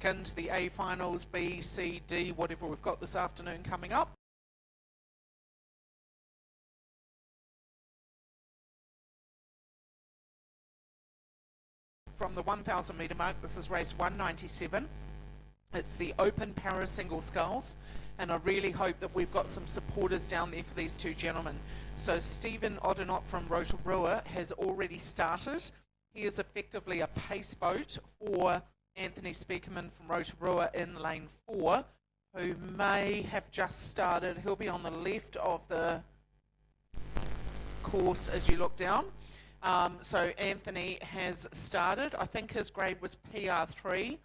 into the A finals, B, C, D, whatever we've got this afternoon coming up. From the 1,000 metre mark, this is race 197. It's the Open Para Single Sculls, and I really hope that we've got some supporters down there for these two gentlemen. So Stephen Odenot from Rotorua has already started. He is effectively a pace boat for Anthony Speakerman from Rotorua in lane 4, who may have just started. He'll be on the left of the course as you look down. So Anthony has started. I think his grade was PR3,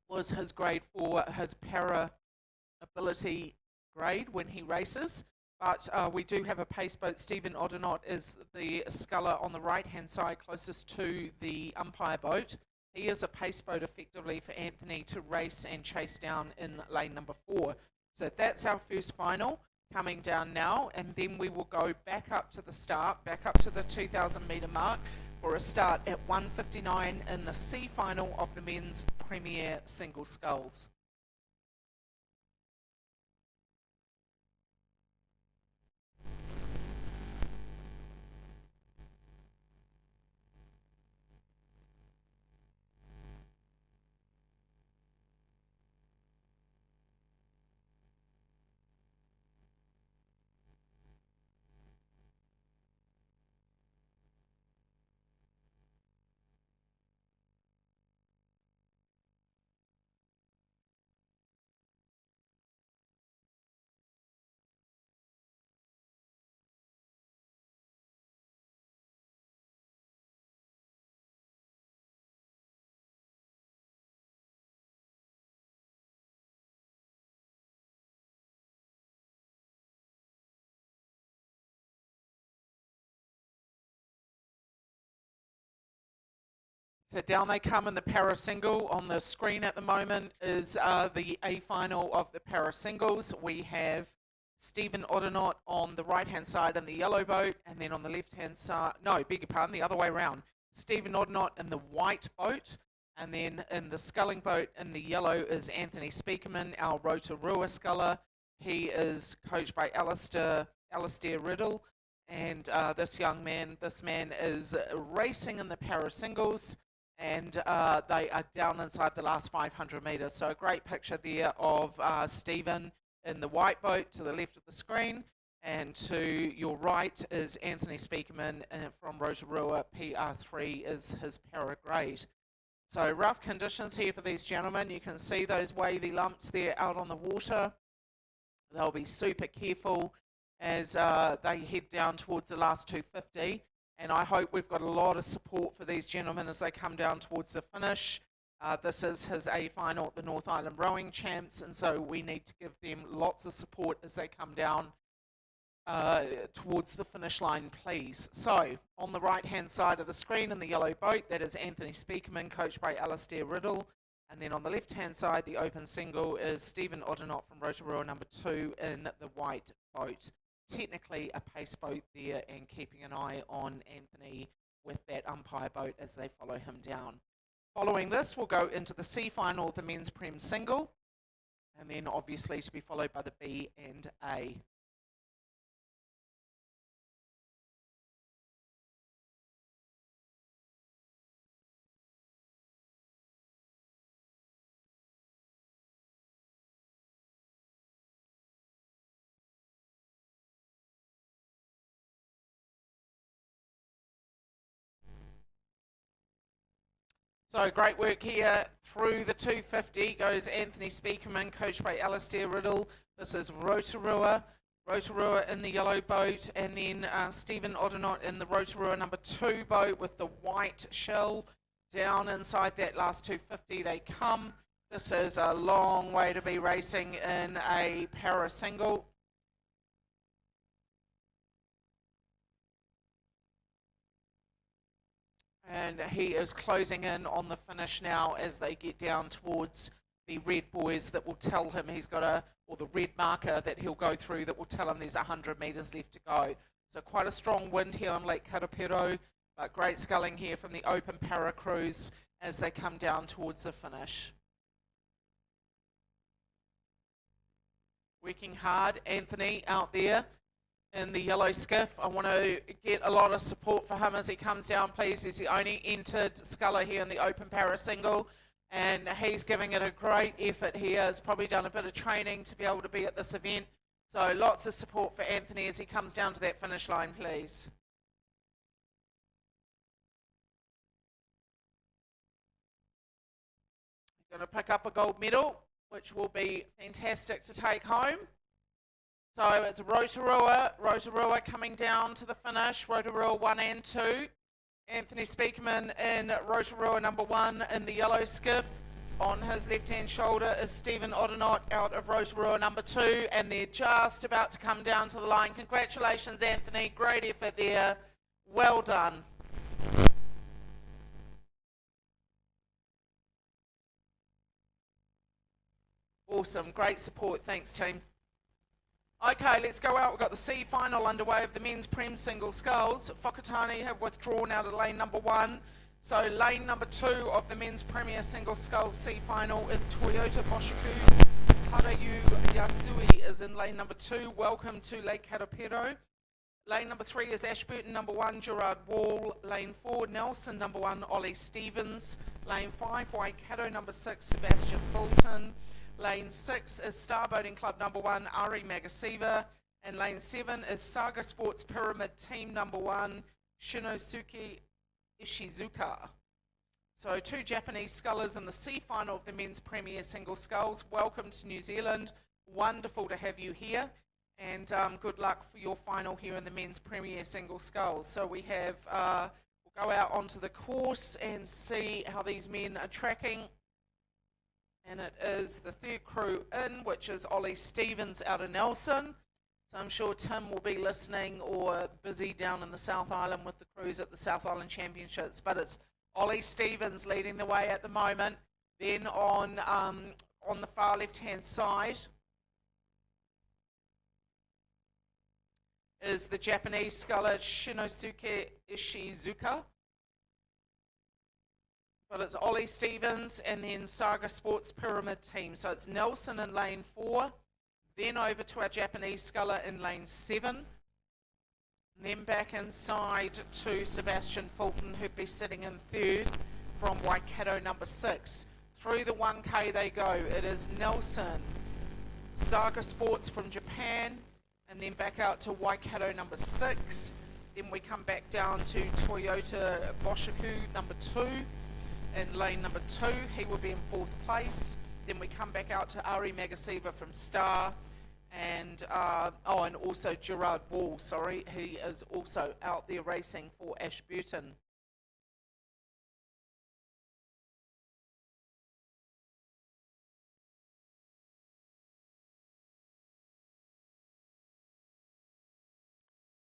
was his grade for his para ability grade when he races. But we do have a pace boat. Stephen Odenot is the sculler on the right-hand side closest to the umpire boat. He is a pace boat effectively for Anthony to race and chase down in lane number 4. So that's our first final coming down now, and then we will go back up to the start, back up to the 2,000 metre mark for a start at 1:59 in the C final of the men's Premier Single Sculls. So down they come in the para single. On the screen at the moment is the A final of the para singles. We have Stephen Odenot on the right hand side in the yellow boat, and then on the left hand side, no, beg your pardon, the other way around. Stephen Odenot in the white boat, and then in the sculling boat in the yellow is Anthony Speakerman, our Rotorua sculler. He is coached by Alistair Riddle, and this man is racing in the para singles. And they are down inside the last 500 metres. So a great picture there of Stephen in the white boat to the left of the screen. And to your right is Anthony Speakerman from Rotorua. PR3 is his para grade. So rough conditions here for these gentlemen. You can see those wavy lumps there out on the water. They'll be super careful as they head down towards the last 250. And I hope we've got a lot of support for these gentlemen as they come down towards the finish. This is his A final at the North Island Rowing Champs, and so we need to give them lots of support as they come down towards the finish line, please. So, on the right-hand side of the screen in the yellow boat, that is Anthony Speakerman, coached by Alistair Riddle. And then on the left-hand side, the open single is Stephen Odenot from Rotorua, number 2, in the white boat. Technically a pace boat there, and keeping an eye on Anthony with that umpire boat as they follow him down. Following this, we'll go into the C final of the men's Prem single, and then obviously to be followed by the B and A. So great work here through the 250 goes Anthony Speakerman, coached by Alistair Riddle. This is Rotorua in the yellow boat, and then Stephen Odenot in the Rotorua number 2 boat with the white shell. Down inside that last 250 they come. This is a long way to be racing in a para single. And he is closing in on the finish now as they get down towards the red buoys that will tell him he's got or the red marker that he'll go through that will tell him there's 100 metres left to go. So quite a strong wind here on Lake Karapiro, but great sculling here from the Open Para Cruise. as they come down towards the finish. Working hard, Anthony out there in the yellow skiff. I want to get a lot of support for him as he comes down, please. He's the only entered sculler here in the open para single, and he's giving it a great effort here. He's probably done a bit of training to be able to be at this event. So lots of support for Anthony as he comes down to that finish line, please. He's going to pick up a gold medal, which will be fantastic to take home. So it's Rotorua coming down to the finish, Rotorua 1 and 2. Anthony Speakman in Rotorua number 1 in the yellow skiff. On his left-hand shoulder is Stephen Odenot out of Rotorua number 2, and they're just about to come down to the line. Congratulations, Anthony. Great effort there. Well done. Awesome. Great support. Thanks, team. Okay, let's go out. We've got the C final underway of the men's Prem single sculls. Whakatane have withdrawn out of lane number 1. So lane number 2 of the men's Premier single scull C final is Toyota Boshiku. Harayu Yasui is in lane number 2. Welcome to Lake Karapiro. Lane number 3 is Ashburton number 1, Gerard Wall. Lane 4, Nelson number 1, Ollie Stevens. Lane 5, Waikato number 6, Sebastian Fulton. Lane 6 is Starboating Club number 1, Ari Magasiva. And lane 7 is Saga Sports Pyramid Team number 1, Shinosuke Ishizuka. So 2 Japanese scullers in the C final of the men's Premier single sculls. Welcome to New Zealand. Wonderful to have you here. And good luck for your final here in the men's Premier single sculls. So we have, we'll go out onto the course and see how these men are tracking. And it is the third crew in, which is Ollie Stevens out of Nelson. So I'm sure Tim will be listening or busy down in the South Island with the crews at the South Island Championships. But it's Ollie Stevens leading the way at the moment. Then on the far left-hand side is the Japanese sculler Shinosuke Ishizuka. But it's Ollie Stevens and then Saga Sports Pyramid Team. So it's Nelson in lane 4, then over to our Japanese sculler in lane 7, and then back inside to Sebastian Fulton, who'd be sitting in 3rd from Waikato number 6. Through the 1K they go. It is Nelson, Saga Sports from Japan, and then back out to Waikato number 6. Then we come back down to Toyota Boshiku number 2. In lane number 2, he will be in 4th place. Then we come back out to Ari Magasiva from Star, and and also Gerard Wall, sorry, he is also out there racing for Ashburton.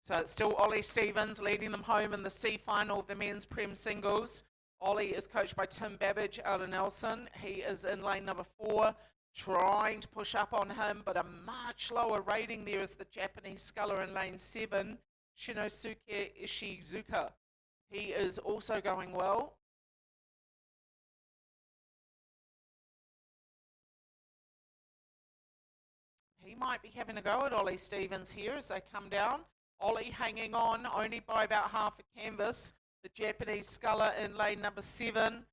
So it's still Ollie Stevens leading them home in the C final of the men's Prem singles. Ollie is coached by Tim Babbage out of Nelson. He is in lane number 4, trying to push up on him, but a much lower rating there is the Japanese sculler in lane 7, Shinosuke Ishizuka. He is also going well. He might be having a go at Ollie Stevens here as they come down. Ollie hanging on only by about half a canvas. The Japanese sculler in lane number 7,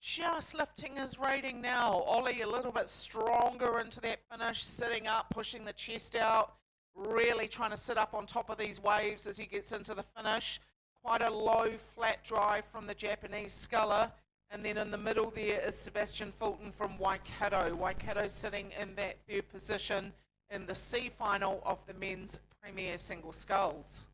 just lifting his rating now. Ollie a little bit stronger into that finish, sitting up, pushing the chest out, really trying to sit up on top of these waves as he gets into the finish. Quite a low flat drive from the Japanese sculler. And then in the middle there is Sebastian Fulton from Waikato. Waikato sitting in that 3rd position in the C final of the men's Premier single sculls.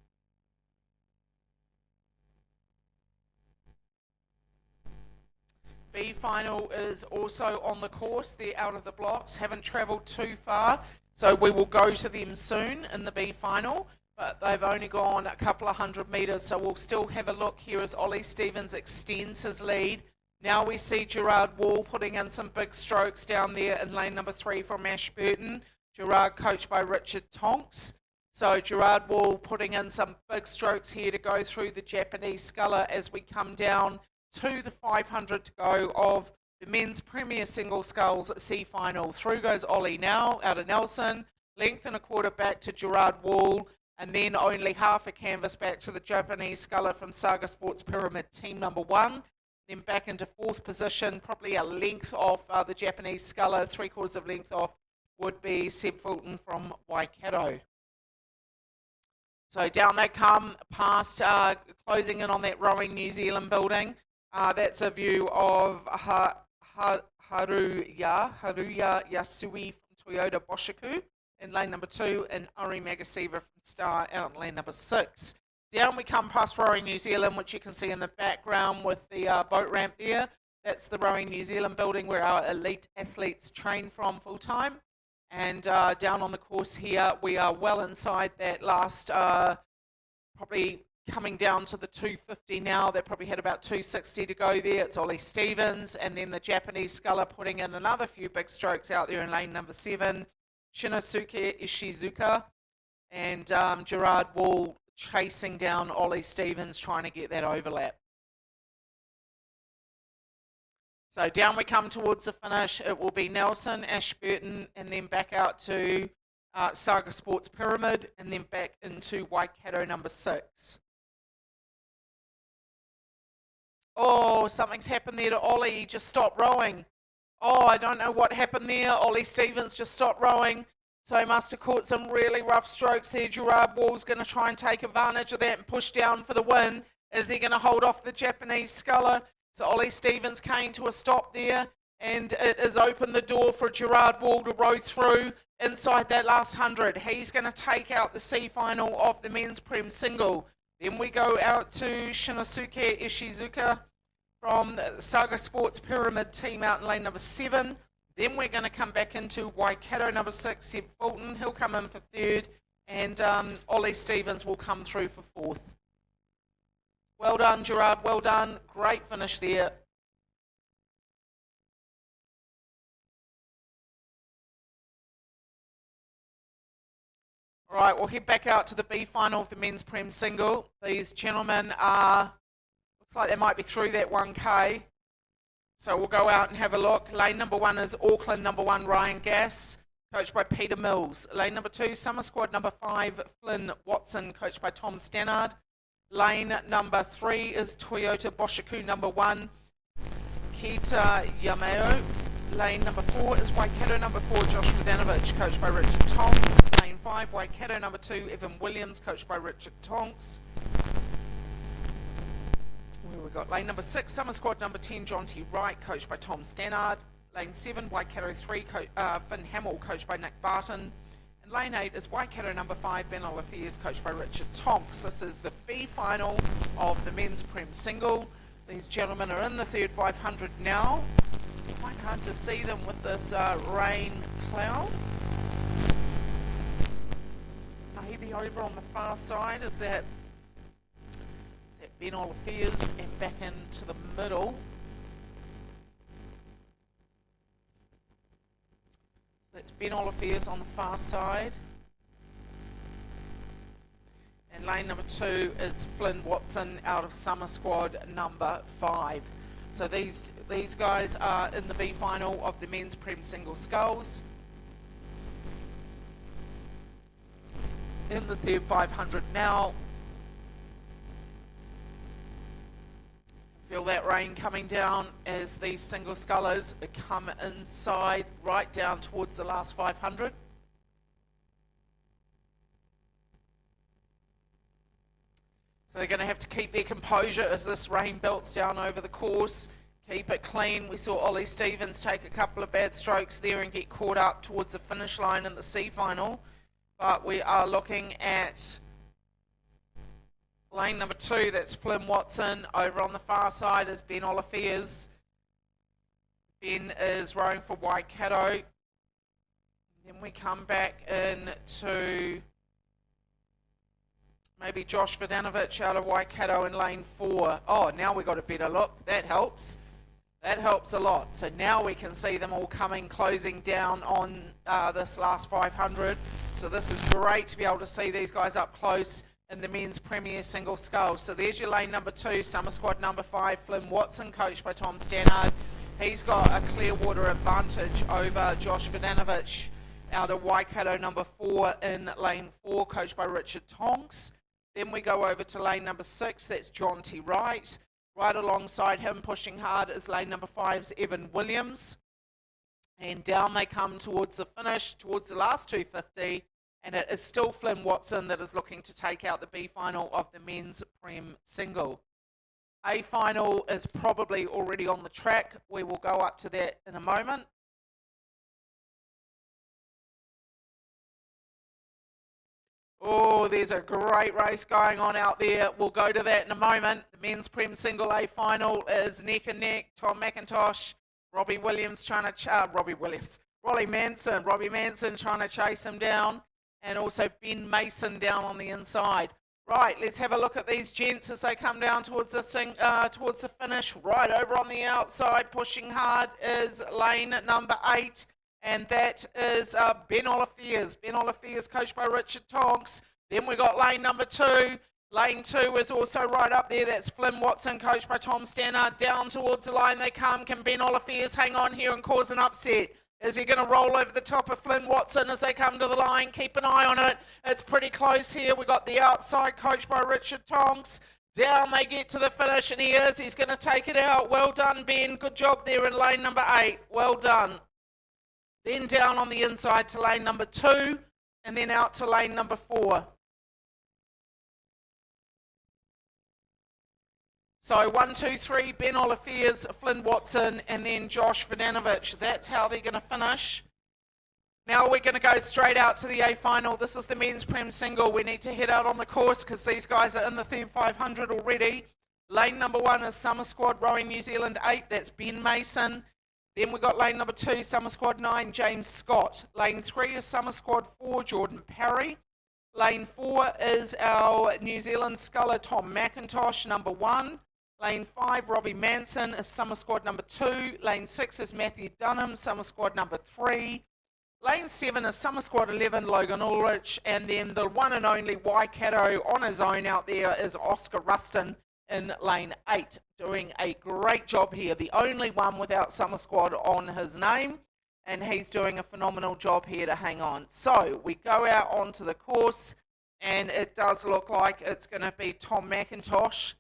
B final is also on the course. They're out of the blocks, haven't travelled too far, so we will go to them soon in the B final, but they've only gone a couple of 100 metres, so we'll still have a look here as Ollie Stevens extends his lead. Now we see Gerard Wall putting in some big strokes down there in lane number 3 from Ashburton. Gerard coached by Richard Tonks. So Gerard Wall putting in some big strokes here to go through the Japanese sculler as we come down to the 500 to go of the men's Premier Single Sculls C final. Through goes Ollie now, out of Nelson. Length and a quarter back to Gerard Wall. And then only half a canvas back to the Japanese sculler from Saga Sports Pyramid, team number 1. Then back into 4th position, probably a length off the Japanese sculler, 3/4 of length off would be Seb Fulton from Waikato. So down they come, past closing in on that Rowing New Zealand building. That's a view of Haruya Yasui from Toyota Boshiku in lane number 2, and Ari Magasiva from Star out in lane number 6. Down we come past Rowing New Zealand, which you can see in the background with the boat ramp there. That's the Rowing New Zealand building where our elite athletes train from full time. And down on the course here, we are well inside that last, probably coming down to the 250 now. They probably had about 260 to go there. It's Ollie Stevens, and then the Japanese sculler putting in another few big strokes out there in lane number 7. Shinosuke Ishizuka and Gerard Wall chasing down Ollie Stevens, trying to get that overlap. So down we come towards the finish. It will be Nelson, Ashburton, and then back out to Saga Sports Pyramid, and then back into Waikato number 6. Oh, something's happened there to Ollie. He just stopped rowing. Oh, I don't know what happened there. Ollie Stevens just stopped rowing. So he must have caught some really rough strokes there. Gerard Wall's going to try and take advantage of that and push down for the win. Is he going to hold off the Japanese sculler? So Ollie Stevens came to a stop there, and it has opened the door for Gerard Wall to row through inside that last 100. He's going to take out the C final of the men's Prem single. Then we go out to Shinosuke Ishizuka from Saga Sports Pyramid team out in lane number 7. Then we're going to come back into Waikato number 6, Seb Fulton. He'll come in for 3rd, and Ollie Stevens will come through for 4th. Well done, Gerard. Well done. Great finish there. All right, we'll head back out to the B final of the men's Prem single. These gentlemen are, looks like they might be through that 1K. So we'll go out and have a look. Lane number 1 is Auckland number 1, Ryan Gass, coached by Peter Mills. Lane number 2, Summer Squad number 5, Flynn Watson, coached by Tom Stannard. Lane number 3 is Toyota Boshiku number 1, Kita Yamao. Lane number 4 is Waikato number 4, Josh Vodanovich, coached by Richard Tonks. Lane 5, Waikato number 2, Evan Williams, coached by Richard Tonks. Where we got lane number 6, Summer Squad number 10, John T. Wright, coached by Tom Stannard. Lane 7, Waikato 3, Finn Hamill, coached by Nick Barton. And lane 8 is Waikato number 5, Ben Oliviers, coached by Richard Tonks. This is the B final of the men's Prem single. These gentlemen are in the 3rd 500 now. Quite hard to see them with this rain cloud. Maybe over on the far side is that Ben Oliviers, and back into the middle. That's Ben Oliviers on the far side. And lane number 2 is Flynn Watson out of Summer Squad number 5. So these guys are in the B final of the men's Prem single sculls. In the 3rd 500 now. Feel that rain coming down as these single scullers come inside right down towards the last 500. So they're going to have to keep their composure as this rain belts down over the course. Keep it clean. We saw Ollie Stevens take a couple of bad strokes there and get caught up towards the finish line in the C final. But we are looking at lane number 2, that's Flynn Watson. Over on the far side is Ben Oliviers. Ben is rowing for Waikato. Then we come back into maybe Josh Vodanovich out of Waikato in lane 4. Oh, now we got a better look. That helps. That helps a lot. So now we can see them all closing down on this last 500. So this is great to be able to see these guys up close. in the men's Premier Single Scull. So there's your lane number 2, Summer Squad number 5, Flynn Watson, coached by Tom Stannard. He's got a Clearwater advantage over Josh Vodanovic out of Waikato number 4 in lane 4, coached by Richard Tonks. Then we go over to lane number 6, that's John T. Wright. Right alongside him, pushing hard, is lane number 5's Evan Williams. And down they come towards the finish, towards the last 250, and it is still Flynn Watson that is looking to take out the B final of the men's Prem Single. A final is probably already on the track. We will go up to that in a moment. Oh, there's a great race going on out there. We'll go to that in a moment. The men's Prem Single A final is neck and neck. Tom McIntosh, Robbie Williams trying to Robbie Manson trying to chase him down, and also Ben Mason down on the inside. Right, let's have a look at these gents as they come down towards the finish. Right over on the outside, pushing hard, is lane number 8, and that is Ben Oliviers. Ben Oliviers, coached by Richard Tonks. Then we got lane number 2. Lane 2 is also right up there. That's Flynn Watson, coached by Tom Stannard. Down towards the line they come. Can Ben Oliviers hang on here and cause an upset? Is he going to roll over the top of Flynn Watson as they come to the line? Keep an eye on it. It's pretty close here. We got the outside, coached by Richard Tonks. Down they get to the finish, and he's going to take it out. Well done, Ben. Good job there in lane number 8. Well done. Then down on the inside to lane number 2, and then out to lane number 4. So 1, 2, 3, Ben Oliviers, Flynn Watson, and then Josh Vodanovic. That's how they're going to finish. Now we're going to go straight out to the A final. This is the men's Prem Single. We need to head out on the course because these guys are in the 3500 already. Lane number 1 is Summer Squad Rowing New Zealand 8. That's Ben Mason. Then we've got lane number 2, Summer Squad 9, James Scott. Lane 3 is Summer Squad 4, Jordan Parry. Lane 4 is our New Zealand sculler, Tom McIntosh, number 1. Lane 5, Robbie Manson, is Summer Squad number 2. Lane 6 is Matthew Dunham, Summer Squad number 3. Lane 7 is Summer Squad 11, Logan Ulrich. And then the one and only Waikato on his own out there is Oscar Rustin in lane 8, doing a great job here. The only one without Summer Squad on his name, and he's doing a phenomenal job here to hang on. So we go out onto the course, and it does look like it's going to be Tom McIntosh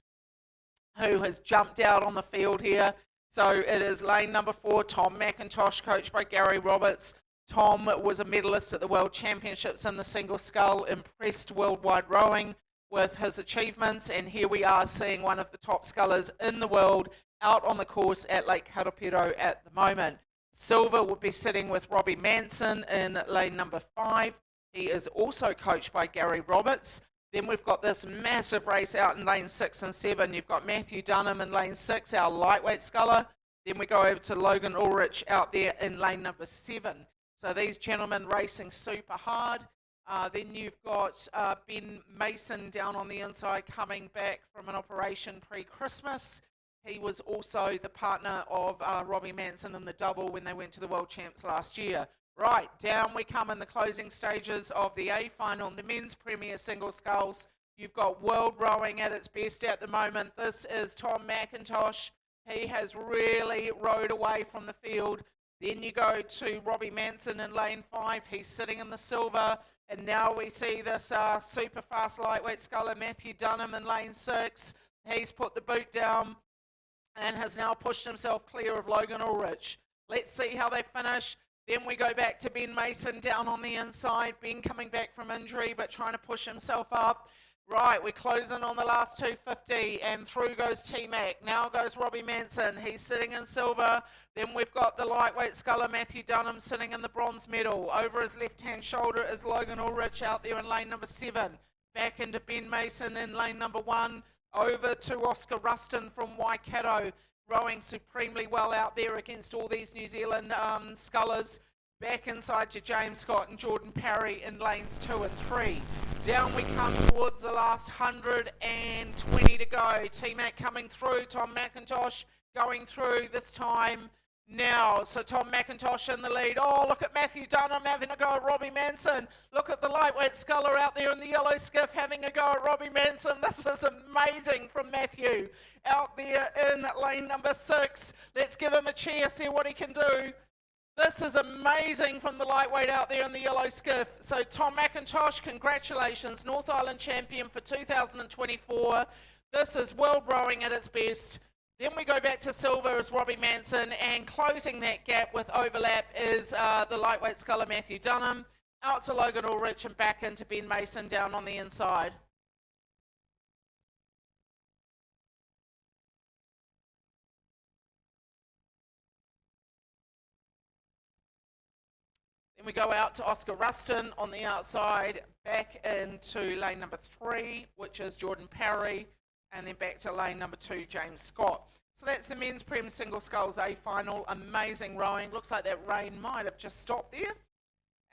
who has jumped out on the field here. So it is lane number 4, Tom McIntosh, coached by Gary Roberts. Tom was a medalist at the World Championships in the single scull, impressed worldwide rowing with his achievements, and here we are seeing one of the top scullers in the world out on the course at Lake Karapiro at the moment. Silver will be sitting with Robbie Manson in lane number 5. He is also coached by Gary Roberts. Then we've got this massive race out in lane 6 and 7. You've got Matthew Dunham in lane 6, our lightweight sculler. Then we go over to Logan Ulrich out there in lane number 7. So these gentlemen racing super hard. Then you've got Ben Mason down on the inside coming back from an operation pre-Christmas. He was also the partner of Robbie Manson in the double when they went to the World Champs last year. Right, down we come in the closing stages of the A final, the men's Premier Single Sculls. You've got world rowing at its best at the moment. This is Tom McIntosh. He has really rowed away from the field. Then you go to Robbie Manson in lane 5. He's sitting in the silver. And now we see this super fast lightweight sculler, Matthew Dunham, in lane 6. He's put the boot down and has now pushed himself clear of Logan Ulrich. Let's see how they finish. Then we go back to Ben Mason down on the inside. Ben coming back from injury but trying to push himself up. Right, we're closing on the last 250, and through goes T-Mac. Now goes Robbie Manson. He's sitting in silver. Then we've got the lightweight sculler, Matthew Dunham, sitting in the bronze medal. Over his left-hand shoulder is Logan Ulrich out there in lane number 7. Back into Ben Mason in lane number 1. Over to Oscar Rustin from Waikato, rowing supremely well out there against all these New Zealand scullers. Back inside to James Scott and Jordan Parry in lanes 2 and 3. Down we come towards the last 120 to go. T-Mac coming through, Tom McIntosh going through this time. now. So Tom McIntosh in the lead. Oh, look at Matthew Dunham having a go at Robbie Manson. Look at the lightweight sculler out there in the yellow skiff having a go at Robbie Manson. This is amazing from Matthew out there in lane number 6. Let's give him a cheer, see what he can do. This is amazing from the lightweight out there in the yellow skiff. So Tom McIntosh, congratulations, North Island champion for 2024. This is world rowing at its best. Then we go back to silver as Robbie Manson, and closing that gap with overlap is the lightweight sculler Matthew Dunham. Out to Logan Ulrich and back into Ben Mason down on the inside. Then we go out to Oscar Ruston on the outside, back into lane number 3, which is Jordan Parry, and then back to lane number 2, James Scott. So that's the men's Prem Single Sculls A final. Amazing rowing. Looks like that rain might have just stopped there.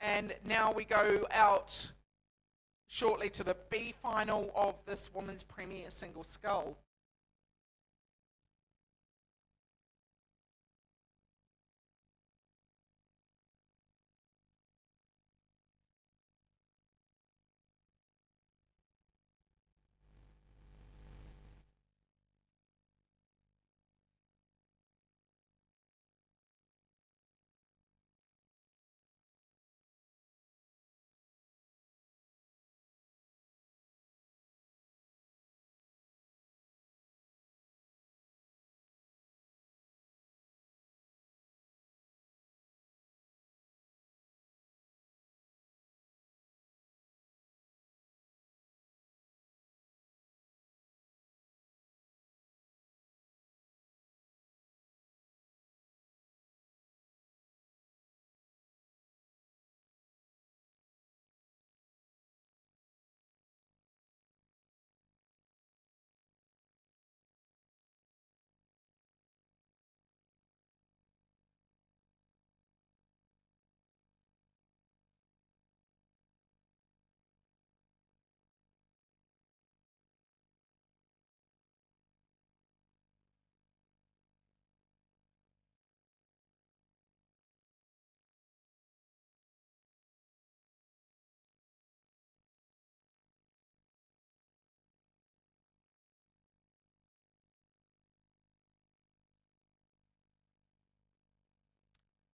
And now we go out shortly to the B final of this women's Premier Single Scull.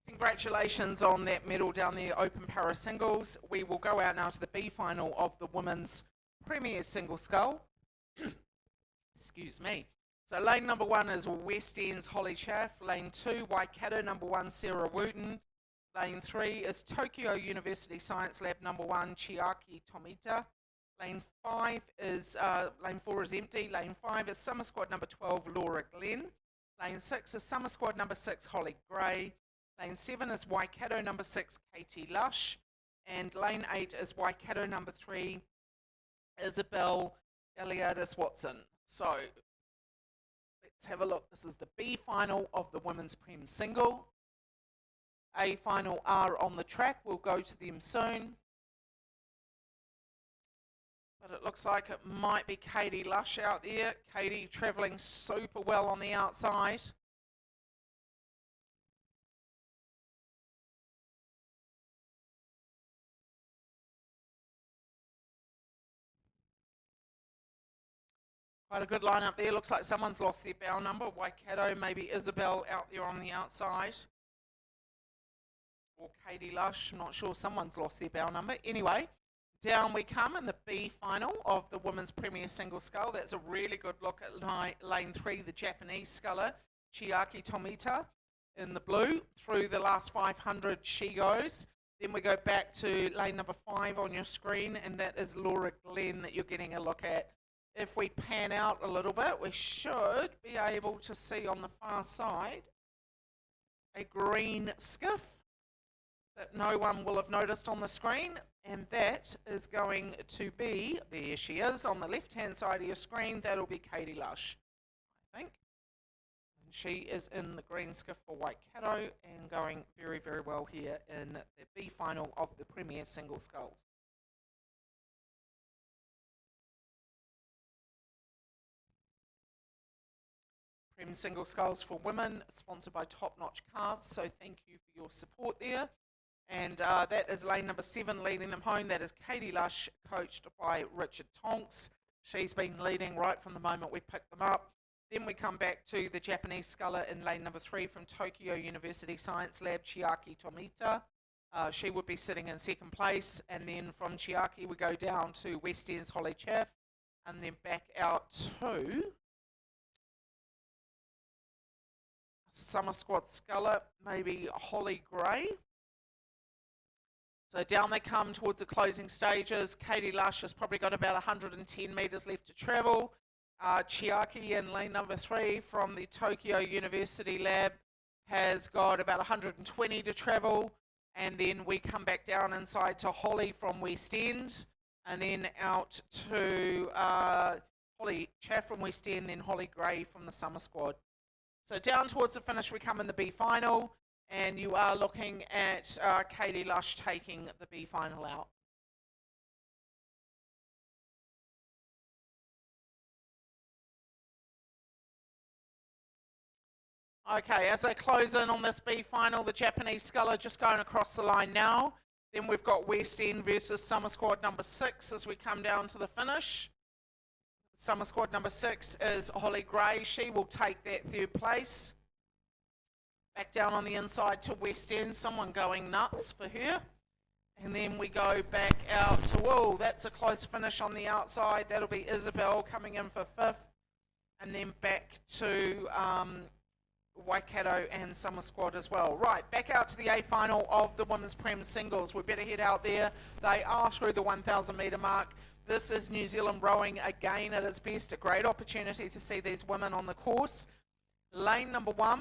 Congratulations on that medal down there, Open Para Singles. We will go out now to the B final of the Women's Premier Single Scull. Excuse me. So lane number 1 is West End's Holly Chaff. Lane 2, Waikato number 1, Sarah Wooten. Lane 3 is Tokyo University Science Lab number 1, Chiaki Tomita. Lane 4 is empty. Lane 5 is Summer Squad number 12, Laura Glenn. Lane 6 is Summer Squad number 6, Holly Gray. Lane 7 is Waikato number 6, Katie Lush. And lane 8 is Waikato number 3, Isabel Eliadis Watson. So let's have a look. This is the B final of the Women's Prem Single. A final are on the track. We'll go to them soon. But it looks like it might be Katie Lush out there. Katie travelling super well on the outside. Quite a good lineup there. Looks like someone's lost their bow number. Waikato, maybe Isabel out there on the outside. Or Katie Lush, I'm not sure. Someone's lost their bow number. Anyway, down we come in the B final of the Women's Premier Single Scull. That's a really good look at lane 3, the Japanese sculler, Chiaki Tomita in the blue. Through the last 500 she goes. Then we go back to lane number 5 on your screen, and that is Laura Glenn that you're getting a look at. If we pan out a little bit, we should be able to see on the far side a green skiff that no one will have noticed on the screen, and that is going to be, there she is, on the left-hand side of your screen. That'll be Katie Lush, I think. And she is in the green skiff for Waikato and going very, very well here in the B final of the Premier Single Sculls. Prem Single Sculls for Women, sponsored by Top Notch Calves, so thank you for your support there. And that is lane number 7 leading them home. That is Katie Lush, coached by Richard Tonks. She's been leading right from the moment we picked them up. Then we come back to the Japanese sculler in lane number 3 from Tokyo University Science Lab, Chiaki Tomita. She would be sitting in second place. And then from Chiaki we go down to West End's Holly Chaff, and then back out to Summer Squad sculler, maybe Holly Gray. So down they come towards the closing stages. Katie Lush has probably got about 110 metres left to travel. Chiaki in lane number 3 from the Tokyo University Lab has got about 120 to travel. And then we come back down inside to Holly from West End. And then out to Holly Chaff from West End, then Holly Gray from the Summer Squad. So down towards the finish we come in the B final. And you are looking at Katie Lush taking the B final out. Okay, as they close in on this B final, the Japanese sculler just going across the line now. Then we've got West End versus Summer Squad number 6 as we come down to the finish. Summer Squad number 6 is Holly Gray. She will take that 3rd place. Back down on the inside to West End, someone going nuts for her. And then we go back out to, whoa, that's a close finish on the outside. That'll be Isabel coming in for 5th. And then back to Waikato and Summer Squad as well. Right, back out to the A final of the Women's Prem Singles. We better head out there. They are through the 1,000 metre mark. This is New Zealand rowing again at its best. A great opportunity to see these women on the course. Lane number 1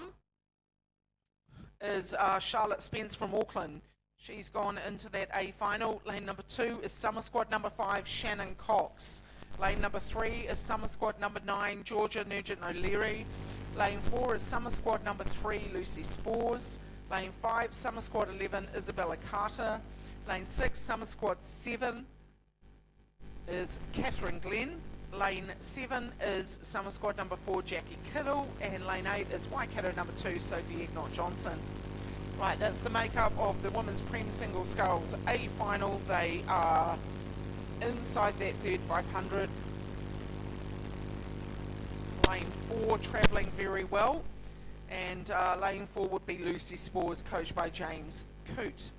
is Charlotte Spence from Auckland. She's gone into that A final. Lane number 2 is Summer Squad number 5, Shannon Cox. Lane number 3 is Summer Squad number 9, Georgia Nugent O'Leary. Lane 4 is Summer Squad number 3, Lucy Spores. Lane 5, Summer Squad 11, Isabella Carter. Lane 6, Summer Squad 7 is Catherine Glenn. Lane 7 is Summer Squad number 4, Jackie Kittle. And lane 8 is Waikato number 2, Sophie Egnott Johnson. Right, that's the makeup of the Women's Prem Single Sculls A final. They are inside that third 500. Lane 4 travelling very well. And lane 4 would be Lucy Spores, coached by James Coote.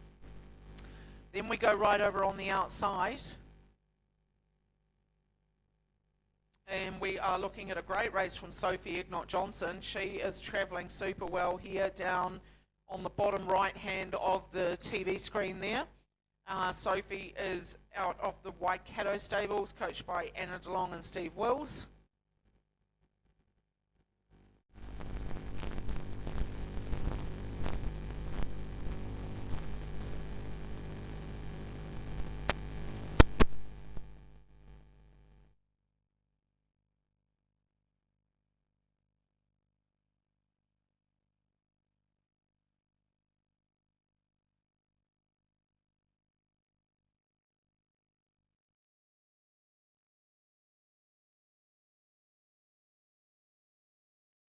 Then we go right over on the outside. And we are looking at a great race from Sophie Egnott Johnson. She is travelling super well here down on the bottom right hand of the TV screen there. Sophie is out of the Waikato stables, coached by Anna DeLong and Steve Wills.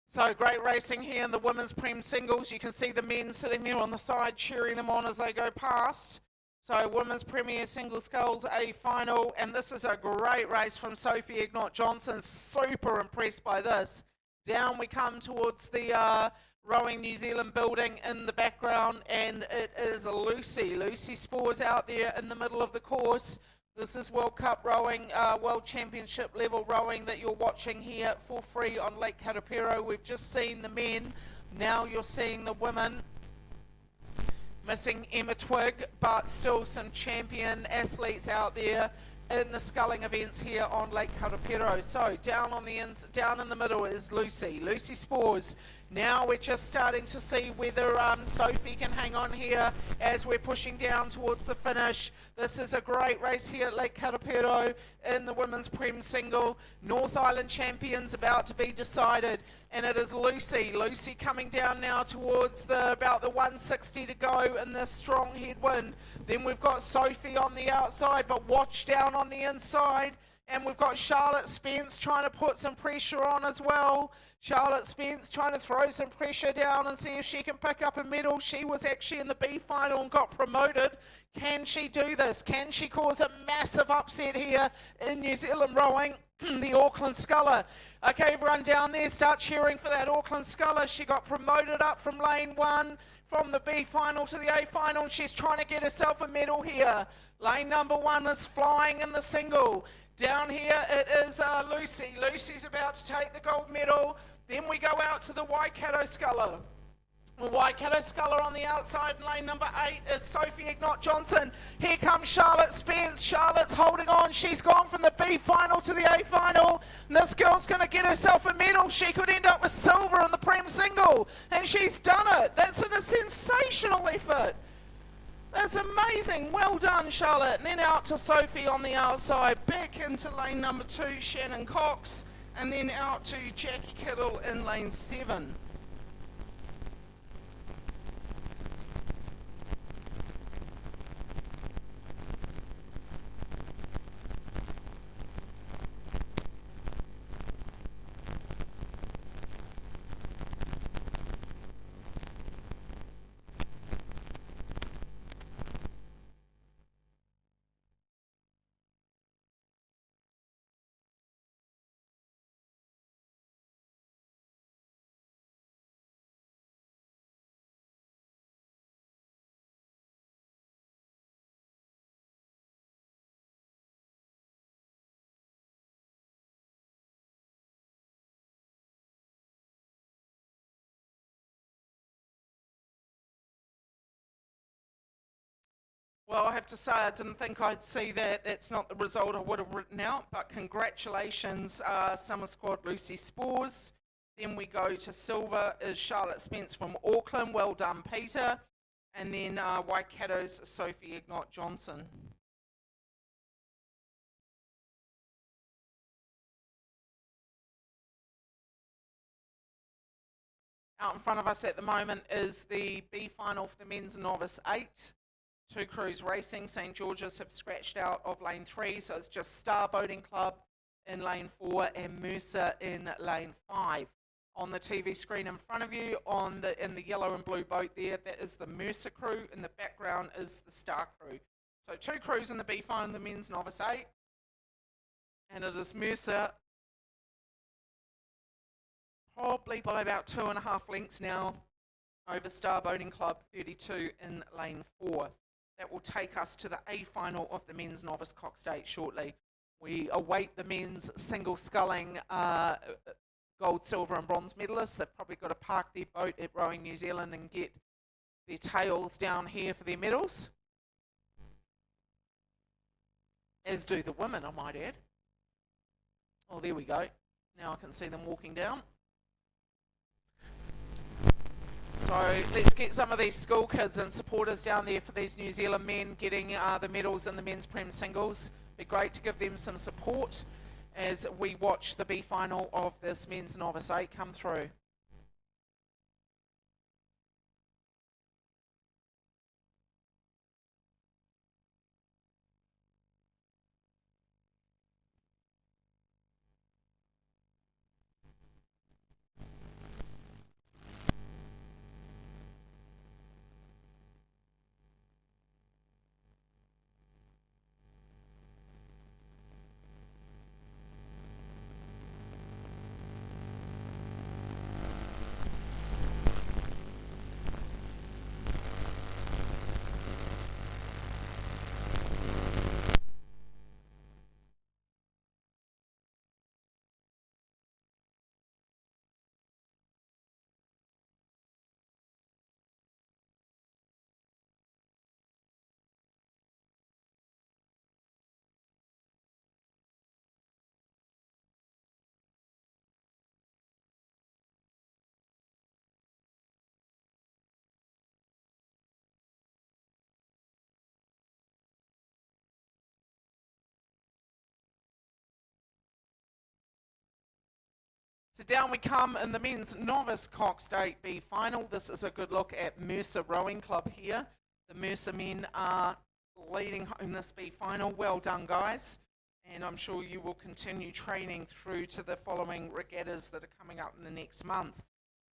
So great racing here in the Women's Prem Singles. You can see the men sitting there on the side cheering them on as they go past. So Women's Premier Single Sculls A final, and this is a great race from Sophie Egnott Johnson. Super impressed by this. Down we come towards the Rowing New Zealand building in the background, and it is Lucy Spores out there in the middle of the course. This is World Cup rowing, World Championship level rowing that you're watching here for free on Lake Karapiro. We've just seen the men, now you're seeing the women. Missing Emma Twigg, but still some champion athletes out there in the sculling events here on Lake Karapiro. So down in the middle is Lucy Spores. Now we're just starting to see whether Sophie can hang on here as we're pushing down towards the finish. This is a great race here at Lake Karapiro in the Women's Prem Single. North Island champions about to be decided, and it is Lucy coming down now towards about the 160 to go in this strong headwind. Then we've got Sophie on the outside, but watch down on the inside. And we've got Charlotte Spence trying to put some pressure on as well. Charlotte Spence trying to throw some pressure down and see if she can pick up a medal. She was actually in the B final and got promoted. Can she do this? Can she cause a massive upset here in New Zealand rowing? The Auckland Sculler. Okay, everyone down there, start cheering for that Auckland Sculler. She got promoted up from lane 1, from the B final to the A final, and she's trying to get herself a medal here. Lane number 1 is flying in the single. Down here it is Lucy. Lucy's about to take the gold medal. Then we go out to the Waikato Sculler. The Waikato Sculler on the outside, lane number 8 is Sophie Ignott-Johnson. Here comes Charlotte Spence. Charlotte's holding on. She's gone from the B final to the A final. And this girl's going to get herself a medal. She could end up with silver in the Prem single. And she's done it. That's a sensational effort. That's amazing. Well done, Charlotte. And then out to Sophie on the outside. Back into lane number 2, Shannon Cox. And then out to Jackie Kittle in lane 7. Well, I have to say, I didn't think I'd see that. That's not the result I would have written out, but congratulations, Summer Squad Lucy Spores. Then we go to silver is Charlotte Spence from Auckland. Well done, Peter. And then Waikato's Sophie Ignott-Johnson. Out in front of us at the moment is the B final for the men's novice 8. Two Crews Racing, St George's have scratched out of lane 3, so it's just Star Boating Club in lane 4 and Mercer in lane 5. On the TV screen in front of you, in the yellow and blue boat there, that is the Mercer crew. In the background is the Star crew. So 2 crews in the B final, the men's novice 8, and it is Mercer probably by about 2.5 lengths now over Star Boating Club 32 in lane 4. That will take us to the A final of the men's novice Cox 8 shortly. We await the men's single sculling gold, silver and bronze medalists. They've probably got to park their boat at Rowing New Zealand and get their tails down here for their medals. As do the women, I might add. Oh, there we go. Now I can see them walking down. So let's get some of these school kids and supporters down there for these New Zealand men getting the medals in the men's Prem singles. Be great to give them some support as we watch the B final of this men's novice 8 come through. So down we come in the men's novice Cox 8B final. This is a good look at Mercer Rowing Club here. The Mercer men are leading home this B final. Well done, guys. and I'm sure you will continue training through to the following regattas that are coming up in the next month.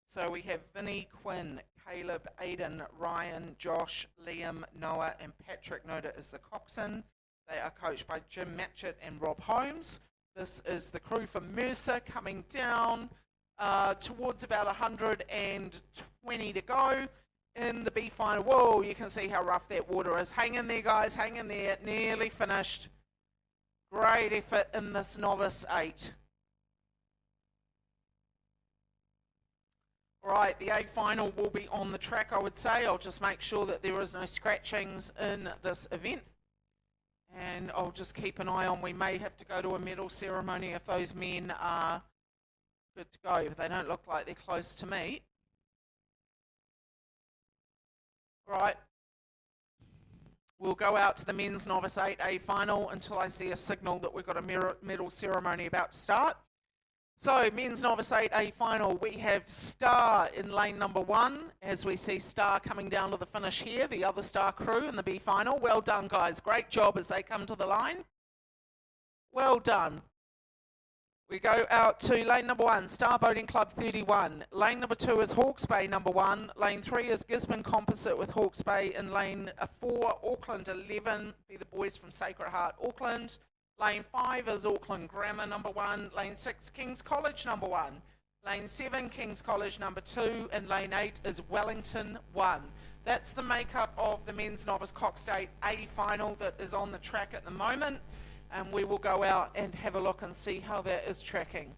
So we have Vinny, Quinn, Caleb, Aiden, Ryan, Josh, Liam, Noah, and Patrick Noda is the coxswain. They are coached by Jim Matchett and Rob Holmes. This is the crew from Mercer coming down towards about 120 to go in the B final. Whoa, you can see how rough that water is. Hang in there, guys, hang in there. Nearly finished. Great effort in this novice 8. Right, the A final will be on the track, I would say. I'll just make sure that there is no scratchings in this event. And I'll just keep an eye on, we may have to go to a medal ceremony if those men are good to go. They don't look like they're close to me. Right. We'll go out to the men's novice 8A final until I see a signal that we've got a medal ceremony about to start. So, men's novice 8A final, we have Star in lane number 1, as we see Star coming down to the finish here, the other Star crew in the B final. Well done, guys. Great job as they come to the line. Well done. We go out to lane number 1, Star Boating Club 31. Lane number 2 is Hawke's Bay number 1. Lane 3 is Gisborne Composite with Hawke's Bay. In lane 4, Auckland 11, be the boys from Sacred Heart, Auckland. Lane 5 is Auckland Grammar number 1. Lane 6, King's College number 1. Lane 7, King's College number 2. And lane 8 is Wellington 1. That's the makeup of the men's novice Cox State A final that is on the track at the moment. And we will go out and have a look and see how that is tracking.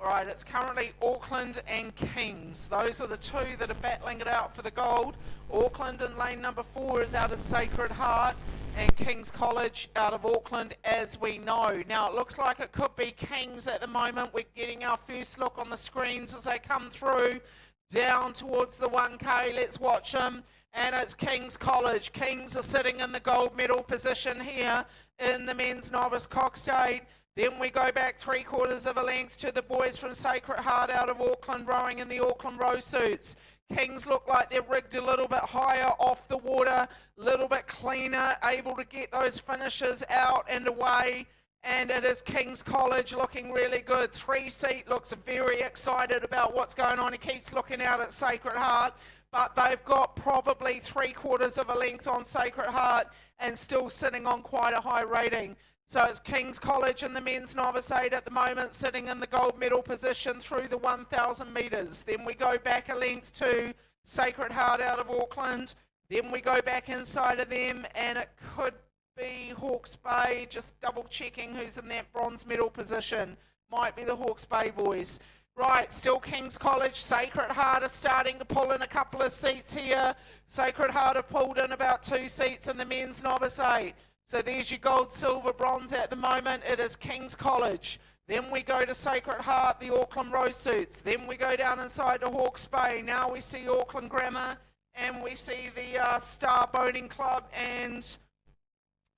Alright, it's currently Auckland and Kings. Those are the two that are battling it out for the gold. Auckland in lane number 4 is out of Sacred Heart, and King's College out of Auckland, as we know. Now, it looks like it could be Kings at the moment. We're getting our first look on the screens as they come through down towards the 1K. Let's watch them. And it's King's College. Kings are sitting in the gold medal position here in the men's novice Cox State. Then we go back 3/4 of a length to the boys from Sacred Heart out of Auckland, rowing in the Auckland row suits. Kings look like they're rigged a little bit higher off the water, a little bit cleaner, able to get those finishes out and away. And it is King's College looking really good. 3-seat looks very excited about what's going on. He keeps looking out at Sacred Heart, but they've got probably 3/4 of a length on Sacred Heart and still sitting on quite a high rating. So it's King's College in the men's novice 8 at the moment, sitting in the gold medal position through the 1,000 metres. Then we go back a length to Sacred Heart out of Auckland. Then we go back inside of them, and it could be Hawke's Bay, just double checking who's in that bronze medal position. Might be the Hawke's Bay boys. Right, still King's College. Sacred Heart are starting to pull in a couple of seats here. Sacred Heart have pulled in about 2 seats in the men's novice 8. So there's your gold, silver, bronze at the moment. It is King's College. Then we go to Sacred Heart, the Auckland row suits. Then we go down inside to Hawke's Bay. Now we see Auckland Grammar, and we see the Star Boating Club and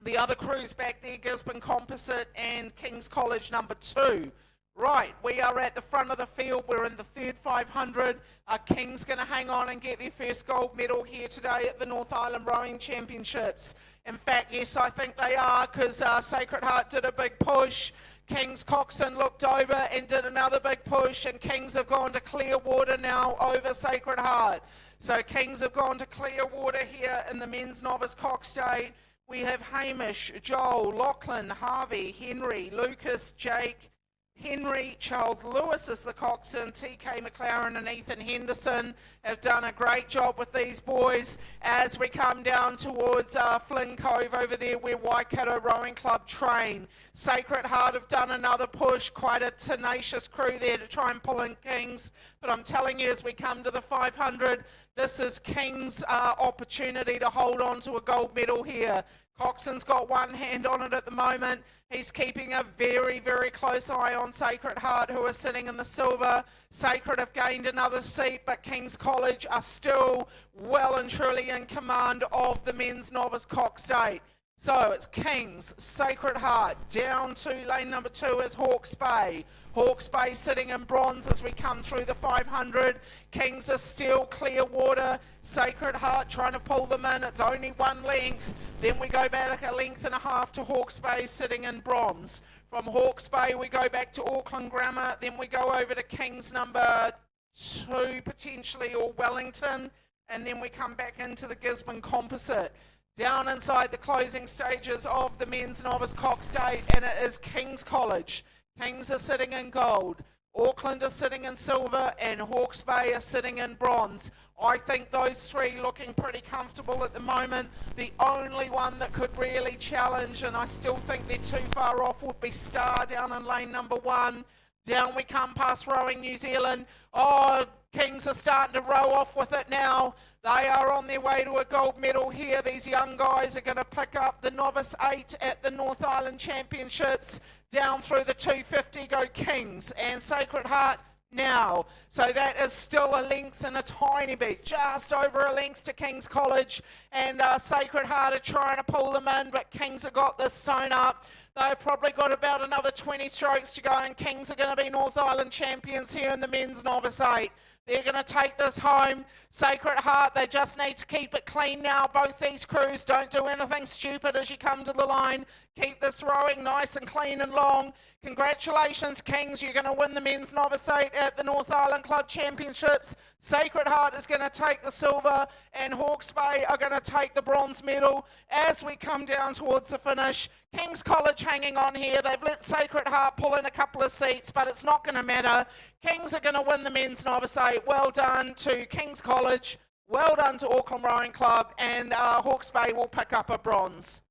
the other crews back there, Gisborne Composite and King's College number 2. Right, we are at the front of the field. We're in the third 500. Are Kings going to hang on and get their first gold medal here today at the North Island Rowing Championships? In fact, yes, I think they are, because Sacred Heart did a big push. King's Coxon looked over and did another big push, and Kings have gone to clear water now over Sacred Heart. So Kings have gone to clear water here in the men's novice Cox State. We have Hamish, Joel, Lachlan, Harvey, Henry, Lucas, Jake, Henry, Charles Lewis is the coxswain, TK McLaren and Ethan Henderson have done a great job with these boys as we come down towards Flynn Cove over there where Waikato Rowing Club train. Sacred Heart have done another push, quite a tenacious crew there to try and pull in Kings, but I'm telling you as we come to the 500, this is Kings' opportunity to hold on to a gold medal here. Coxon's got one hand on it at the moment. He's keeping a very, very close eye on Sacred Heart, who are sitting in the silver. Sacred have gained another seat, but King's College are still well and truly in command of the men's novice Cox State. So it's Kings, Sacred Heart, down to lane number 2 is Hawke's Bay. Hawke's Bay sitting in bronze as we come through the 500. Kings are still clear water. Sacred Heart trying to pull them in. It's only one length. Then we go back a length and a half to Hawke's Bay sitting in bronze. From Hawke's Bay we go back to Auckland Grammar. Then we go over to Kings number 2 potentially, or Wellington. And then we come back into the Gisborne Composite. Down inside the closing stages of the men's novice Cox Day, and it is King's College. Kings are sitting in gold, Auckland are sitting in silver, and Hawke's Bay are sitting in bronze. I think those three looking pretty comfortable at the moment. The only one that could really challenge, and I still think they're too far off, would be Star down in lane number 1. Down we come past Rowing New Zealand. Oh, Kings are starting to row off with it now. They are on their way to a gold medal here. These young guys are going to pick up the Novice 8 at the North Island Championships. Down through the 250 go Kings and Sacred Heart now. So that is still a length and a tiny bit, just over a length to King's College, and Sacred Heart are trying to pull them in, but Kings have got this sewn up. They've probably got about another 20 strokes to go, and Kings are going to be North Island champions here in the men's Novice 8. They're going to take this home. Sacred Heart, they just need to keep it clean now. Both these crews, don't do anything stupid as you come to the line. Keep this rowing nice and clean and long. Congratulations, Kings. You're going to win the men's Novice 8 at the North Island Club Championships. Sacred Heart is going to take the silver, and Hawke's Bay are going to take the bronze medal. As we come down towards the finish, King's College hanging on here. They've let Sacred Heart pull in a couple of seats, but it's not going to matter. Kings are going to win the men's Novice 8. Well done to King's College. Well done to Auckland Rowing Club, and Hawke's Bay will pick up a bronze.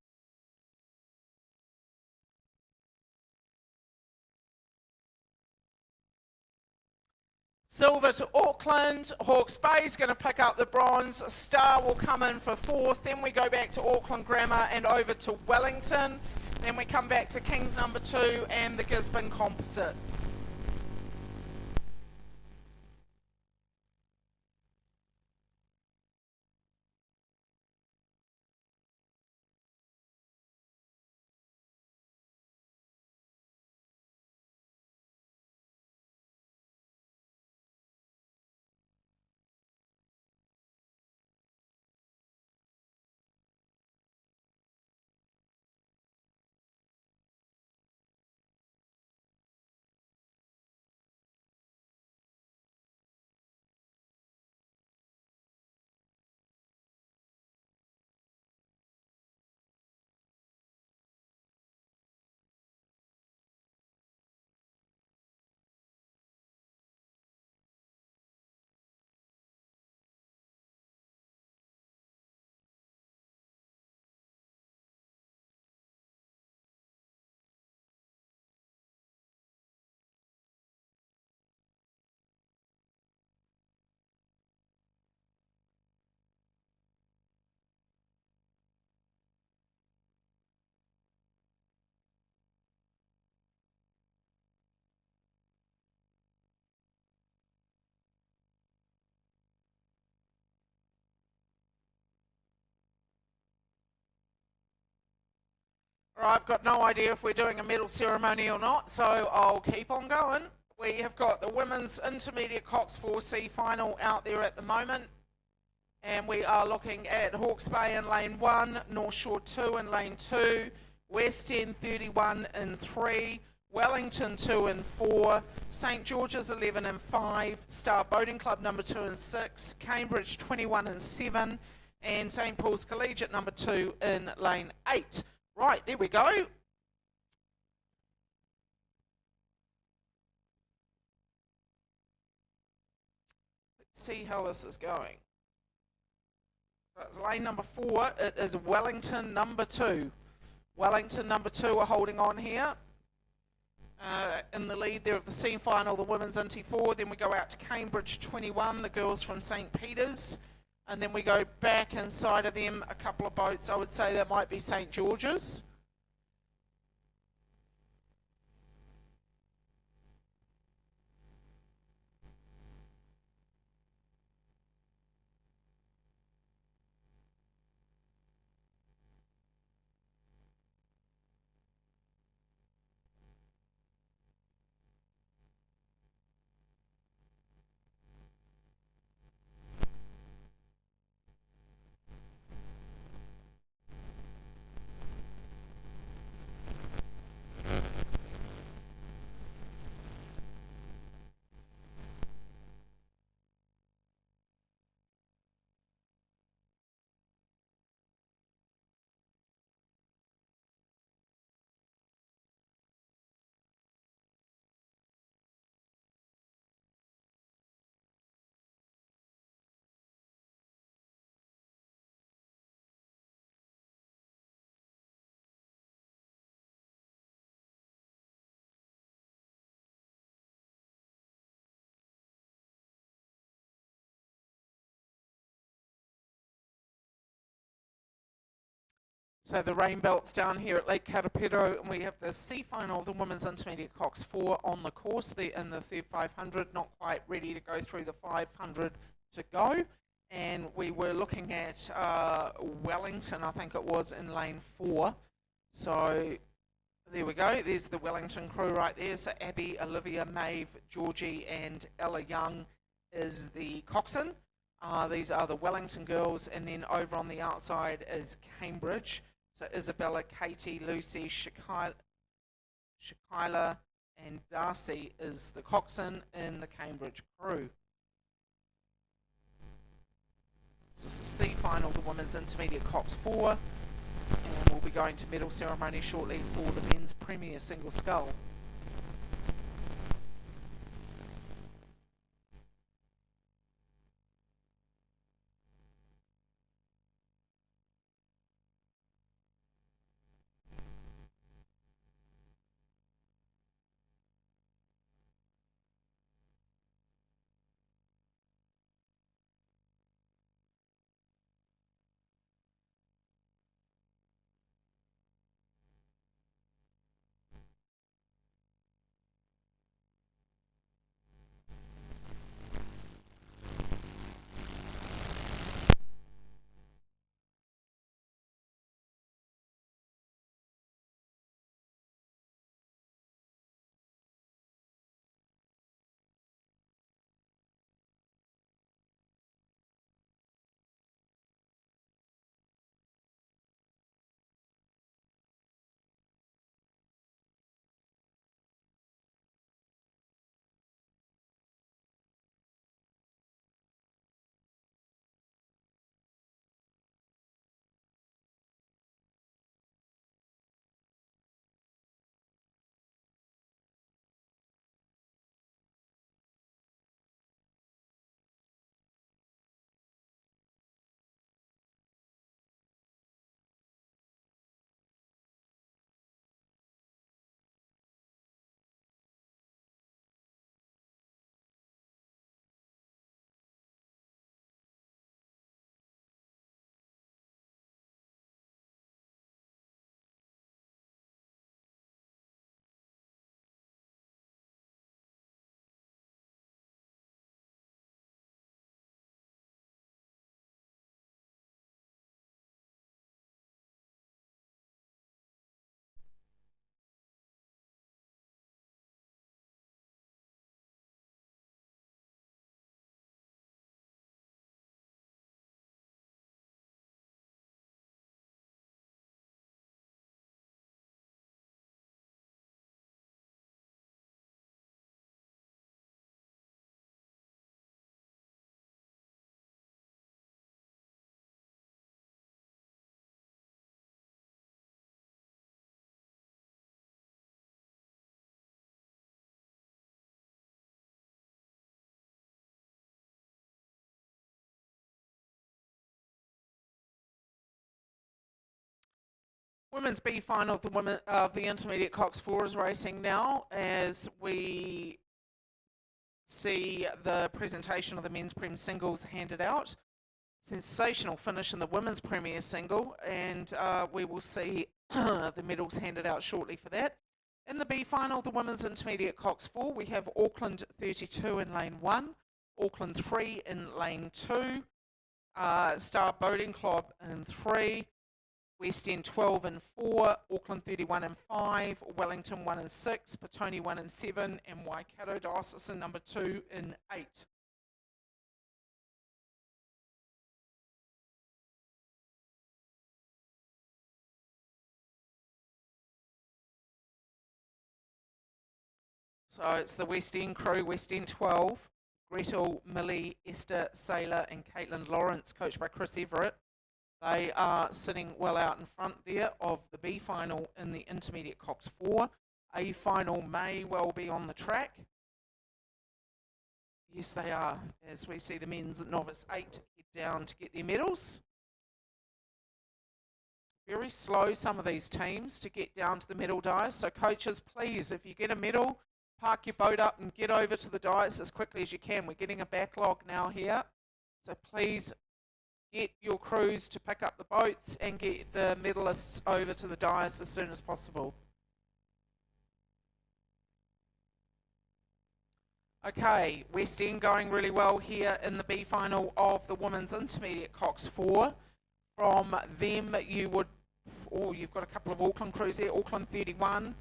Silver to Auckland. Hawke's Bay is going to pick up the bronze. Star will come in for 4th. Then we go back to Auckland Grammar and over to Wellington. Then we come back to Kings number 2 and the Gisborne Composite. I've got no idea if we're doing a medal ceremony or not, so I'll keep on going. We have got the Women's Intermediate Cox 4C final out there at the moment. And we are looking at Hawke's Bay in lane 1, North Shore 2 in lane 2, West End 31 in 3, Wellington 2 and 4, St George's 11 and 5, Star Boating Club number 2 and 6, Cambridge 21 and 7, and St Paul's Collegiate number 2 in lane 8. Right, there we go. Let's see how this is going. That's lane number 4. It is Wellington number 2. Wellington number 2 are holding on here. In the lead there of the semi-final, the women's Inty 4. Then we go out to Cambridge 21, the girls from St Peter's. And then we go back inside of them a couple of boats. I would say that might be St George's. So the rain belt's down here at Lake Karapiro, and we have the C final of the Women's Intermediate Cox 4 on the course. They're in the third 500, not quite ready to go through the 500 to go. And we were looking at Wellington, I think it was, in lane 4. So there we go. There's the Wellington crew right there. So Abby, Olivia, Maeve, Georgie, and Ella Young is the coxswain. These are the Wellington girls, and then over on the outside is Cambridge. So Isabella, Katie, Lucy, Shakila, and Darcy is the coxswain in the Cambridge crew. So this is C final, the Women's Intermediate Cox 4, and we'll be going to medal ceremony shortly for the men's Premier Single Scull. Women's B final of the Intermediate Cox 4 is racing now as we see the presentation of the men's Prem singles handed out. Sensational finish in the women's Premier single, and we will see the medals handed out shortly for that. In the B final, the Women's Intermediate Cox 4, we have Auckland 32 in lane 1, Auckland 3 in lane 2, Star Boating Club in 3, West End 12 and 4, Auckland 31 and 5, Wellington 1 and 6, Petone 1 and 7, and Waikato Diocesan number 2 in 8. So it's the West End crew, West End 12, Gretel, Millie, Esther, Sailor, and Caitlin Lawrence, coached by Chris Everett. They are sitting well out in front there of the B final in the Intermediate Cox 4. A final may well be on the track. Yes, they are, as we see the men's novice 8 head down to get their medals. Very slow, some of these teams, to get down to the medal dais. So coaches, please, if you get a medal, park your boat up and get over to the dais as quickly as you can. We're getting a backlog now here. So please get your crews to pick up the boats and get the medalists over to the dais as soon as possible. Okay, West End going really well here in the B final of the women's intermediate Cox 4. From them, you've got a couple of Auckland crews there, Auckland 31.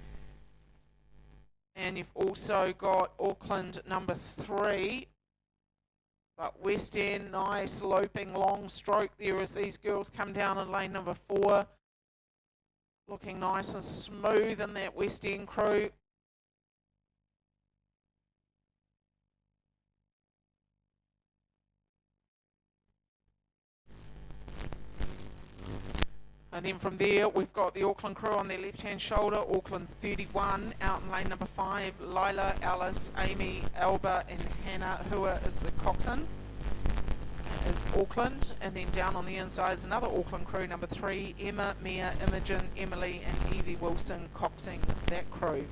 And you've also got Auckland number 3. But West End, nice loping long stroke there as these girls come down in lane number 4. Looking nice and smooth in that West End crew. And then from there, we've got the Auckland crew on their left-hand shoulder, Auckland 31, out in lane number 5, Lila, Alice, Amy, Alba, and Hannah Hua is the coxswain, is Auckland. And then down on the inside is another Auckland crew, number 3, Emma, Mia, Imogen, Emily, and Evie Wilson coxing that crew.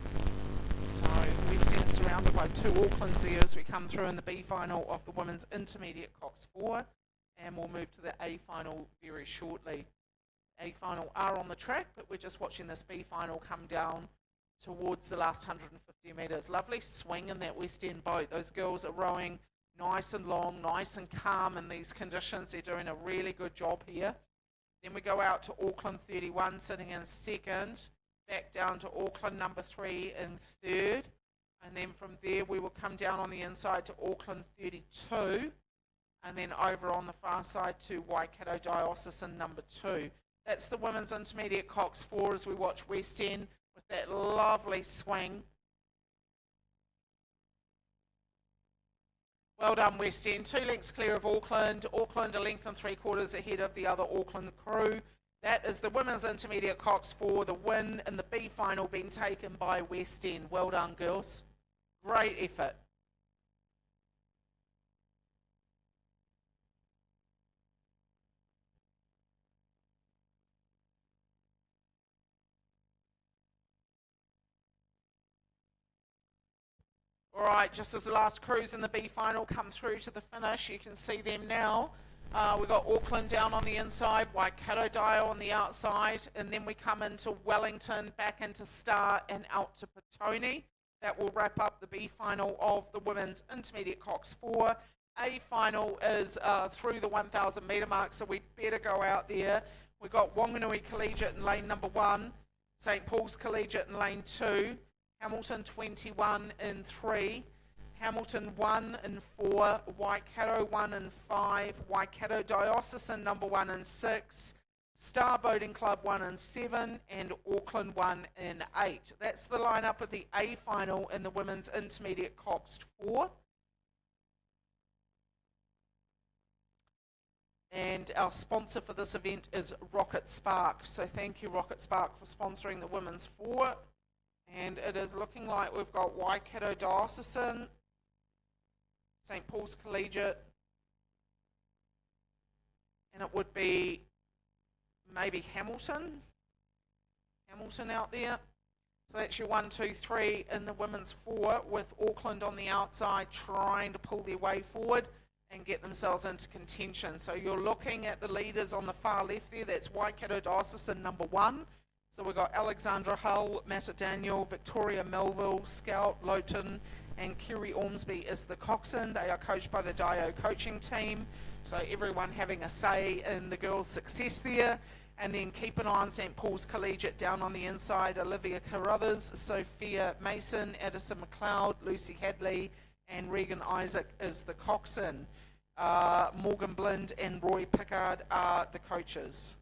So West End surrounded by 2 Aucklands there as we come through in the B final of the women's intermediate Cox 4, and we'll move to the A final very shortly. A final are on the track, but we're just watching this B final come down towards the last 150 metres. Lovely swing in that West End boat. Those girls are rowing nice and long, nice and calm in these conditions. They're doing a really good job here. Then we go out to Auckland 31 sitting in second, back down to Auckland number 3 in third, and then from there we will come down on the inside to Auckland 32, and then over on the far side to Waikato Diocesan number 2. That's the women's intermediate Cox 4 as we watch West End with that lovely swing. Well done, West End. 2 lengths clear of Auckland. Auckland a length and 3/4 ahead of the other Auckland crew. That is the women's intermediate Cox 4. The win in the B final being taken by West End. Well done, girls. Great effort. Alright, just as the last crews in the B final come through to the finish, you can see them now. We've got Auckland down on the inside, Waikato Dial on the outside, and then we come into Wellington, back into Star, and out to Petone. That will wrap up the B final of the women's intermediate Cox 4. A final is through the 1,000 metre mark, so we'd better go out there. We've got Wanganui Collegiate in lane number 1, St Paul's Collegiate in lane 2, Hamilton 21 in 3, Hamilton 1 in 4, Waikato 1 in 5, Waikato Diocesan number 1 in 6, Star Boating Club 1 in 7, and Auckland 1 in 8. That's the lineup of the A final in the women's intermediate Cox 4. And our sponsor for this event is Rocket Spark. So thank you, Rocket Spark, for sponsoring the women's 4. And it is looking like we've got Waikato Diocesan, St Paul's Collegiate, and it would be maybe Hamilton out there. So that's your 1, 2, 3 in the women's 4, with Auckland on the outside trying to pull their way forward and get themselves into contention. So you're looking at the leaders on the far left there. That's Waikato Diocesan number 1. So we've got Alexandra Hull, Matta Daniel, Victoria Melville, Scout Lowton, and Kerry Ormsby is the coxswain. They are coached by the Dio coaching team, so everyone having a say in the girls' success there. And then keep an eye on St Paul's Collegiate down on the inside. Olivia Carruthers, Sophia Mason, Addison McLeod, Lucy Hadley, and Regan Isaac is the coxswain. Morgan Blind and Roy Pickard are the coaches.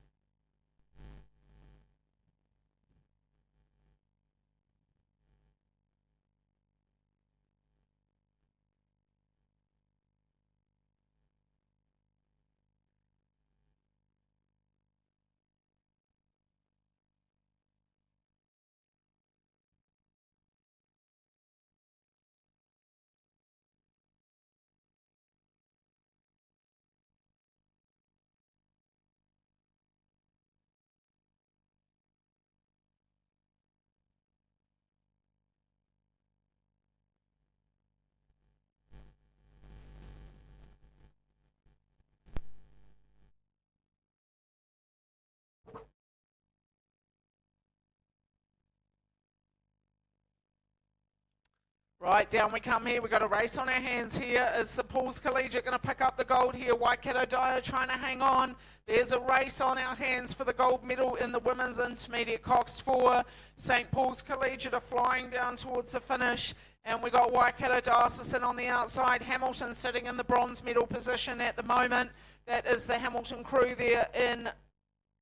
Right, down we come here. We've got a race on our hands here. Is St Paul's Collegiate going to pick up the gold here? Waikato Dio trying to hang on. There's a race on our hands for the gold medal in the women's intermediate Cox 4. St Paul's Collegiate are flying down towards the finish. And we've got Waikato Diocesan on the outside. Hamilton sitting in the bronze medal position at the moment. That is the Hamilton crew there in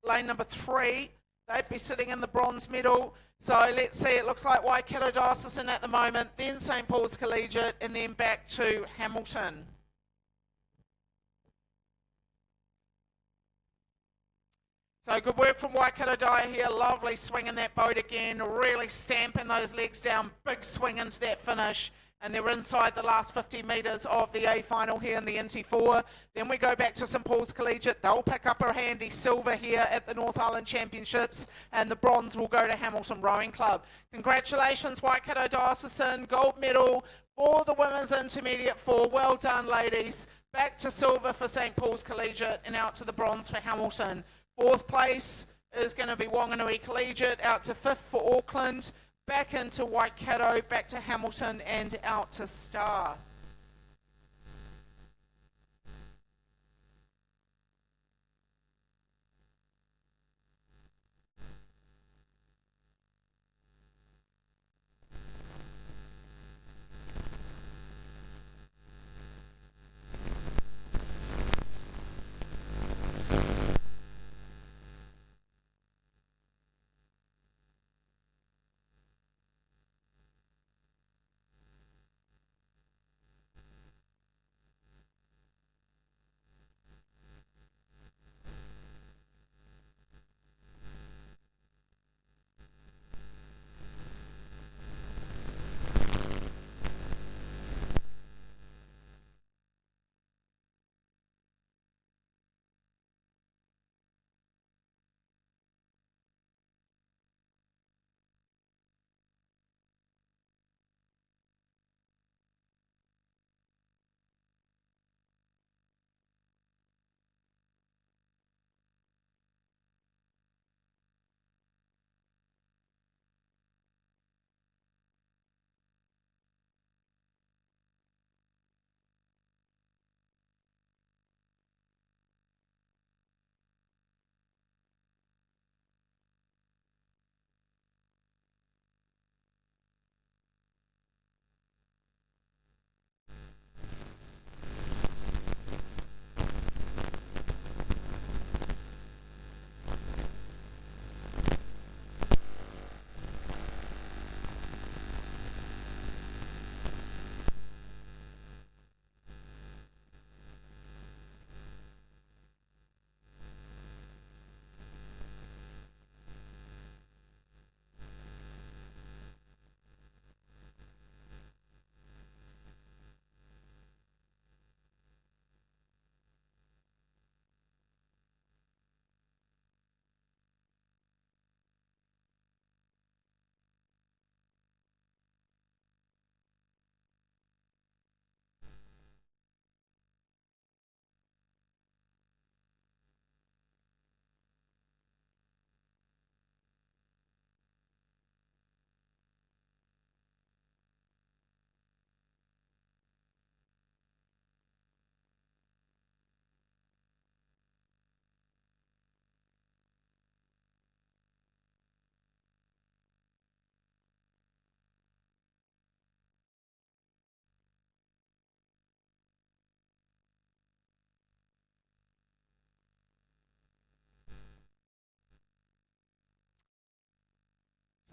lane number 3. They'd be sitting in the bronze medal. So let's see, it looks like Waikato Diocesan at the moment, then St Paul's Collegiate, and then back to Hamilton. So good work from Waikato Dio here, lovely swing in that boat again, really stamping those legs down, big swing into that finish. And they're inside the last 50 metres of the A final here in the Inti 4. Then we go back to St Paul's Collegiate. They'll pick up a handy silver here at the North Island Championships, and the bronze will go to Hamilton Rowing Club. Congratulations, Waikato Diocesan, gold medal for the women's intermediate 4. Well done, ladies. Back to silver for St Paul's Collegiate and out to the bronze for Hamilton. 4th place is going to be Wanganui Collegiate, out to 5th for Auckland. Back into Waikato, back to Hamilton, and out to Star.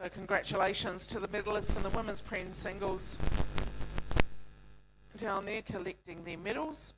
So congratulations to the medalists in the women's Prem singles down there collecting their medals.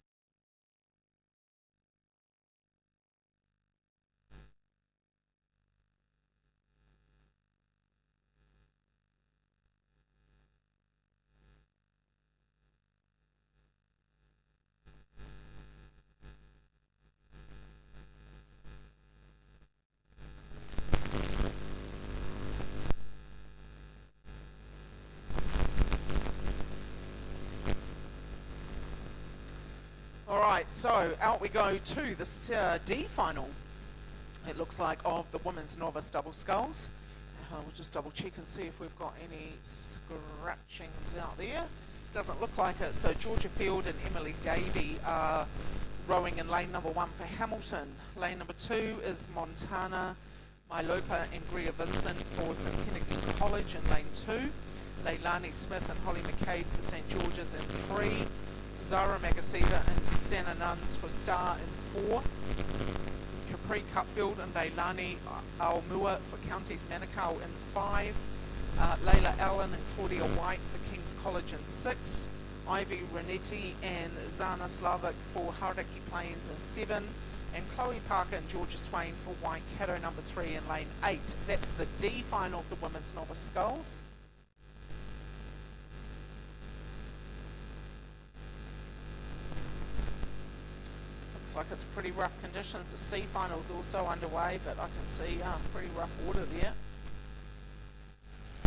Alright, so out we go to the D final, it looks like, of the women's novice double sculls. We'll just double check and see if we've got any scratchings out there. Doesn't look like it. So Georgia Field and Emily Davey are rowing in lane number 1 for Hamilton. Lane number 2 is Montana Mailopa and Greer Vincent for St Kennedy College in lane 2. Leilani Smith and Holly McCabe for St George's in 3. Zara Magasiva and Santa Nuns for Star in 4. Capri Cupfield and Leilani Aomua for Counties Manukau in 5. Layla Allen and Claudia White for King's College in 6. Ivy Renetti and Zana Slavic for Hauraki Plains in 7. And Chloe Parker and Georgia Swain for Waikato number 3 in lane 8. That's the D final of the Women's Novice Sculls. Looks like it's pretty rough conditions. The C final is also underway, but I can see pretty rough water there.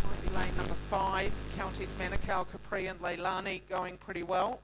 Might be lane number 5, Counties Manukau, Capri and Leilani going pretty well.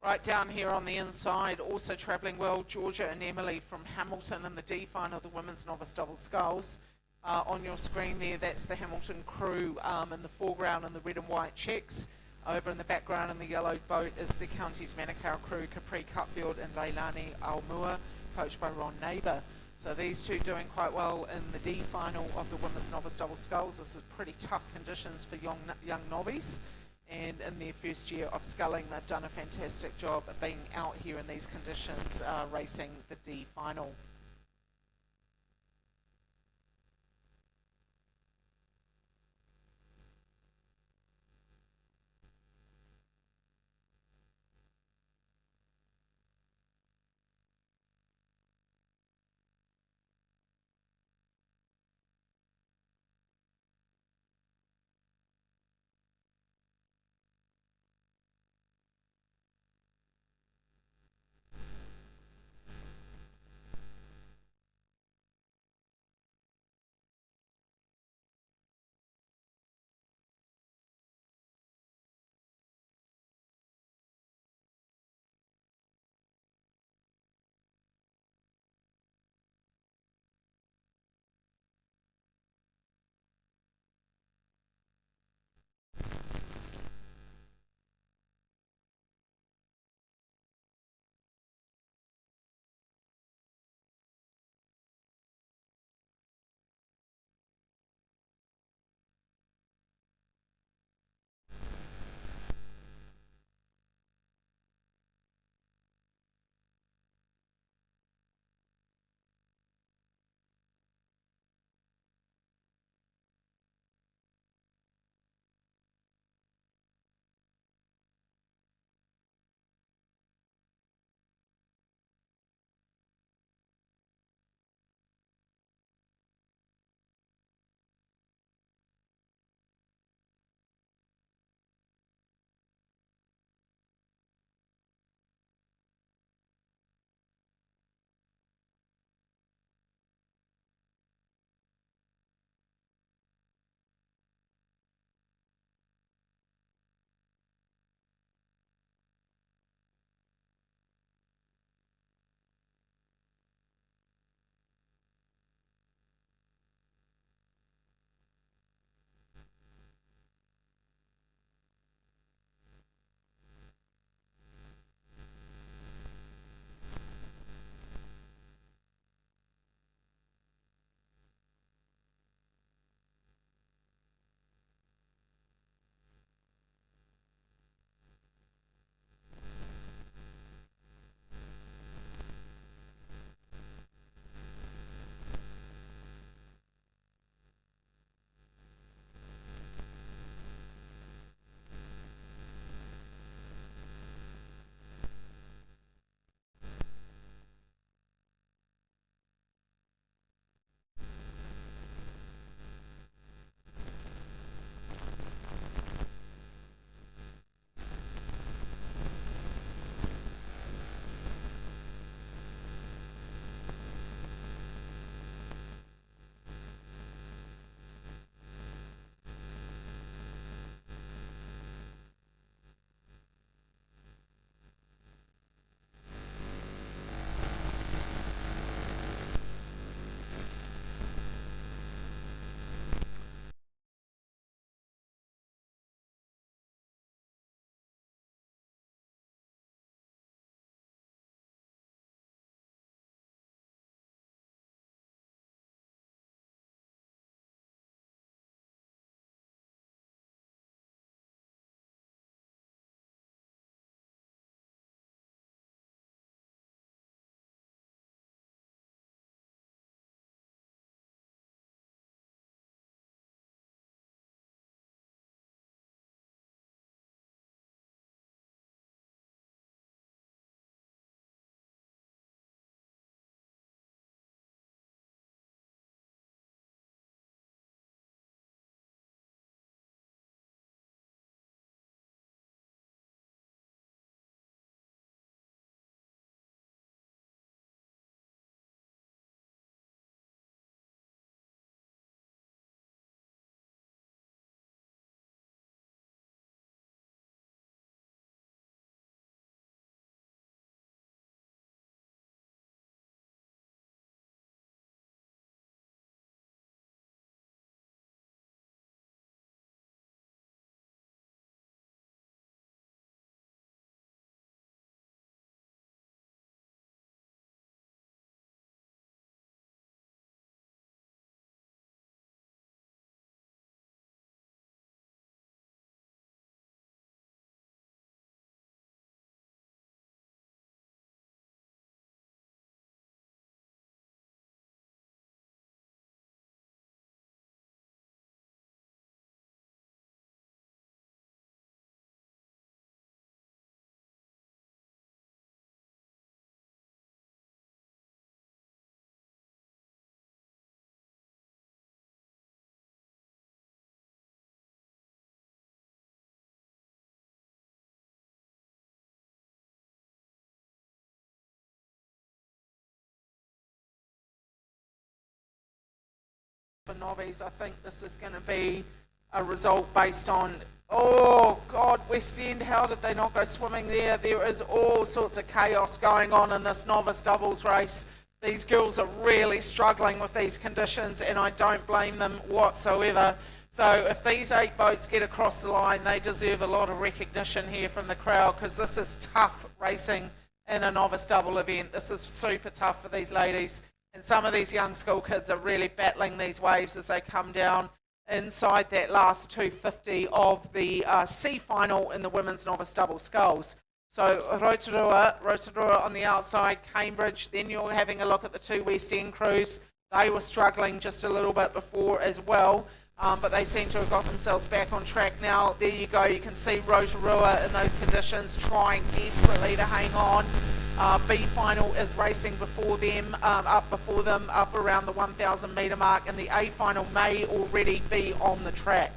Right down here on the inside, also travelling well, Georgia and Emily from Hamilton in the D final of the Women's Novice Double Sculls. On your screen there, that's the Hamilton crew in the foreground in the red and white checks. Over in the background in the yellow boat is the Counties Manukau crew, Capri Cupfield and Leilani Aomua, coached by Ron Neighbour. So these two doing quite well in the D final of the Women's Novice Double Sculls. This is pretty tough conditions for young novice. And in their first year of sculling, they've done a fantastic job of being out here in these conditions, racing the D final. for novice. I think this is going to be a result based on, oh God, West End, how did they not go swimming there? There is all sorts of chaos going on in this novice doubles race. These girls are really struggling with these conditions, and I don't blame them whatsoever. So if these 8 boats get across the line, they deserve a lot of recognition here from the crowd, because this is tough racing in a novice double event. This is super tough for these ladies. And some of these young school kids are really battling these waves as they come down inside that last 250 of the C final in the women's novice double sculls. So Rotorua on the outside, Cambridge, then you're having a look at the 2 West End crews. They were struggling just a little bit before as well, but they seem to have got themselves back on track now. There you go, you can see Rotorua in those conditions trying desperately to hang on. B final is racing before them, up around the 1,000 metre mark, and the A final may already be on the track.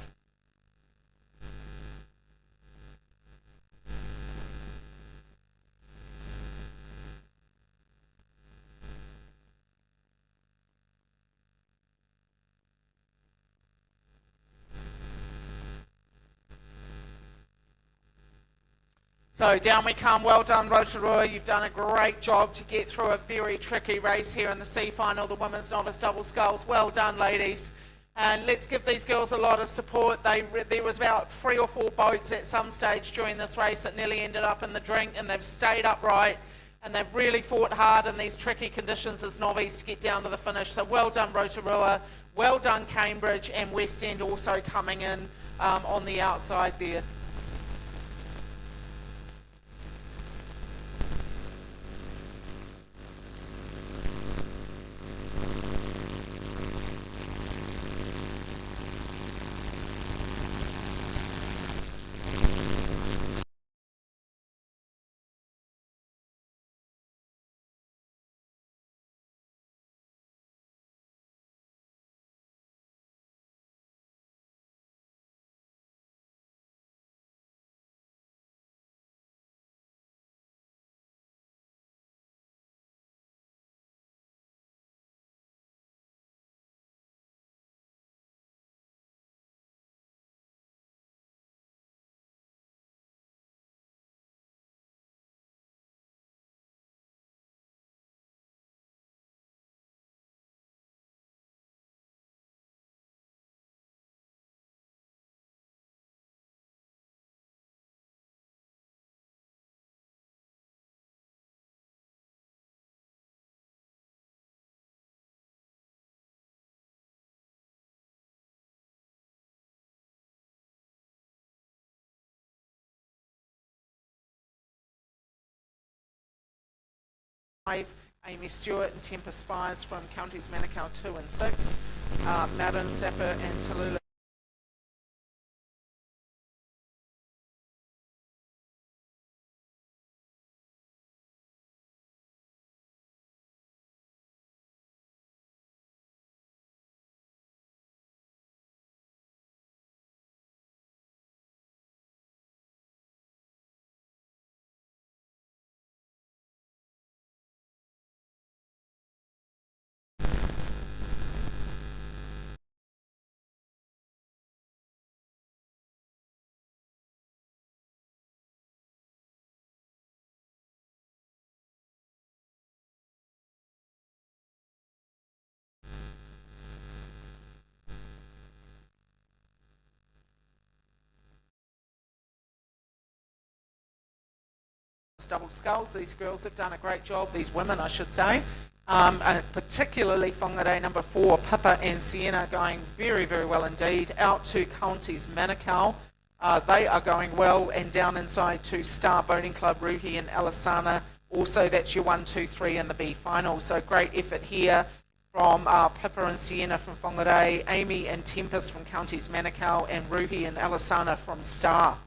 So down we come. Well done, Rotorua. You've done a great job to get through a very tricky race here in the C final, the women's novice double sculls. Well done, ladies. And let's give these girls a lot of support. There was about 3 or 4 boats at some stage during this race that nearly ended up in the drink, and they've stayed upright, and they've really fought hard in these tricky conditions as novices to get down to the finish. So well done, Rotorua. Well done, Cambridge, and West End also coming in on the outside there. Amy Stewart and Tempest Spires from counties Manukau 2 and 6, Madden Sapper and Tallulah double sculls. These girls have done a great job, these women I should say, particularly Whangarei number 4, Pippa and Sienna, going very, very well indeed. Out to counties Manukau, they are going well, and down inside to Star Boating Club, Ruhi and Alisana. Also, that's your 1, 2, 3 in the B final. So great effort here from Pippa and Sienna from Whangarei, Amy and Tempest from counties Manukau, and Ruhi and Alisana from Star.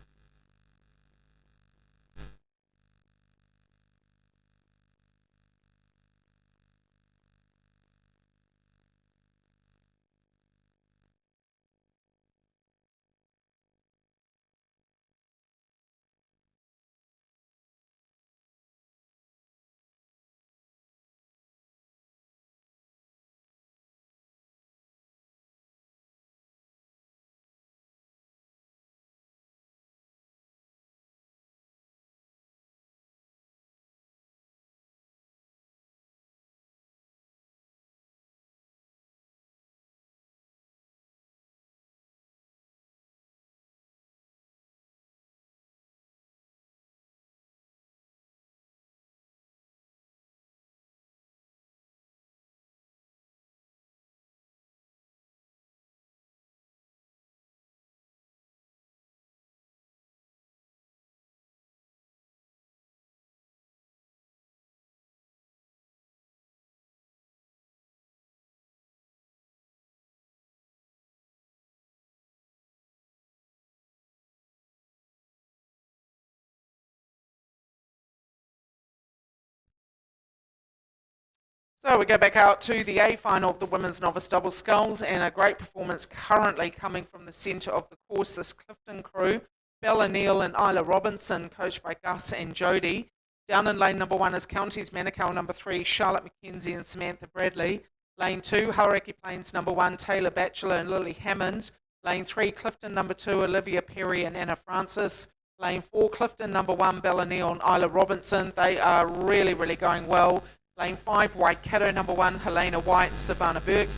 So we go back out to the A final of the women's novice double sculls, and a great performance currently coming from the centre of the course. This Clifton crew, Bella Neal and Isla Robinson, coached by Gus and Jody. Down in lane number 1 is Counties Manukau number 3, Charlotte McKenzie and Samantha Bradley. Lane 2, Hauraki Plains number 1, Taylor Batchelor and Lily Hammond. Lane 3, Clifton number 2, Olivia Perry and Anna Francis. Lane 4, Clifton number 1, Bella Neal and Isla Robinson. They are really, really going well. Lane 5, Waikato number 1, Helena White and Savannah Burke.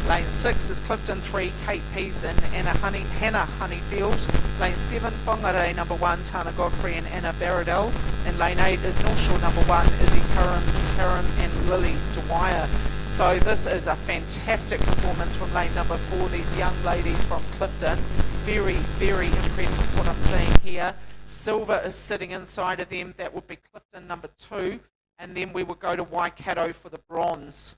Lane 6 is Clifton 3, Kate Peace and Hannah Honeyfield. Lane 7, Whangarei number 1, Tana Godfrey and Anna Baradell. And lane 8 is North Shore number 1, Izzy Curran and Lily Dwyer. So this is a fantastic performance from lane number 4, these young ladies from Clifton. Very, very impressed with what I'm seeing here. Silver is sitting inside of them, that would be Clifton number 2. And then we will go to Waikato for the bronze.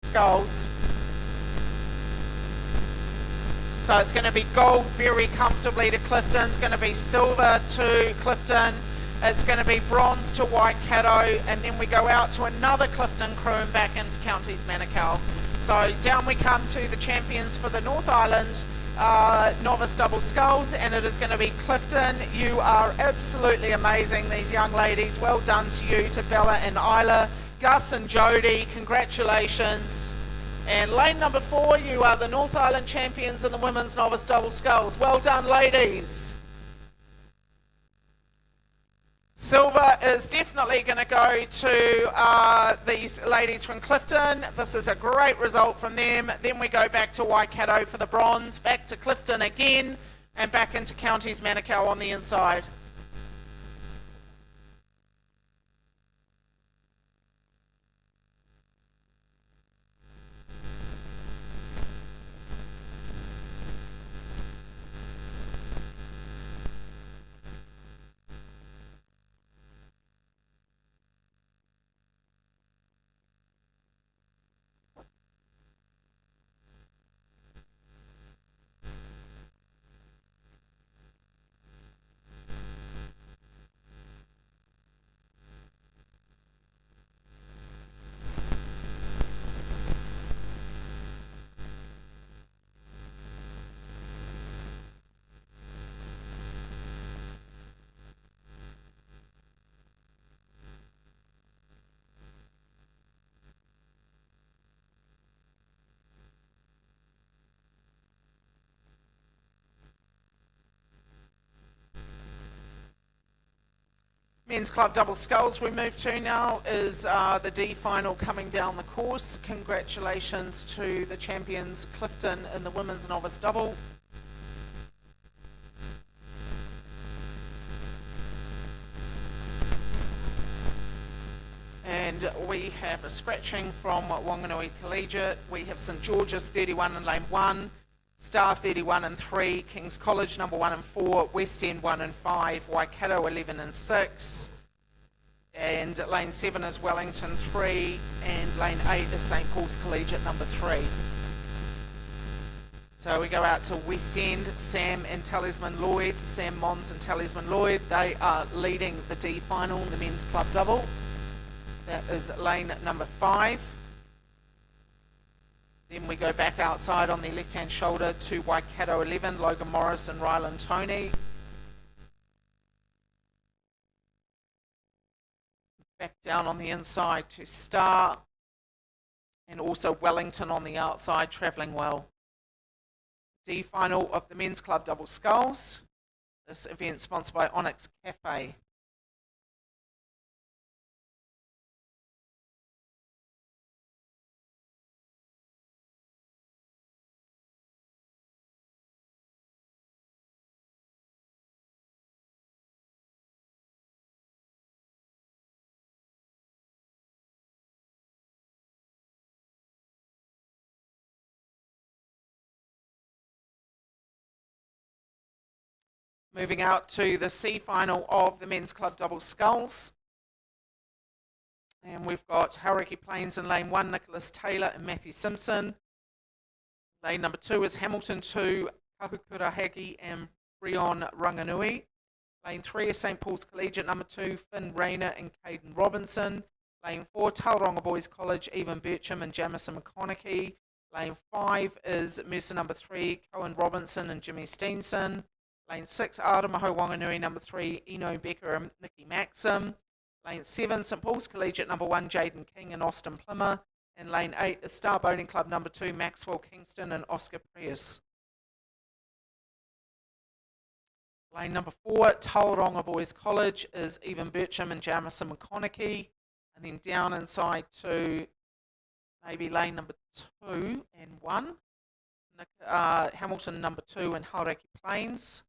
Skulls. So it's going to be gold very comfortably to Clifton. It's going to be silver to Clifton. It's going to be bronze to Waikato. And then we go out to another Clifton crew and back into Counties Manukau. So down we come to the champions for the North Island novice double sculls. And it is going to be Clifton. You are absolutely amazing, these young ladies. Well done to you, to Bella and Isla. Gus and Jody, congratulations. And lane number 4, you are the North Island champions in the women's novice double sculls. Well done, ladies. Silver is definitely going to go to these ladies from Clifton. This is a great result from them. Then we go back to Waikato for the bronze, back to Clifton again, and back into Counties Manukau on the inside. Men's Club double sculls we move to now is the D final coming down the course. Congratulations to the champions Clifton in the women's novice double. And we have a scratching from Wanganui Collegiate. We have St George's 31 in lane 1. Star 31 and 3, King's College number 1 and 4, West End 1 and 5, Waikato 11 and 6, and lane 7 is Wellington 3, and lane 8 is St Paul's Collegiate number 3. So we go out to West End, Sam and Talisman Lloyd, Sam Mons and Talisman Lloyd. They are leading the D final, the men's club double. That is lane number 5. Then we go back outside on the left-hand shoulder to Waikato 11, Logan Morris and Ryland Tony. Back down on the inside to Star, and also Wellington on the outside, travelling well. D final of the men's club double sculls This event sponsored by Onyx Cafe. Moving out to the C final of the men's club double sculls. And we've got Hauraki Plains in lane 1, Nicholas Taylor and Matthew Simpson. Lane number 2 is Hamilton 2, Kahukurahagi and Brion Ranganui. Lane 3 is St. Paul's Collegiate number 2, Finn Rayner and Caden Robinson. Lane 4, Tauranga Boys College, Evan Bircham and Jamison McConaughey. Lane 5 is Mercer number 3, Cohen Robinson and Jimmy Steenson. Lane 6, Aramaho Wanganui number 3, Eno Becker and Nicky Maxim. Lane 7, St. Paul's Collegiate number 1, Jaden King and Austin Plummer. And lane 8 is Star Boating Club number 2, Maxwell Kingston and Oscar Prius. Lane number 4, Tauranga Boys College is Evan Bircham and Jamison McConaughey. And then down inside to maybe lane number 2 and 1, Hamilton number 2 and Hauraki Plains.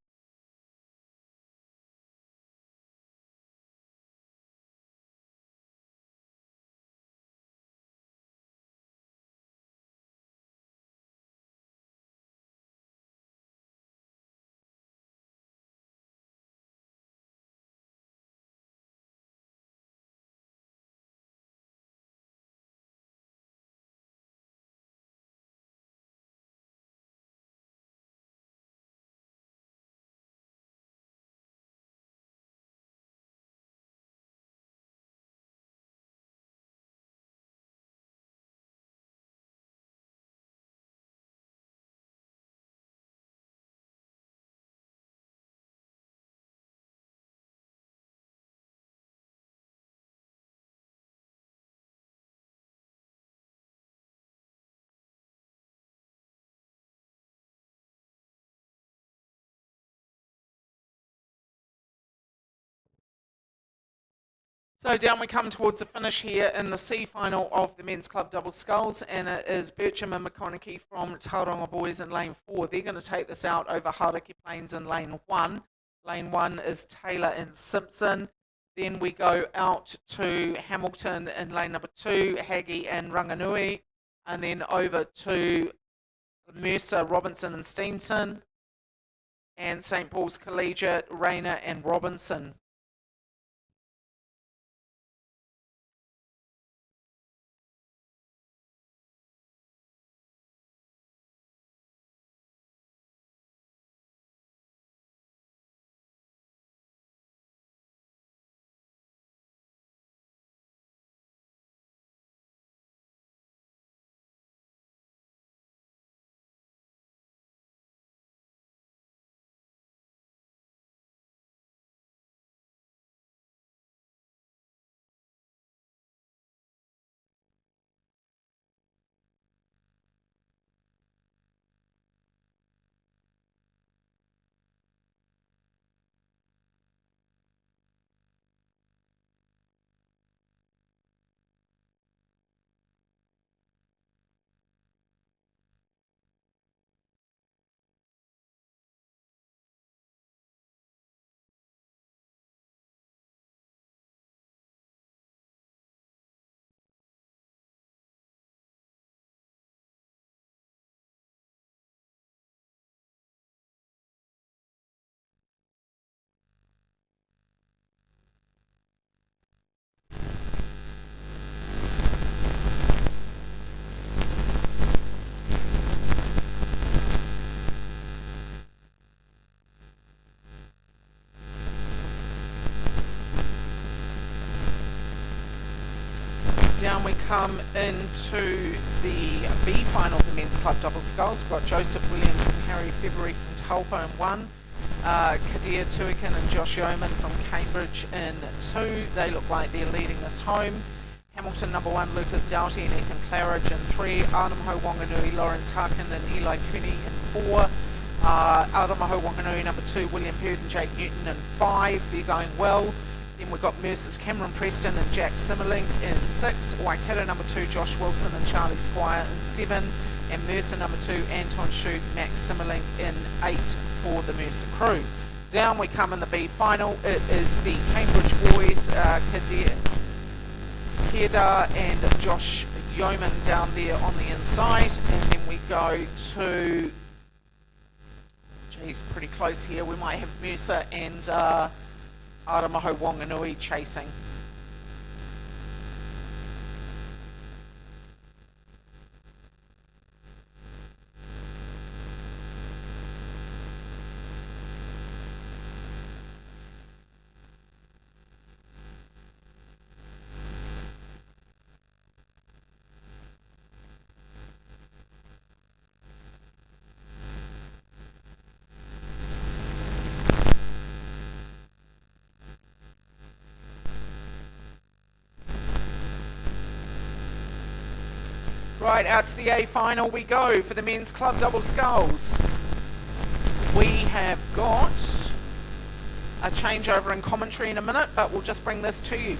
So down we come towards the finish here in the C final of the men's club double sculls, and it is Bircham and McConaughey from Tauranga Boys in lane 4. They're going to take this out over Hauraki Plains in lane 1. Lane 1 is Taylor and Simpson. Then we go out to Hamilton in lane number 2, Haggie and Ranganui, and then over to Mercer, Robinson and Steenson, and St. Paul's Collegiate, Rayner and Robinson. Down we come into the B final of the men's club double sculls. We've got Joseph Williams and Harry February from Taupo in 1. Kadir Tuikin and Josh Yeoman from Cambridge in 2. They look like they're leading this home. Hamilton number 1, Lucas Doughty and Ethan Claridge in 3. Arnhem Ho Wanganui, Lawrence Harkin and Eli Cooney in 4. Aotearoa Wanganui number 2, William Hurd and Jake Newton in 5, they're going well. Then we've got Mercer's Cameron Preston and Jack Simmerlink in 6, Waikato number 2, Josh Wilson and Charlie Squire in 7, and Mercer number 2, Anton Shute, Max Simmerlink in 8 for the Mercer crew. Down we come in the B final. It is the Cambridge boys, Kedar and Josh Yeoman down there on the inside, and then we go to, geez, pretty close here. We might have Mercer and Aotearoa Wanganui chasing. Right, out to the A final we go for the men's club double sculls. We have got a changeover in commentary in a minute, but we'll just bring this to you.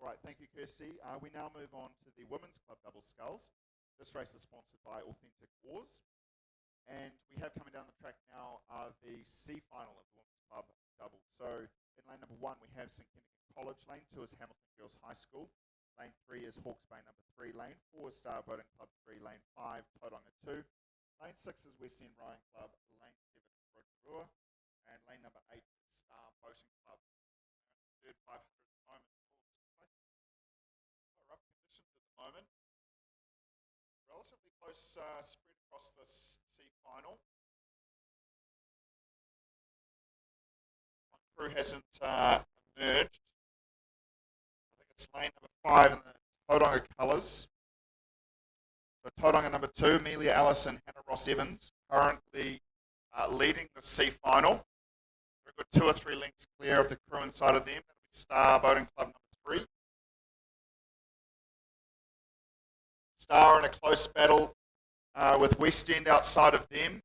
Right, thank you, Kirsty. We now move on to the Women's Club Double Sculls. This race is sponsored by Authentic Wars. And we have coming down the track now the C final of the Women's Club Double. So in lane number 1, we have St. Kentigern College. Lane 2 is Hamilton Girls High School. Lane 3 is Hawke's Bay number 3. Lane 4 is Star Boating Club 3. Lane 5, Tauranga 2. Lane 6 is West End Rowing Club. Lane 7 is Rotorua. And lane number 8 is Star Boating Club. Third 500 at the moment. Quite rough conditions at the moment. Relatively close spread across this C final. One crew hasn't emerged. I think it's lane number 5 in the Tauranga colours. So Tauranga number 2, Amelia Ellis and Hannah Ross Evans, currently leading the C final. We've got 2 or 3 lengths clear of the crew inside of them. That'll be Star Boating Club number 3. Star in a close battle with West End outside of them.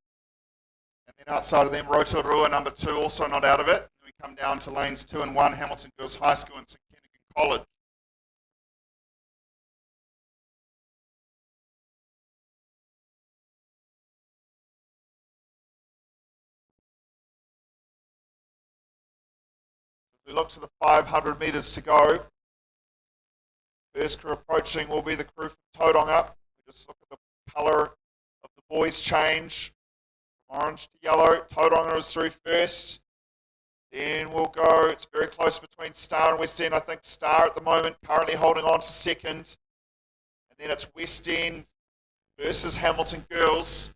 And then outside of them, Rotorua number 2, also not out of it. And we come down to lanes 2 and 1, Hamilton Girls High School and St. Kentigern College. As we look to the 500 metres to go, first crew approaching will be the crew from Tauranga. We just look at the colour of the boys change from orange to yellow. Tauranga is through first. Then we'll go, it's very close between Star and West End. I think Star at the moment currently holding on to second. And then it's West End versus Hamilton Girls.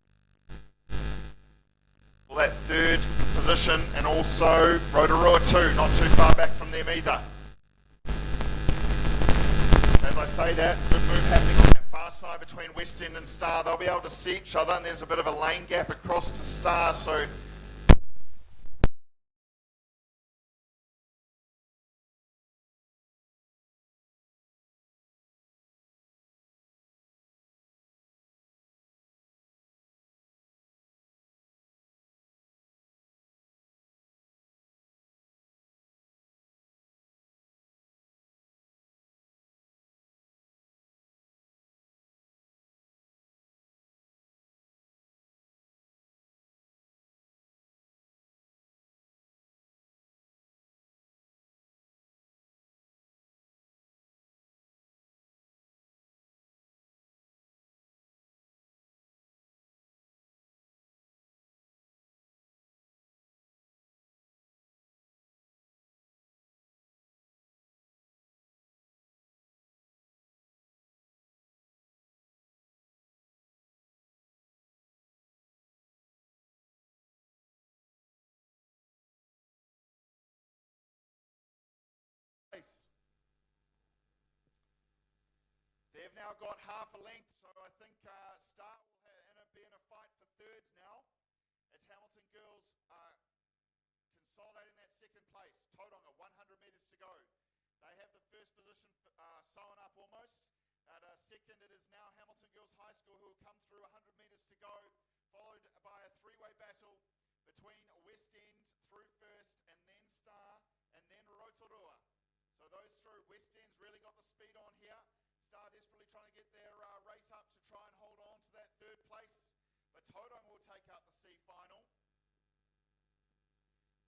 Well, that third position, and also Rotorua 2, not too far back from them either. As I say that, good move happening on that far side between West End and Star. They'll be able to see each other, and there's a bit of a lane gap across to Star, so they've now got half a length, so I think Star will be in a fight for third now, as Hamilton Girls are consolidating that second place. Tauranga, 100 metres to go. They have the first position sewn up almost. At second, it is now Hamilton Girls High School who will come through 100 metres to go, followed by a three-way battle between West End through first, and then Star, and then Rotorua. So those through, West End's really got the speed on here. Star desperately trying to get their rate up to try and hold on to that third place. But Tauranga will take out the C final.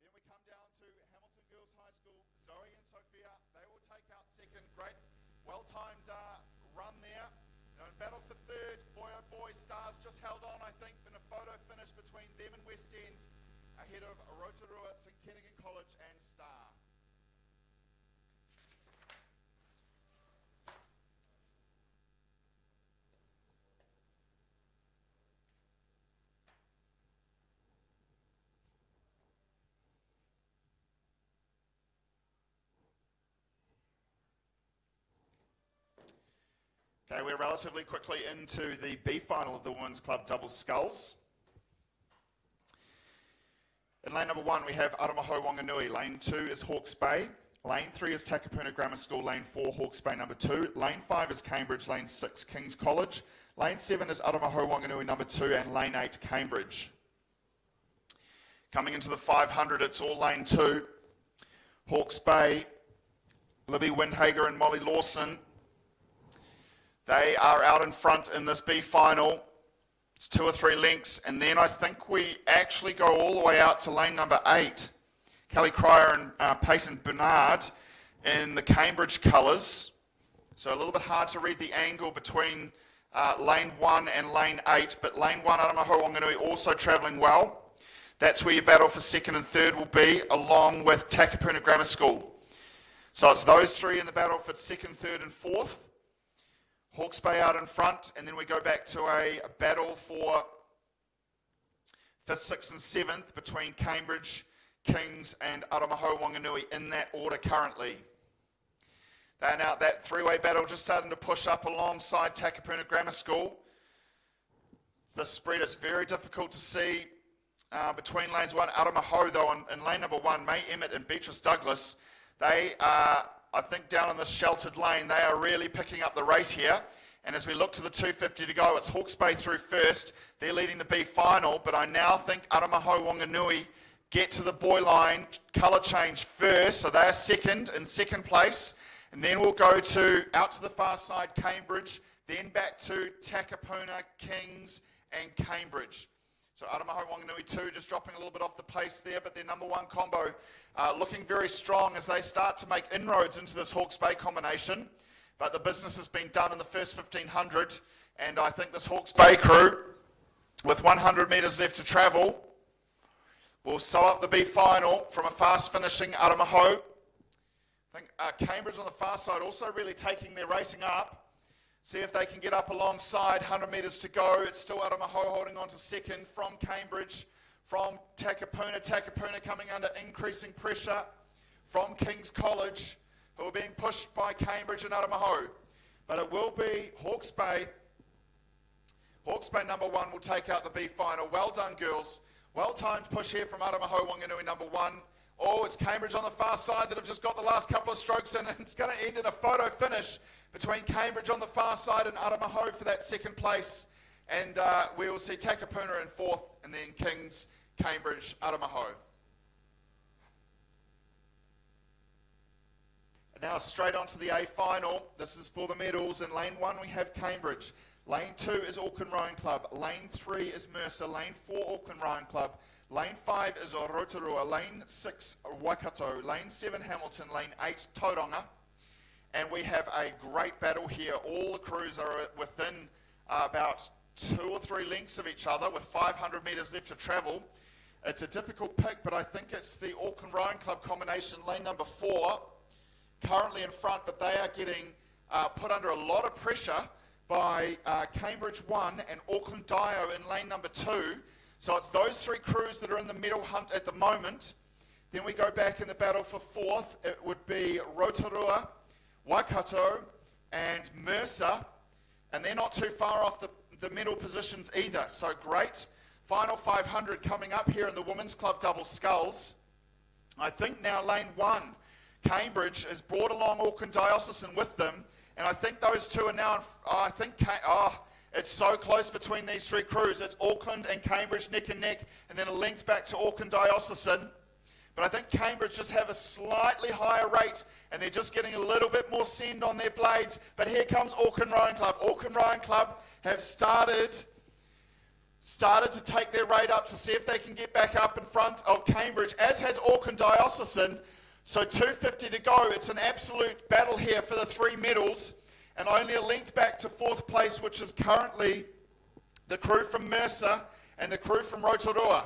Then we come down to Hamilton Girls High School. Zoe and Sophia, they will take out second. Great, well-timed run there. In battle for third, boy oh boy, Star's just held on, I think, in a photo finish between them and West End, ahead of Rotorua, St. Kentigern College and Star. Okay, we're relatively quickly into the B final of the Women's Club Double Sculls. In lane number 1, we have Aramaho Wanganui. Lane 2 is Hawke's Bay. Lane 3 is Takapuna Grammar School. Lane 4, Hawke's Bay number 2. Lane 5 is Cambridge. Lane 6, King's College. Lane 7 is Aramaho Wanganui number 2. And lane 8, Cambridge. Coming into the 500, it's all lane 2. Hawke's Bay Libby Windhager and Molly Lawson. They are out in front in this B final. It's 2 or 3 lengths, and then I think we actually go all the way out to lane number 8. Kelly Cryer and Peyton Bernard in the Cambridge colours. So a little bit hard to read the angle between lane 1 and lane 8, but lane 1, Aramaho Wanganui also travelling well. That's where your battle for 2nd and 3rd will be, along with Takapuna Grammar School. So it's those 3 in the battle for 2nd, 3rd and 4th. Hawke's Bay out in front, and then we go back to a battle for 5th, 6th and 7th between Cambridge, Kings and Aramaho Wanganui in that order currently. They're now that 3-way battle just starting to push up alongside Takapuna Grammar School. The spread is very difficult to see between lanes 1. Aramaho though in lane number 1, May Emmett and Beatrice Douglas, they are, I think, down in this sheltered lane, they are really picking up the rate here. And as we look to the 250 to go, it's Hawke's Bay through first. They're leading the B final, but I now think Aramaho Wanganui get to the buoy line, colour change first, so they are second, in second place. And then we'll go to out to the far side, Cambridge, then back to Takapuna, Kings, and Cambridge. So Aramaho Wanganui 2 just dropping a little bit off the pace there, but their number 1 combo looking very strong as they start to make inroads into this Hawke's Bay combination. But the business has been done in the first 1500, and I think this Hawke's Bay crew, with 100 metres left to travel, will sew up the B final from a fast finishing Aramaho. I think Cambridge on the far side also really taking their rating up. See if they can get up alongside, 100 metres to go. It's still Aramaho holding on to second from Cambridge, from Takapuna. Takapuna coming under increasing pressure from King's College, who are being pushed by Cambridge and Aramaho. But it will be Hawke's Bay. Hawke's Bay number 1 will take out the B final. Well done, girls. Well-timed push here from Aramaho Wanganui number 1. Oh, it's Cambridge on the far side that have just got the last couple of strokes in, and it's going to end in a photo finish between Cambridge on the far side and Aramaho for that second place. And we will see Takapuna in 4th, and then Kings, Cambridge, Aramaho. And now straight on to the A final. This is for the medals. In lane 1 we have Cambridge. Lane 2 is Auckland Rowing Club. Lane 3 is Mercer. Lane 4, Auckland Rowing Club. Lane 5 is Rotorua. Lane 6, Waikato. Lane 7, Hamilton. Lane 8, Tauranga. And we have a great battle here. All the crews are within about 2 or 3 lengths of each other with 500 metres left to travel. It's a difficult pick, but I think it's the Auckland Rowing Club combination, lane number 4, currently in front, but they are getting put under a lot of pressure by Cambridge 1 and Auckland Dio in lane number 2. So it's those 3 crews that are in the medal hunt at the moment. Then we go back in the battle for 4th. It would be Rotorua, Waikato and Mercer, and they're not too far off the middle positions either. So great. Final 500 coming up here in the Women's Club Double Sculls. I think now lane 1, Cambridge, has brought along Auckland Diocesan with them, and I think those 2 are now, it's so close between these 3 crews. It's Auckland and Cambridge neck and neck, and then a length back to Auckland Diocesan. But I think Cambridge just have a slightly higher rate, and they're just getting a little bit more send on their blades. But here comes Auckland Rowing Club. Auckland Rowing Club have started to take their rate up to see if they can get back up in front of Cambridge, as has Auckland Diocesan. So 250 to go. It's an absolute battle here for the 3 medals, and only a length back to 4th place, which is currently the crew from Mercer and the crew from Rotorua.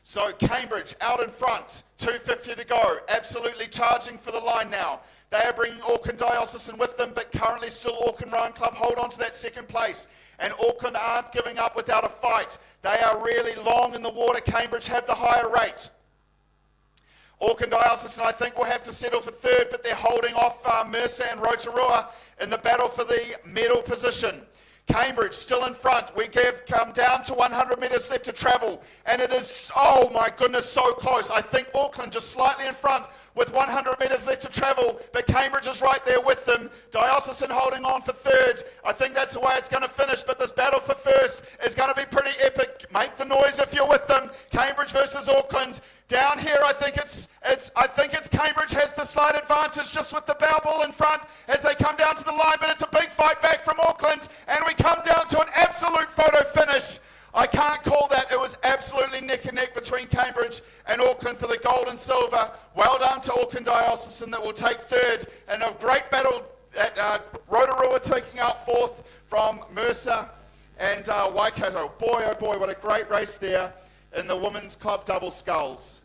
So Cambridge out in front, 250 to go, absolutely charging for the line now. They are bringing Auckland Diocesan with them, but currently still Auckland Rowing Club hold on to that 2nd place. And Auckland aren't giving up without a fight. They are really long in the water. Cambridge have the higher rate. Auckland Diocesan, I think, will have to settle for 3rd, but they're holding off Mercer and Rotorua in the battle for the medal position. Cambridge still in front. We come down to 100 metres left to travel, and it is, oh my goodness, so close. I think Auckland just slightly in front with 100 metres left to travel, but Cambridge is right there with them. Diocesan holding on for third. I think that's the way it's going to finish, but this battle for first is going to be pretty epic. Make the noise if you're with them. Cambridge versus Auckland. Down here, I think it's Cambridge has the slight advantage just with the bow ball in front as they come down to the line, but it's a big fight back from Auckland, and we come down to an absolute photo finish. I can't call that. It was absolutely neck and neck between Cambridge and Auckland for the gold and silver. Well done to Auckland Diocesan that will take third, and a great battle at Rotorua taking out fourth from Mercer and Waikato. Boy, oh boy, what a great race there in the women's club double sculls.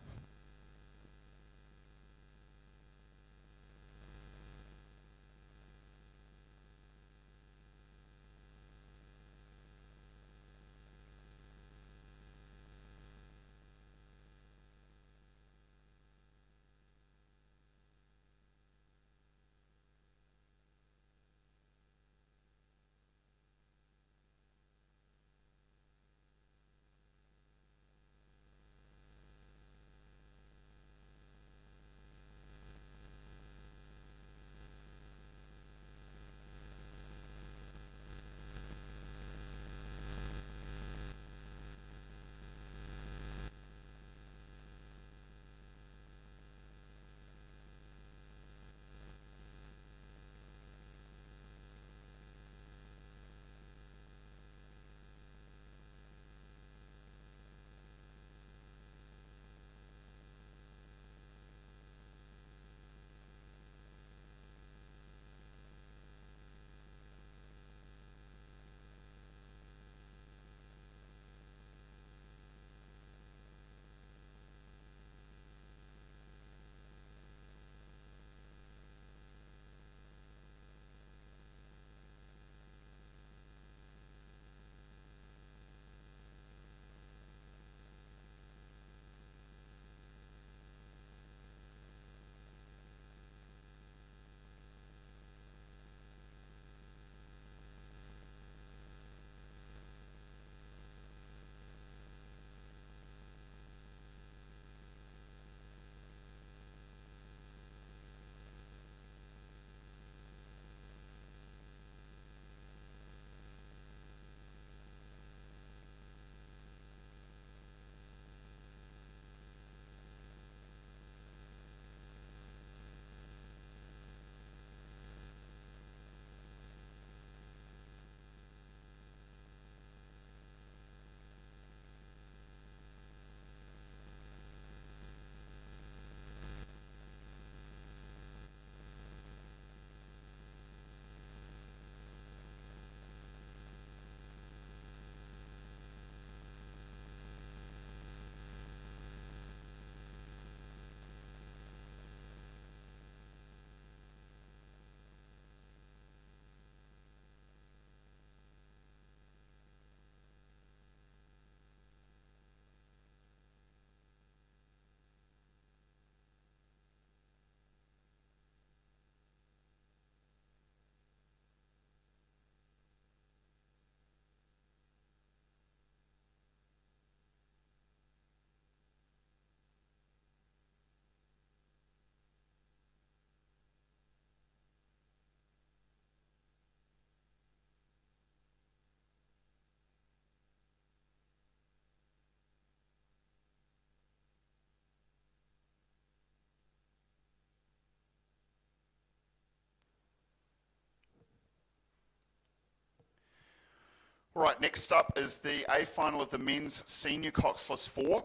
All right, next up is the A final of the men's senior Coxless 4.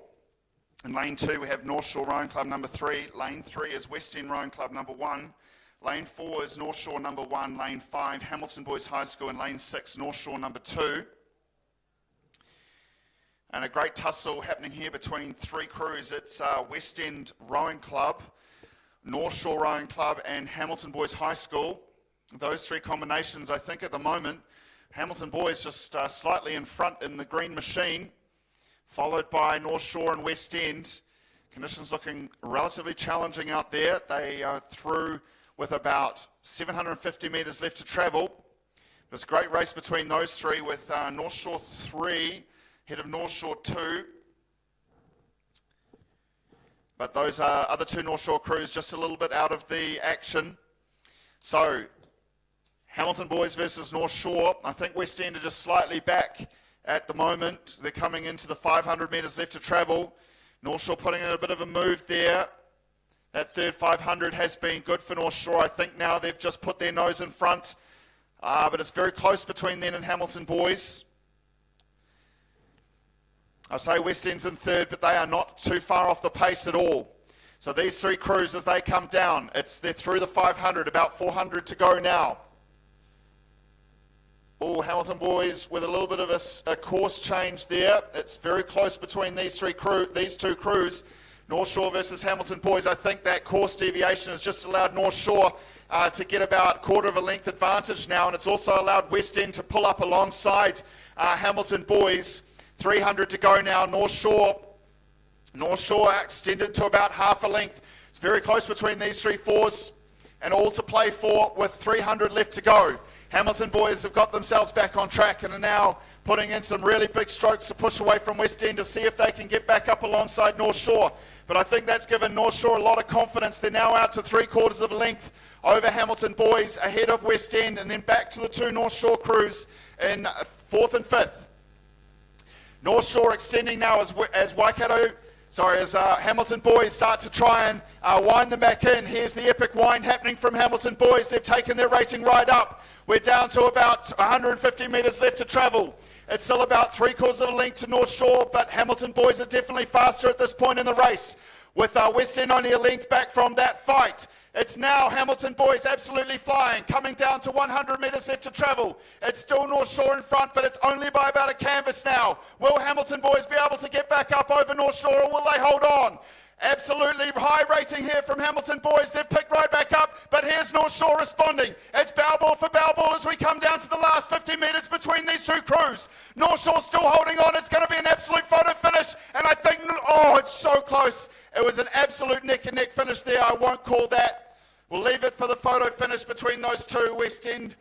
In lane 2, we have North Shore Rowing Club number 3. Lane 3 is West End Rowing Club number 1. Lane 4 is North Shore number 1. Lane 5, Hamilton Boys High School. And lane 6, North Shore number 2. And a great tussle happening here between three crews. It's West End Rowing Club, North Shore Rowing Club, and Hamilton Boys High School. Those three combinations, I think at the moment, Hamilton Boys just slightly in front in the green machine, followed by North Shore and West End. Conditions looking relatively challenging out there. They are through with about 750 metres left to travel. It's a great race between those three, with North Shore 3 ahead of North Shore 2. But those other two North Shore crews just a little bit out of the action. So, Hamilton Boys versus North Shore. I think West End are just slightly back at the moment. They're coming into the 500 metres left to travel. North Shore putting in a bit of a move there. That third 500 has been good for North Shore. I think now they've just put their nose in front. But it's very close between them and Hamilton Boys. I say West End's in third, but they are not too far off the pace at all. So these three crews, as they come down, they're through the 500, about 400 to go now. Oh, Hamilton Boys with a little bit of a course change there. It's very close between these two crews. North Shore versus Hamilton Boys. I think that course deviation has just allowed North Shore to get about a quarter of a length advantage now, and it's also allowed West End to pull up alongside Hamilton Boys. 300 to go now. North Shore extended to about half a length. It's very close between these three fours, and all to play for with 300 left to go. Hamilton Boys have got themselves back on track and are now putting in some really big strokes to push away from West End to see if they can get back up alongside North Shore. But I think that's given North Shore a lot of confidence. They're now out to 3/4 of a length over Hamilton Boys, ahead of West End, and then back to the two North Shore crews in 4th and 5th. North Shore extending now as Hamilton Boys start to try and wind them back in. Here's the epic wind happening from Hamilton Boys. They've taken their rating right up. We're down to about 150 metres left to travel. It's still about 3/4 of a length to North Shore, but Hamilton Boys are definitely faster at this point in the race, with West End only a length back from that fight. It's now Hamilton Boys absolutely flying, coming down to 100 metres left to travel. It's still North Shore in front, but it's only by about a canvas now. Will Hamilton Boys be able to get back up over North Shore, or will they hold on? Absolutely high rating here from Hamilton Boys. They've picked right back up, but here's North Shore responding. It's bow ball for bow ball as we come down to the last 50 metres between these two crews. North Shore still holding on. It's going to be an absolute photo finish, and I think, oh, it's so close. It was an absolute neck and neck finish there. I won't call that. We'll leave it for the photo finish between those two. West End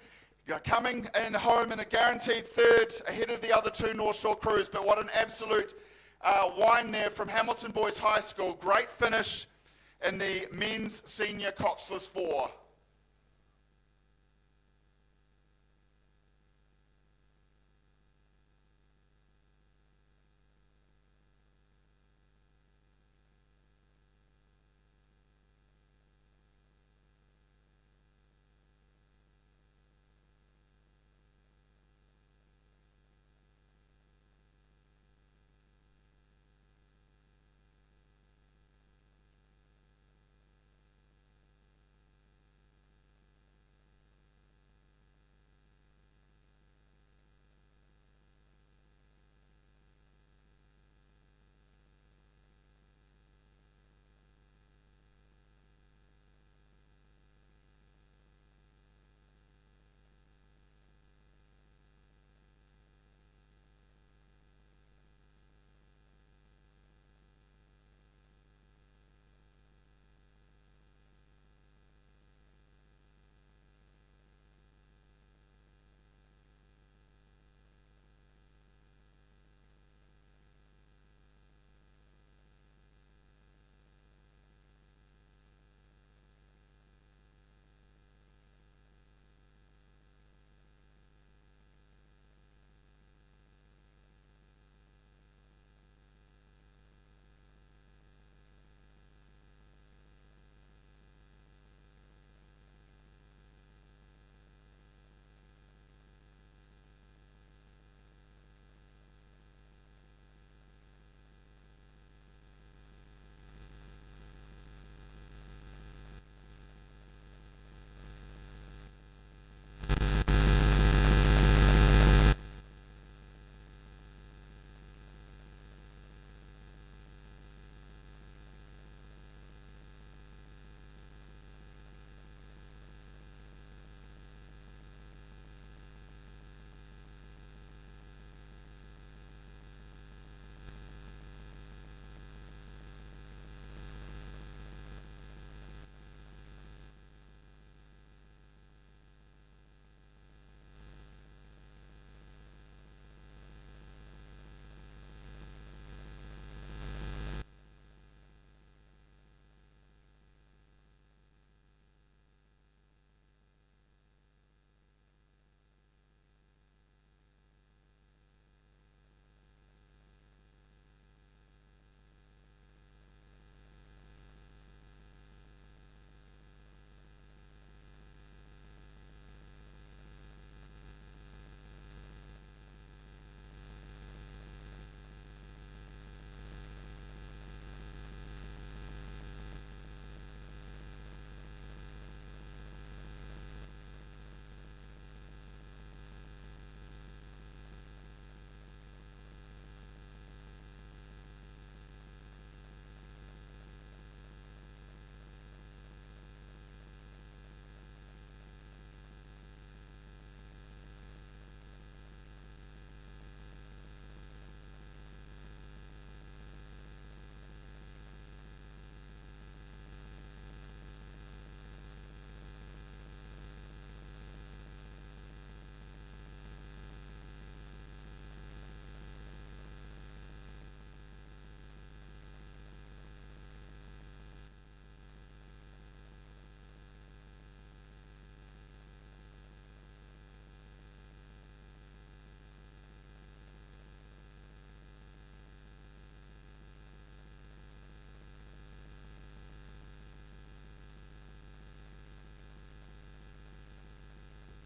coming in home in a guaranteed third ahead of the other two North Shore crews, but what an absolute wine there from Hamilton Boys High School. Great finish in the men's senior Coxless 4.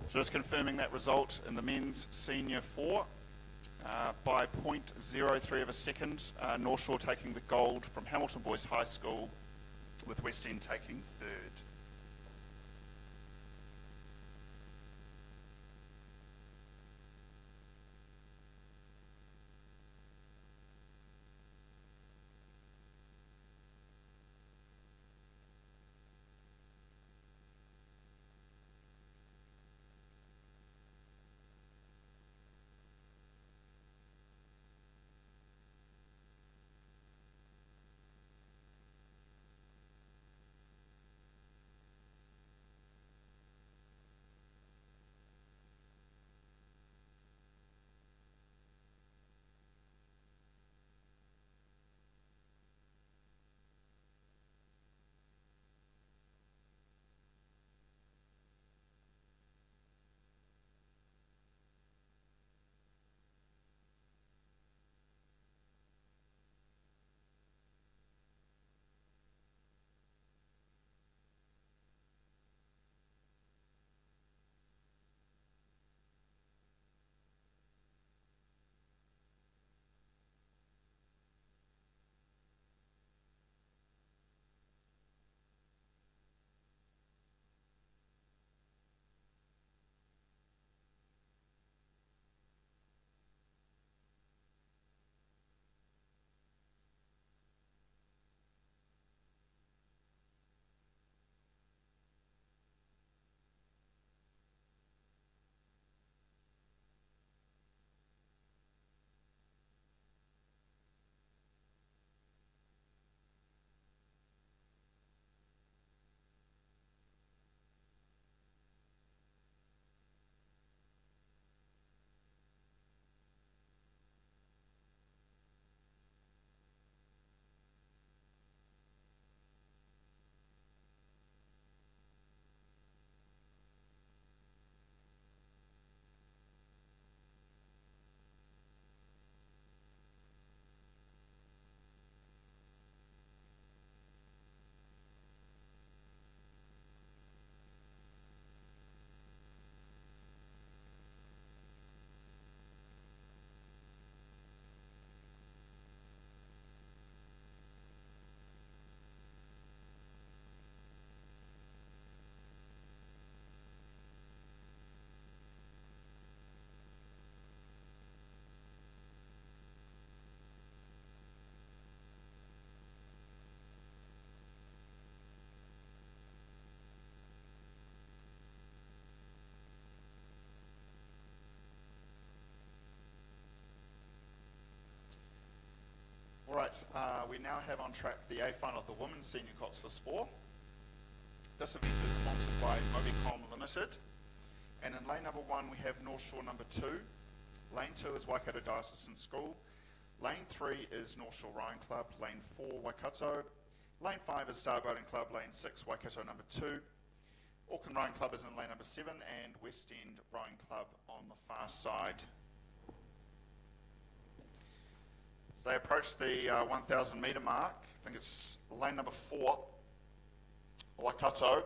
So just confirming that result in the men's senior 4 by 0.03 of a second. North Shore taking the gold from Hamilton Boys High School, with West End taking third. All right, we now have on track the A final of the Women's Senior Coxless 4. This event is sponsored by Mobicom Limited. And in lane number 1, we have North Shore number 2. Lane 2 is Waikato Diocesan School. Lane 3 is North Shore Rowing Club. Lane 4, Waikato. Lane 5 is Star Boating Club. Lane 6, Waikato number 2. Auckland Rowing Club is in lane number 7, and West End Rowing Club on the far side. So they approach the 1,000 metre mark. I think it's lane number 4, Waikato,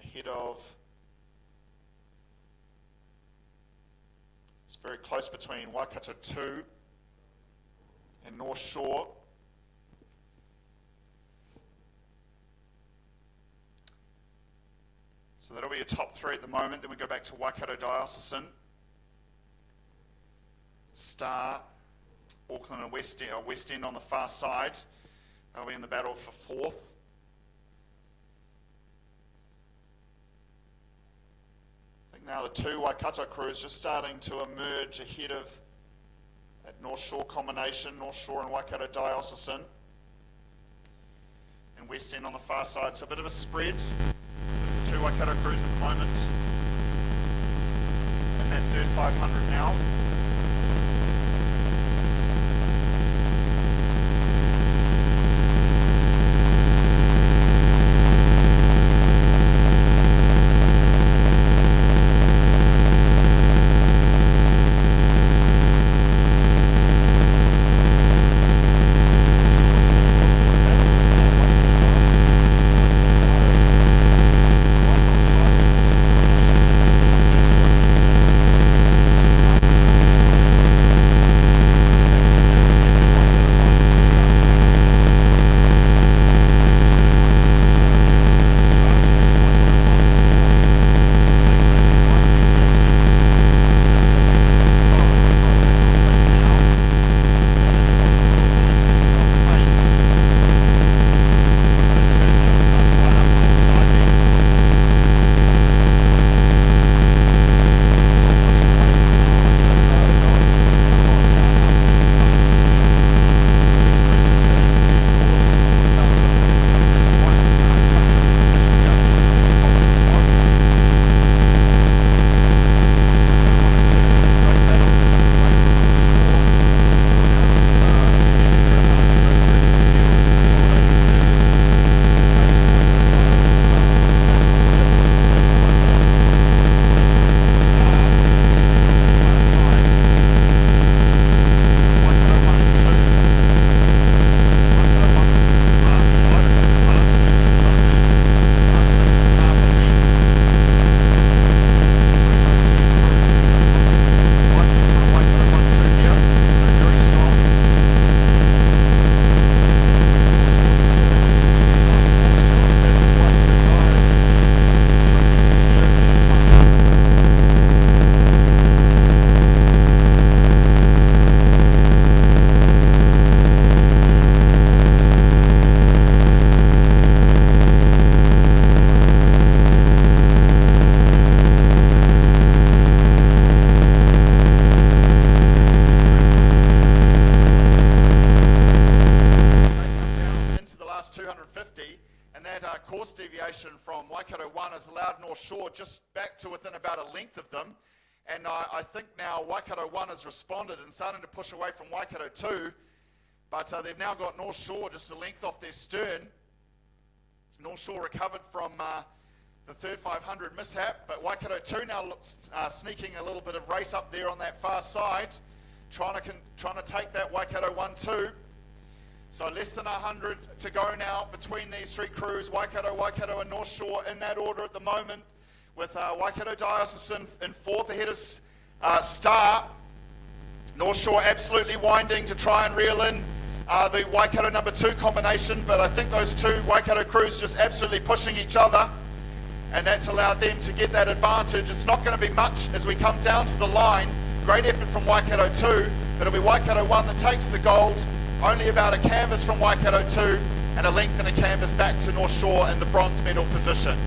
ahead of, it's very close between Waikato 2 and North Shore. So that'll be your top 3 at the moment. Then we go back to Waikato Diocesan, Star, Auckland and West End on the far side. They'll be in the battle for 4th. I think now the 2 Waikato crews just starting to emerge ahead of that North Shore combination, North Shore and Waikato Diocesan. And West End on the far side, so a bit of a spread. There's the 2 Waikato crews at the moment. And that third 500 now. North Shore just back to within about a length of them. And I think now Waikato 1 has responded and starting to push away from Waikato 2. But they've now got North Shore just a length off their stern. North Shore recovered from the third 500 mishap, but Waikato 2 now looks sneaking a little bit of race up there on that far side, trying to take that Waikato 1-2. So less than 100 to go now between these three crews, Waikato, and North Shore in that order at the moment, with Waikato Diocesan in fourth ahead of Star. North Shore absolutely winding to try and reel in the Waikato number 2 combination, but I think those two Waikato crews just absolutely pushing each other, and that's allowed them to get that advantage. It's not going to be much as we come down to the line. Great effort from Waikato 2, but it'll be Waikato 1 that takes the gold. Only about a canvas from Waikato 2, and a length and a canvas back to North Shore in the bronze medal position.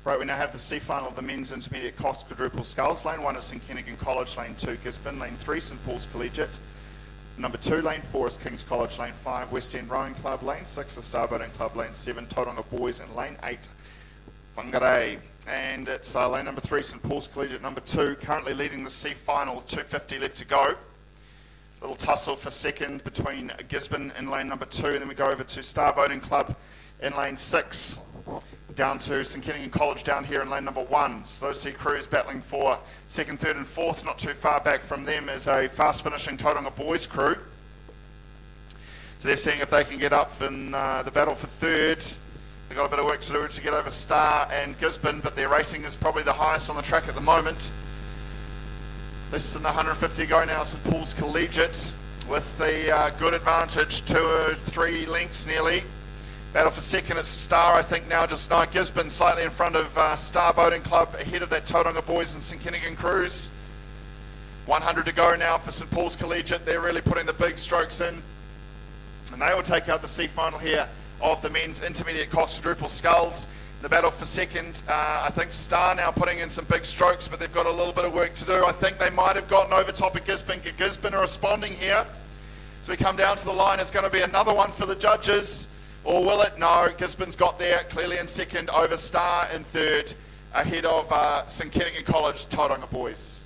Right, we now have the C final of the men's intermediate Cox quadruple sculls. Lane 1 is St Kentigern College, Lane 2 Gisborne, Lane 3 St Paul's Collegiate, number 2 Lane 4 is King's College, Lane 5 West End Rowing Club, Lane 6 is Starboating Club, Lane 7 Tauranga Boys, and Lane 8 Whangarei. And it's lane number 3 St Paul's Collegiate, number 2, currently leading the C final with 2:50 left to go. Little tussle for second between Gisborne in lane number 2, and then we go over to Starboating Club in lane 6. Down to St Kentigern College down here in lane number 1. So those two crews battling for second, third and fourth. Not too far back from them is a fast finishing Tauranga Boys crew. So they're seeing if they can get up in the battle for third. They've got a bit of work to do to get over Star and Gisborne, but their rating is probably the highest on the track at the moment. Less than 150 go now, St Paul's Collegiate with the good advantage, 2 or 3 lengths nearly. Battle for second, it's Star, I think now just Gisborne slightly in front of Star Boating Club, ahead of that Tauranga Boys and St Kentigern crews. 100 to go now for St Paul's Collegiate. They're really putting the big strokes in. And they will take out the C final here of the men's intermediate Cox quadruple sculls. The battle for second, I think Star now putting in some big strokes, but they've got a little bit of work to do. I think they might have gotten over top of Gisborne. Gisborne are responding here. So we come down to the line, it's going to be another one for the judges. Or will it? No, Gisborne's got there, clearly in second, over Star in third, ahead of St Kentigern College, Tauranga Boys.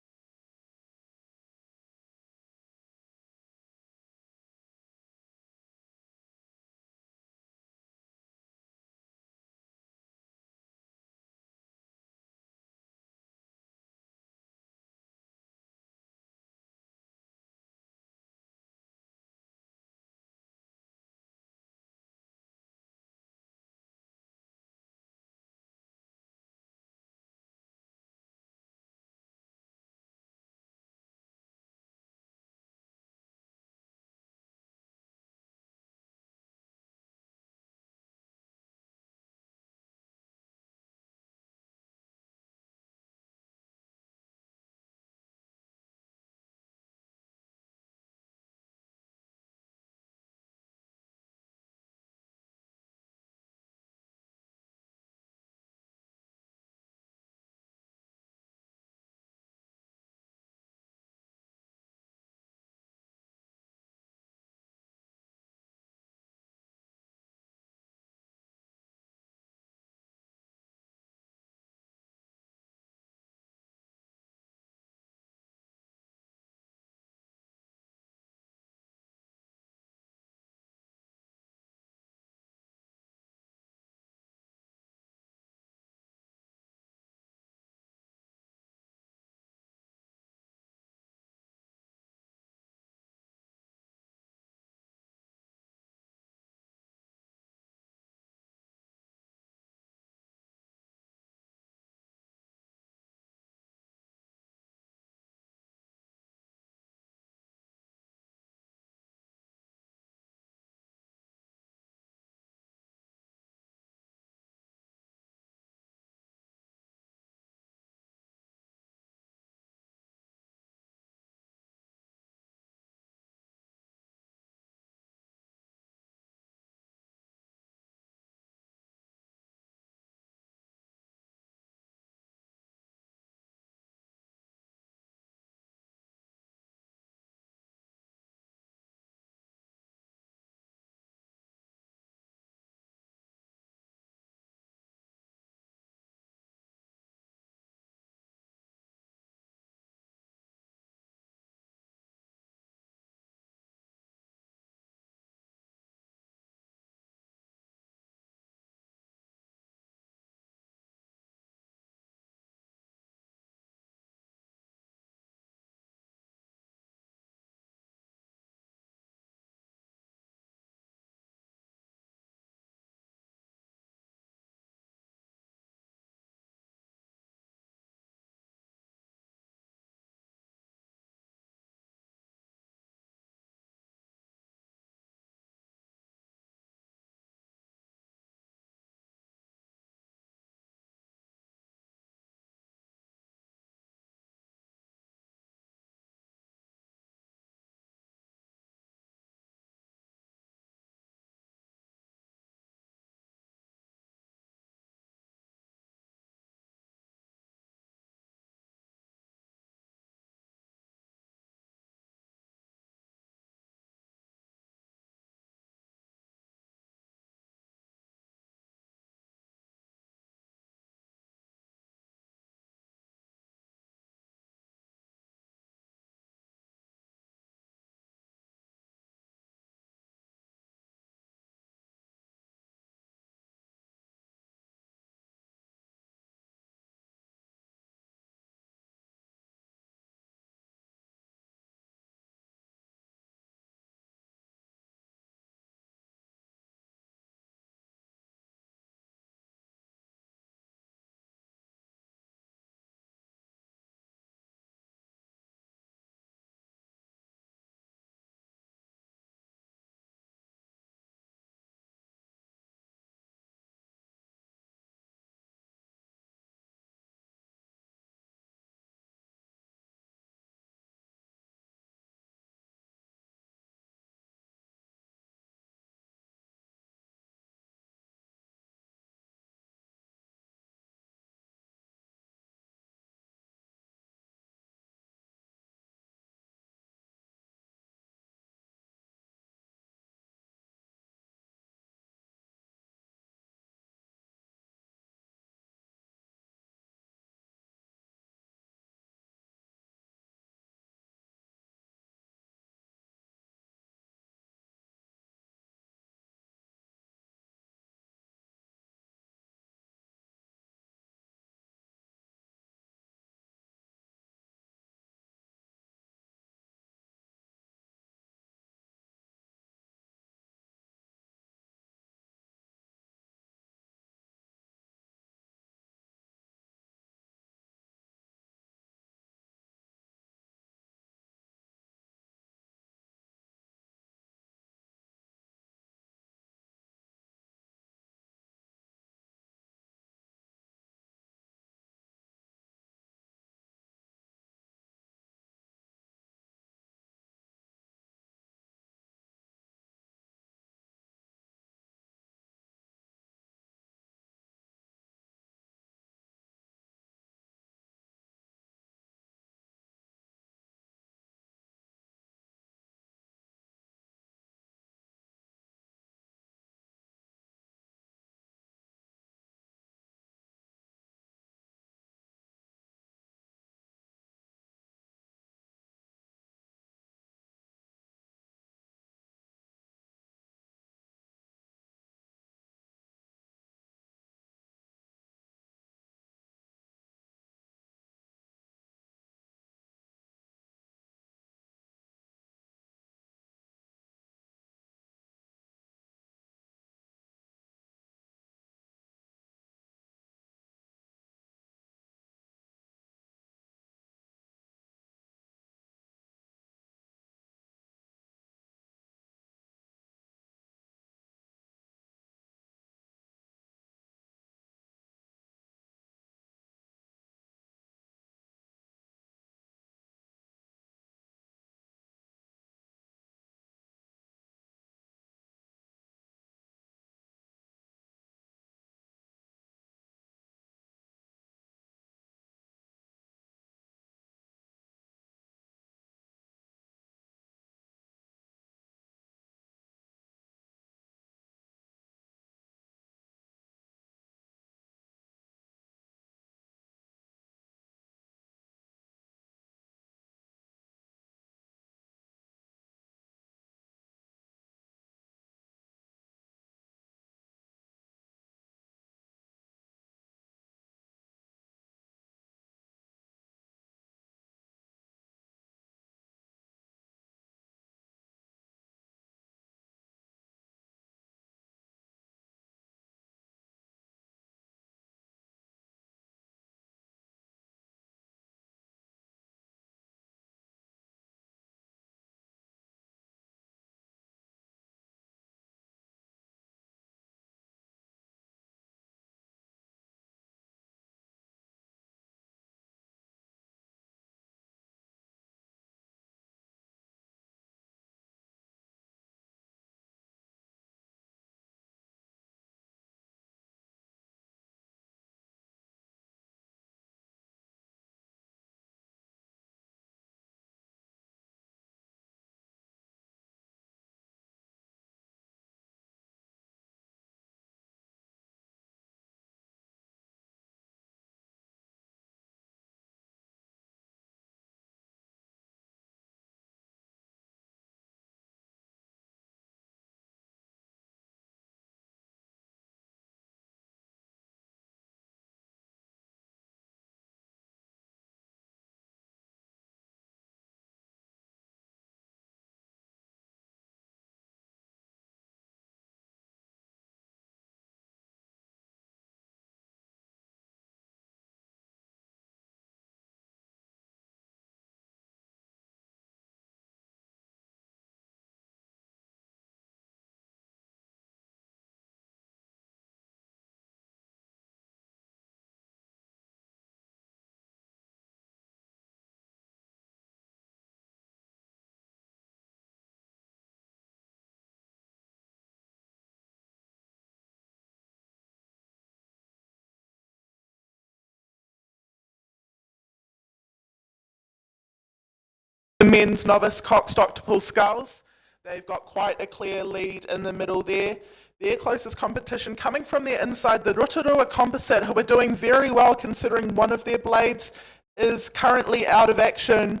men's novice Cox Octopus Skulls. They've got quite a clear lead in the middle there. Their closest competition coming from their inside, the Rotorua Composite, who are doing very well considering one of their blades is currently out of action.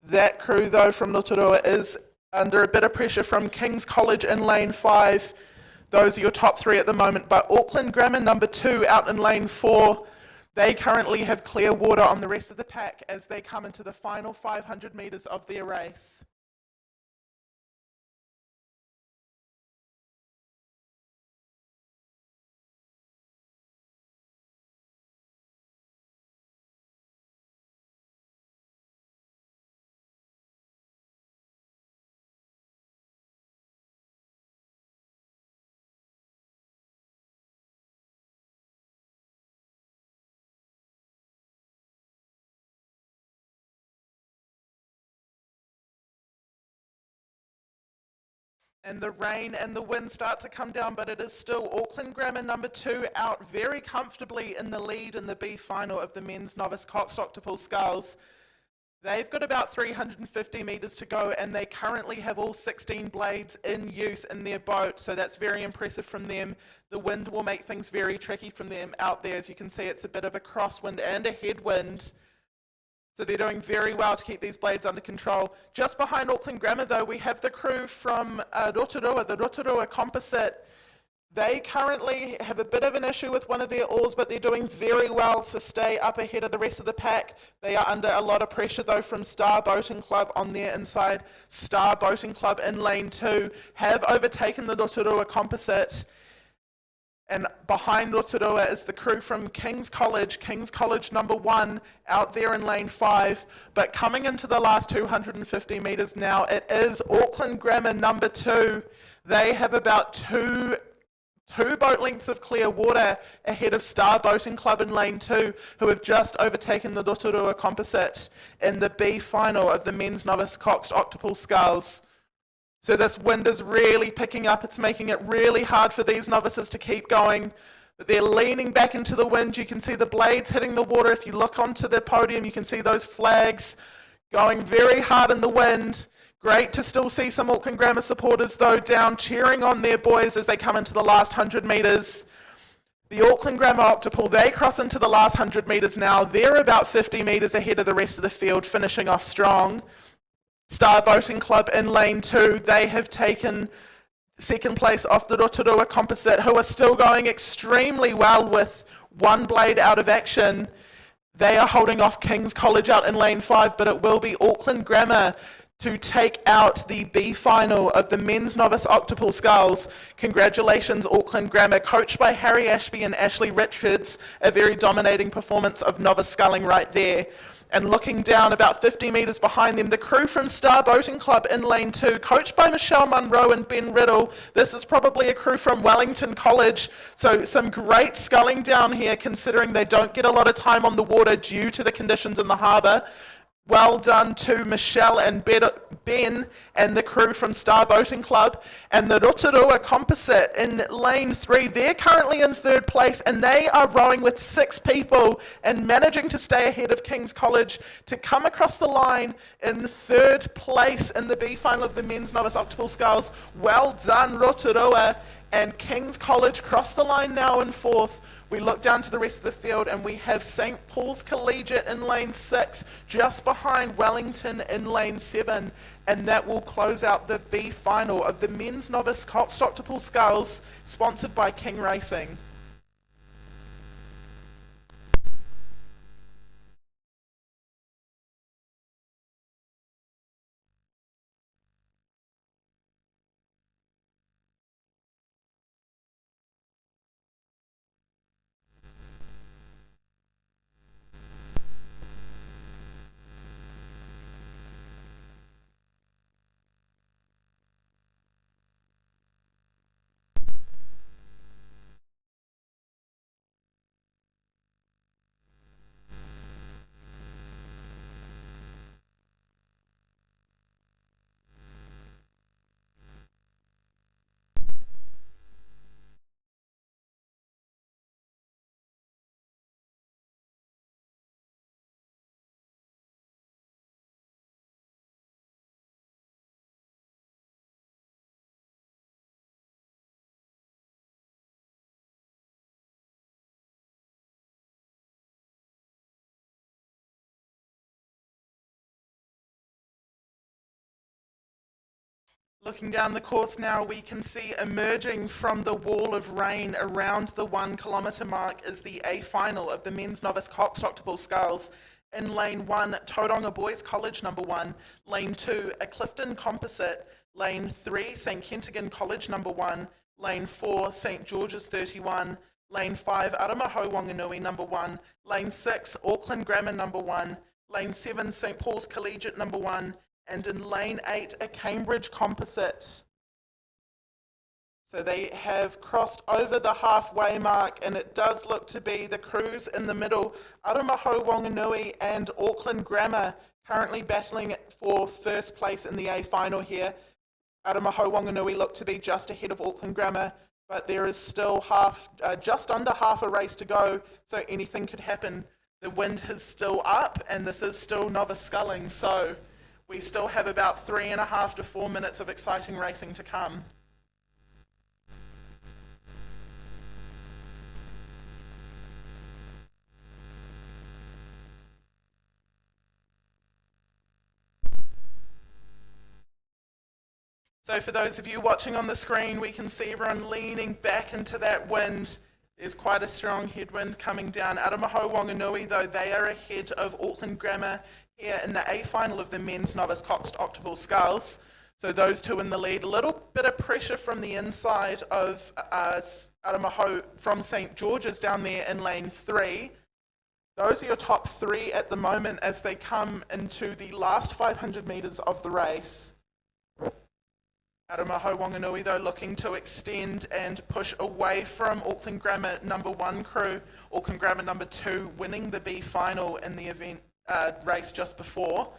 That crew, though, from Rotorua is under a bit of pressure from King's College in lane 5. Those are your top 3 at the moment. But Auckland Grammar, number 2, out in lane 4. They currently have clear water on the rest of the pack as they come into the final 500 metres of their race. And the rain and the wind start to come down, but it is still Auckland Grammar number 2 out very comfortably in the lead in the B final of the men's novice Cox Octopus Skulls. They've got about 350 metres to go, and they currently have all 16 blades in use in their boat, so that's very impressive from them. The wind will make things very tricky from them out there. As you can see, it's a bit of a crosswind and a headwind. So they're doing very well to keep these blades under control. Just behind Auckland Grammar, though, we have the crew from Rotorua, the Rotorua Composite. They currently have a bit of an issue with one of their oars, but they're doing very well to stay up ahead of the rest of the pack. They are under a lot of pressure, though, from Star Boating Club on their inside. Star Boating Club in lane 2 have overtaken the Rotorua Composite. And behind Rotorua is the crew from King's College number 1, out there in lane 5. But coming into the last 250 metres now, it is Auckland Grammar number 2. They have about two boat lengths of clear water ahead of Star Boating Club in lane 2, who have just overtaken the Rotorua Composite in the B final of the men's novice Cox Octopus Skulls. So this wind is really picking up. It's making it really hard for these novices to keep going. But they're leaning back into the wind. You can see the blades hitting the water. If you look onto the podium, you can see those flags going very hard in the wind. Great to still see some Auckland Grammar supporters, though, down cheering on their boys as they come into the last 100 metres. The Auckland Grammar Octopus, they cross into the last 100 metres now. They're about 50 metres ahead of the rest of the field, finishing off strong. Star Boating Club in lane 2, they have taken second place off the Rotorua Composite, who are still going extremely well with one blade out of action. They are holding off King's College out in lane 5, but it will be Auckland Grammar to take out the B final of the men's novice Octopus Skulls. Congratulations, Auckland Grammar, coached by Harry Ashby and Ashley Richards. A very dominating performance of novice sculling right there. And looking down about 50 metres behind them, the crew from Star Boating Club in lane 2, coached by Michelle Munro and Ben Riddle. This is probably a crew from Wellington College, so some great sculling down here considering they don't get a lot of time on the water due to the conditions in the harbour. Well done to Michelle and Ben and the crew from Star Boating Club. And the Rotorua Composite in lane 3, they're currently in 3rd place, and they are rowing with 6 people and managing to stay ahead of King's College to come across the line in 3rd place in the B final of the men's novice Octopus Skulls. Well done, Rotorua. And King's College cross the line now in 4th. We look down to the rest of the field and we have St. Paul's Collegiate in lane 6, just behind Wellington in lane 7, and that will close out the B final of the men's novice Cox Octopus Skulls, sponsored by King Racing. Looking down the course now, we can see emerging from the wall of rain around the 1 kilometre mark is the A final of the men's novice Cox Octopus Skulls. In lane 1, Tauranga Boys College number 1. Lane 2, a Clifton Composite. Lane 3, St Kentigern College number 1. Lane 4, St George's 31. Lane 5, Aramaho Wanganui number 1. Lane 6, Auckland Grammar number 1. Lane 7, St Paul's Collegiate number 1. And in lane 8, a Cambridge Composite. So they have crossed over the halfway mark, and it does look to be the crews in the middle, Aramaho Wanganui and Auckland Grammar, currently battling for first place in the A final here. Aramaho Wanganui look to be just ahead of Auckland Grammar, but there is still just under half a race to go, so anything could happen. The wind is still up, and this is still novice sculling, so we still have about 3.5 to 4 minutes of exciting racing to come. So for those of you watching on the screen, we can see everyone leaning back into that wind. There's quite a strong headwind coming down. Aramaho Wanganui, though, they are ahead of Auckland Grammar here in the A final of the men's novice Cox Octopus Skulls. So those two in the lead. A little bit of pressure from the inside of Aramaho from St George's down there in lane 3. Those are your top 3 at the moment as they come into the last 500 metres of the race. Aramaho Wanganui, though, looking to extend and push away from Auckland Grammar number 1 crew. Auckland Grammar number 2 winning the B final in the event race just before.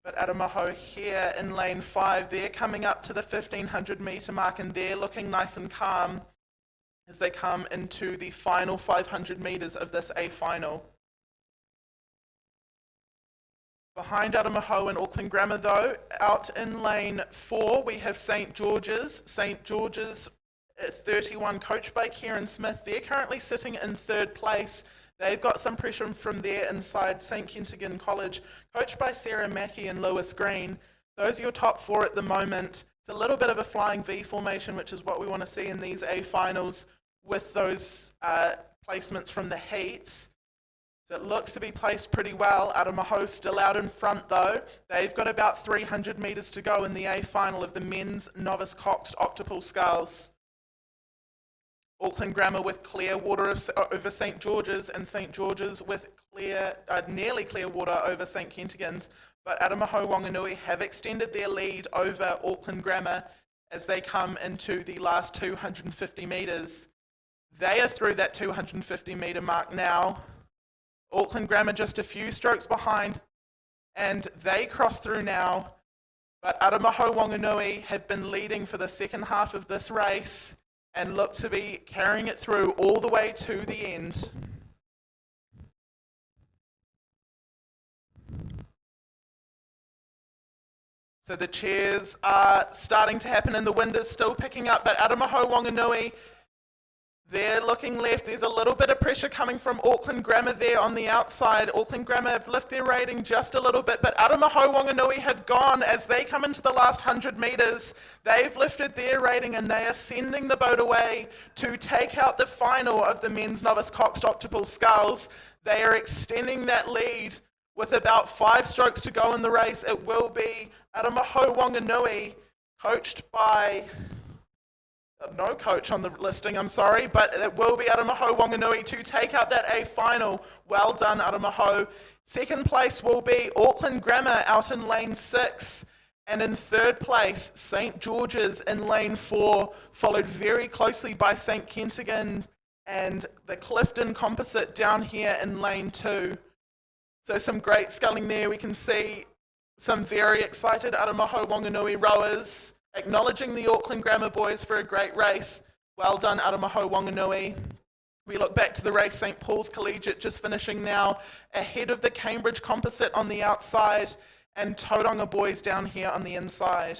But Aramaho here in lane 5, they're coming up to the 1500 metre mark, and they're looking nice and calm as they come into the final 500 metres of this A final. Behind Aramaho and Auckland Grammar, though, out in lane 4, we have St George's. St George's at 31, coached by Kieran Smith. They're currently sitting in 3rd place. They've got some pressure from there inside St Kentigern College, coached by Sarah Mackey and Lewis Green. Those are your top 4 at the moment. It's a little bit of a flying V formation, which is what we want to see in these A finals with those placements from the heats. So it looks to be placed pretty well. Aramaho still out in front, though. They've got about 300 metres to go in the A final of the men's novice Cox Octopus Skulls. Auckland Grammar with clear water over St George's, and St George's with nearly clear water over St Kentigern's. But Aramaho Wanganui have extended their lead over Auckland Grammar as they come into the last 250 metres. They are through that 250 metre mark now. Auckland Grammar just a few strokes behind, and they cross through now. But Aramaho Wanganui have been leading for the second half of this race and look to be carrying it through all the way to the end. So the cheers are starting to happen and the wind is still picking up, but Aramaho Wanganui, they're looking left. There's a little bit of pressure coming from Auckland Grammar there on the outside. Auckland Grammar have lifted their rating just a little bit, but Aramaho Wanganui have gone as they come into the last 100 metres. They've lifted their rating and they are sending the boat away to take out the final of the men's novice Cox Octopus Skulls. They are extending that lead with about 5 strokes to go in the race. It will be Aramaho Wanganui, coached by no coach on the listing, I'm sorry, but it will be Aramaho Wanganui to take out that A final. Well done, Aramaho. Second place will be Auckland Grammar out in lane 6. And in third place, St George's in lane 4, followed very closely by St Kentigern and the Clifton Composite down here in lane 2. So some great sculling there. We can see some very excited Aramaho Wanganui rowers acknowledging the Auckland Grammar boys for a great race. Well done, Aramaho Wanganui. We look back to the race, St Paul's Collegiate just finishing now, ahead of the Cambridge Composite on the outside, and Tauranga boys down here on the inside.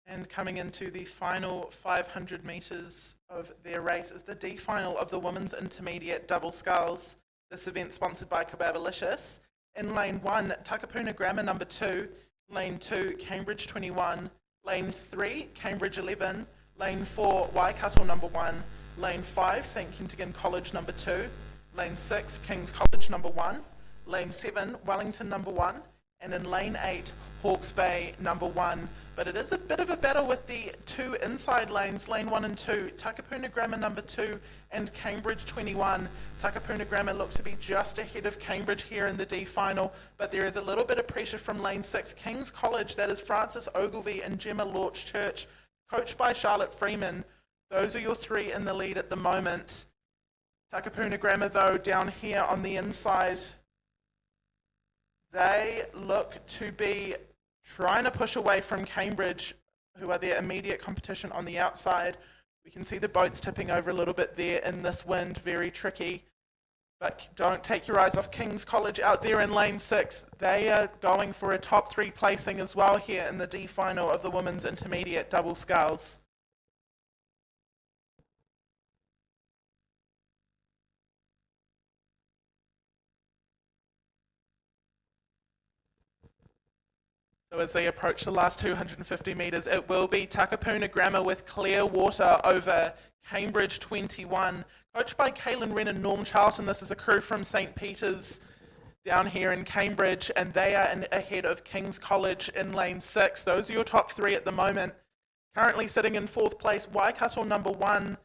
And coming into the final 500 metres of their race is the D final of the women's intermediate double sculls. This event sponsored by Kebabalicious. In lane 1, Takapuna Grammar number 2, lane 2, Cambridge 21, lane 3, Cambridge 11, lane 4, Waikato number 1, lane 5, St Kentigern College number 2, lane 6, King's College number 1, lane 7, Wellington number 1, and in lane 8, Hawke's Bay number 1. But it is a bit of a battle with the two inside lanes, lane 1 and 2, Takapuna Grammar number 2 and Cambridge 21. Takapuna Grammar look to be just ahead of Cambridge here in the D final, but there is a little bit of pressure from lane 6, King's College, that is Francis Ogilvie and Gemma Lorch Church, coached by Charlotte Freeman. Those are your three in the lead at the moment. Takapuna Grammar, though, down here on the inside, they look to be trying to push away from Cambridge, who are their immediate competition on the outside. We can see the boats tipping over a little bit there in this wind, very tricky. But don't take your eyes off King's College out there in lane 6. They are going for a top 3 placing as well here in the D final of the women's intermediate double sculls. So as they approach the last 250 metres, it will be Takapuna Grammar with clear water over Cambridge 21. Coached by Kaylin Wren and Norm Charlton, this is a crew from St Peter's down here in Cambridge, and they are ahead of King's College in lane 6. Those are your top 3 at the moment. Currently sitting in 4th place, Waikato number 1,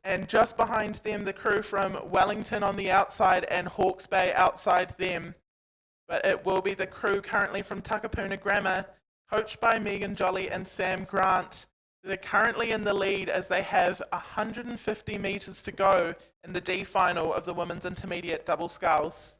and just behind them the crew from Wellington on the outside and Hawke's Bay outside them. But it will be the crew currently from Takapuna Grammar, coached by Megan Jolly and Sam Grant. They're currently in the lead as they have 150 metres to go in the D final of the women's intermediate double sculls.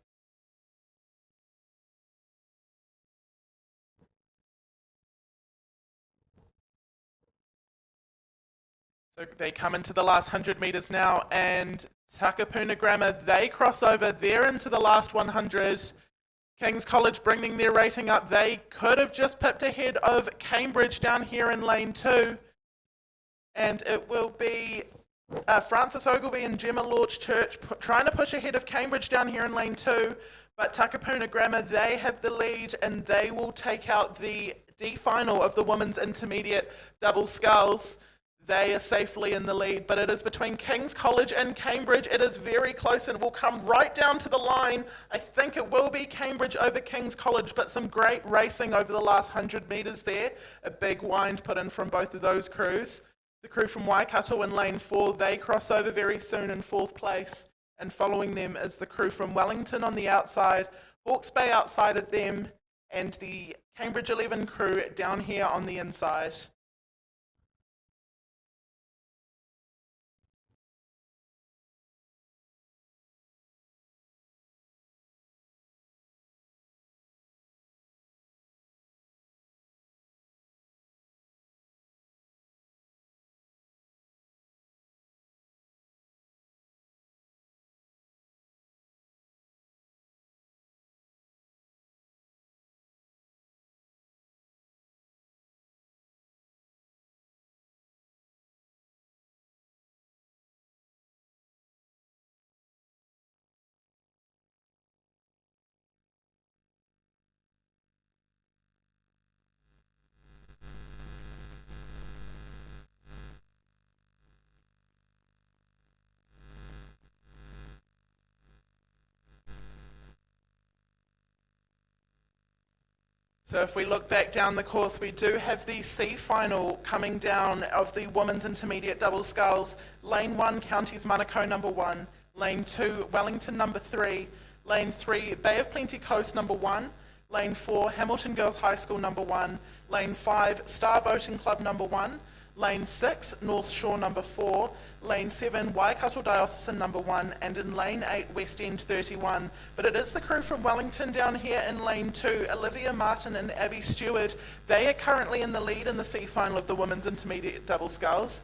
So they come into the last 100 metres now, and Takapuna Grammar, they cross over. They're into the last 100. King's College bringing their rating up. They could have just pipped ahead of Cambridge down here in lane 2. And it will be Francis Ogilvie and Gemma Lorch Church trying to push ahead of Cambridge down here in lane 2. But Takapuna Grammar, they have the lead, and they will take out the D final of the women's intermediate double sculls. They are safely in the lead, but it is between King's College and Cambridge. It is very close and will come right down to the line. I think it will be Cambridge over King's College, but some great racing over the last 100 metres there. A big wind put in from both of those crews. The crew from Waikato in lane 4, they cross over very soon in 4th place. And following them is the crew from Wellington on the outside, Hawke's Bay outside of them, and the Cambridge 11 crew down here on the inside. So if we look back down the course, we do have the C final coming down of the women's intermediate double sculls. Lane 1, Counties Manukau number 1. Lane 2, Wellington number 3. Lane 3, Bay of Plenty Coast number 1. Lane 4, Hamilton Girls High School number 1. Lane 5, Star Boating Club number 1. Lane 6, North Shore number 4, Lane 7, Waikato Diocesan number 1, and in Lane 8, West End 31. But it is the crew from Wellington down here in Lane 2, Olivia Martin and Abby Stewart. They are currently in the lead in the C final of the women's intermediate double sculls.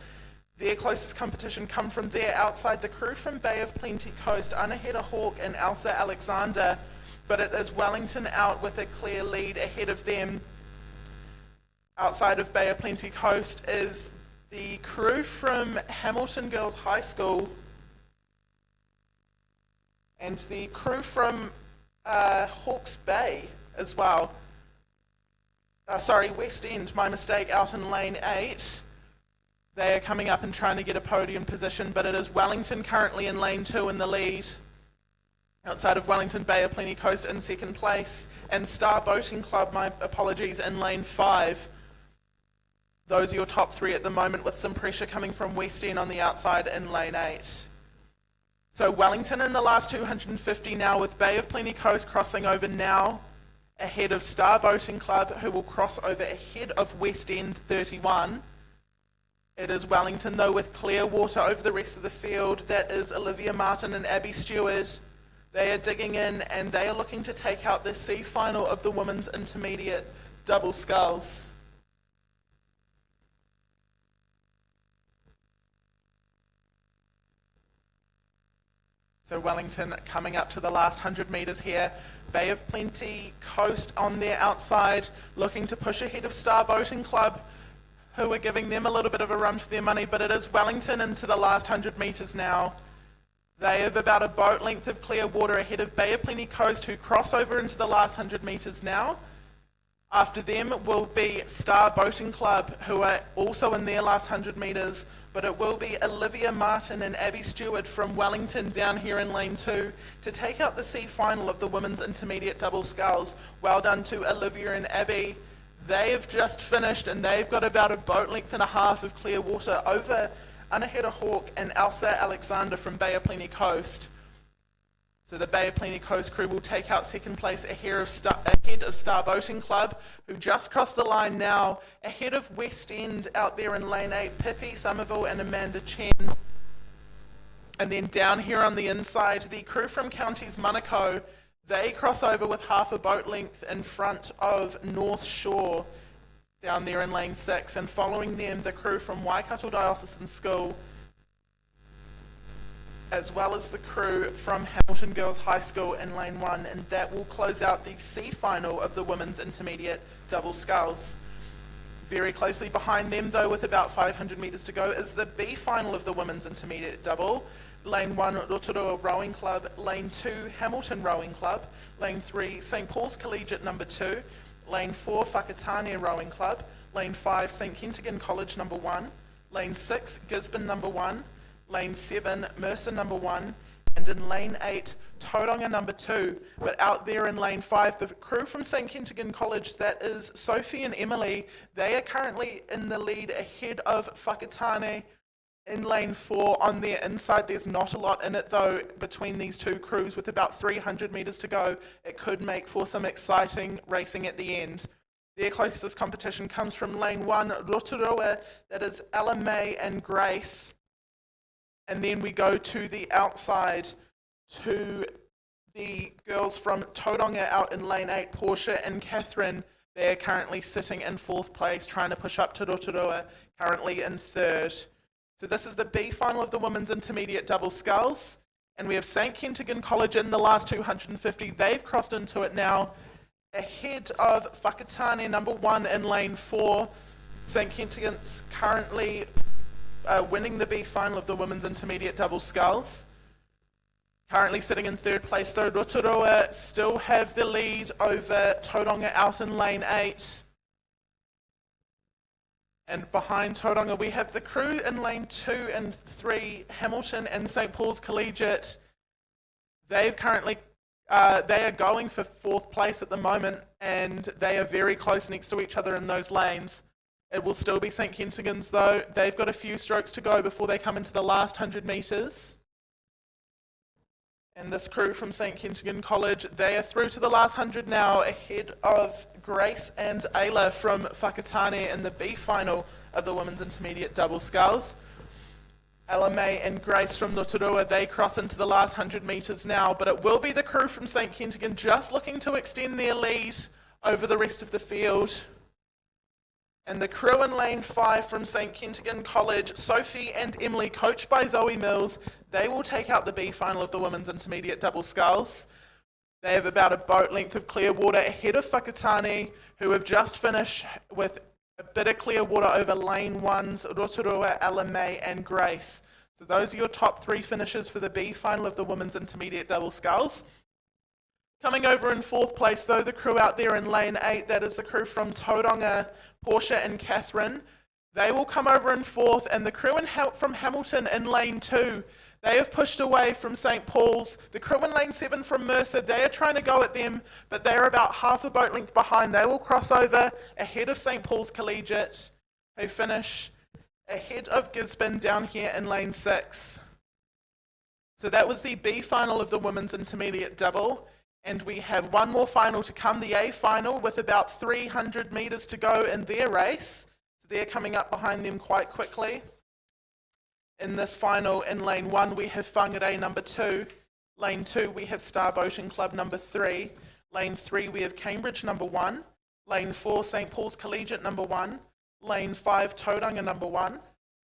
Their closest competition come from there outside the crew from Bay of Plenty Coast, Anaheda Hawke and Elsa Alexander. But it is Wellington out with a clear lead ahead of them. outside of Bay of Plenty Coast is the crew from Hamilton Girls High School and the crew from Hawke's Bay as well. West End, my mistake, out in lane 8. They are coming up and trying to get a podium position, but it is Wellington currently in lane 2 in the lead. Outside of Wellington, Bay of Plenty Coast in second place, and Star Boating Club, my apologies, in lane 5. Those are your top 3 at the moment, with some pressure coming from West End on the outside in lane 8. So Wellington in the last 250 now, with Bay of Plenty Coast crossing over now, ahead of Star Boating Club, who will cross over ahead of West End 31. It is Wellington, though, with clear water over the rest of the field. That is Olivia Martin and Abby Stewart. They are digging in, and they are looking to take out the C final of the women's intermediate double sculls. So Wellington coming up to the last 100 metres here. Bay of Plenty Coast on their outside, looking to push ahead of Star Boating Club, who are giving them a little bit of a run for their money, but it is Wellington into the last 100 metres now. They have about a boat length of clear water ahead of Bay of Plenty Coast, who cross over into the last 100 metres now. After them will be Star Boating Club, who are also in their last 100 metres, but it will be Olivia Martin and Abby Stewart from Wellington down here in lane 2 to take out the C final of the women's intermediate double sculls. Well done to Olivia and Abby. They have just finished, and they've got about a boat length and a half of clear water over Anahita Hawke and Elsa Alexander from Bay of Plenty Coast. So the Bay of Plenty Coast crew will take out second place ahead of Star Boating Club, who just crossed the line now, ahead of West End out there in lane 8, Pippi Somerville and Amanda Chen. And then down here on the inside, the crew from Counties Monaco, they cross over with half a boat length in front of North Shore down there in lane 6, and following them the crew from Waikato Diocesan School, as well as the crew from Hamilton Girls High School in lane 1, and that will close out the C final of the women's intermediate double sculls. Very closely behind them, though, with about 500 metres to go, is the B final of the women's intermediate double. Lane 1, Rotorua Rowing Club. Lane 2, Hamilton Rowing Club. Lane 3, St Paul's Collegiate number 2. Lane 4, Whakatane Rowing Club. Lane 5, St Kentigern College number 1. Lane 6, Gisborne number 1. Lane 7, Mercer number 1. And in lane 8, Tauranga number 2. But out there in lane 5, the crew from St Kentigern College, that is Sophie and Emily, they are currently in the lead ahead of Whakatane in lane 4 on their inside. There's not a lot in it, though, between these two crews. With about 300 metres to go, it could make for some exciting racing at the end. Their closest competition comes from lane 1, Rotorua, that is Ella May and Grace. And then we go to the outside to the girls from Tauranga out in lane 8, Portia and Catherine. They are currently sitting in 4th place, trying to push up to Rotorua, currently in 3rd. So this is the B final of the women's intermediate double sculls. And we have St Kentigern College in the last 250. They've crossed into it now, ahead of Whakatane number 1 in lane 4. St Kentigern's currently winning the B final of the women's intermediate double sculls. Currently sitting in 3rd place, though, Rotorua still have the lead over Tauranga out in lane 8. And behind Tauranga we have the crew in lane 2 and 3, Hamilton and St Paul's Collegiate. They've currently, they are going for 4th place at the moment, and they are very close next to each other in those lanes. It will still be St Kentigern's, though. They've got a few strokes to go before they come into the last 100 metres. And this crew from St Kentigern College, they are through to the last 100 now, ahead of Grace and Ayla from Whakatane in the B final of the women's intermediate double sculls. Ella May and Grace from Rotorua, they cross into the last 100 metres now, but it will be the crew from St Kentigern just looking to extend their lead over the rest of the field. And the crew in lane 5 from St Kentigern College, Sophie and Emily, coached by Zoe Mills, they will take out the B final of the women's intermediate double sculls. They have about a boat length of clear water ahead of Whakatane, who have just finished with a bit of clear water over lane ones, Rotorua, Alamay and Grace. So those are your top three finishes for the B final of the women's intermediate double sculls. Coming over in fourth place though, the crew out there in lane 8, that is the crew from Tauranga, Portia and Catherine. They will come over in fourth, and the crew from Hamilton in lane 2, they have pushed away from St. Paul's. The crew in lane 7 from Mercer, they are trying to go at them, but they are about half a boat length behind. They will cross over ahead of St. Paul's Collegiate, who finish ahead of Gisborne down here in lane 6. So that was the B final of the women's intermediate double. And we have one more final to come, the A final, with about 300 metres to go in their race. So they're coming up behind them quite quickly. In this final, in lane 1, we have Whangarei number 2. Lane 2, we have Star Boating Club number 3. Lane 3, we have Cambridge number 1. Lane 4, St. Paul's Collegiate number 1. Lane 5, Tauranga number 1.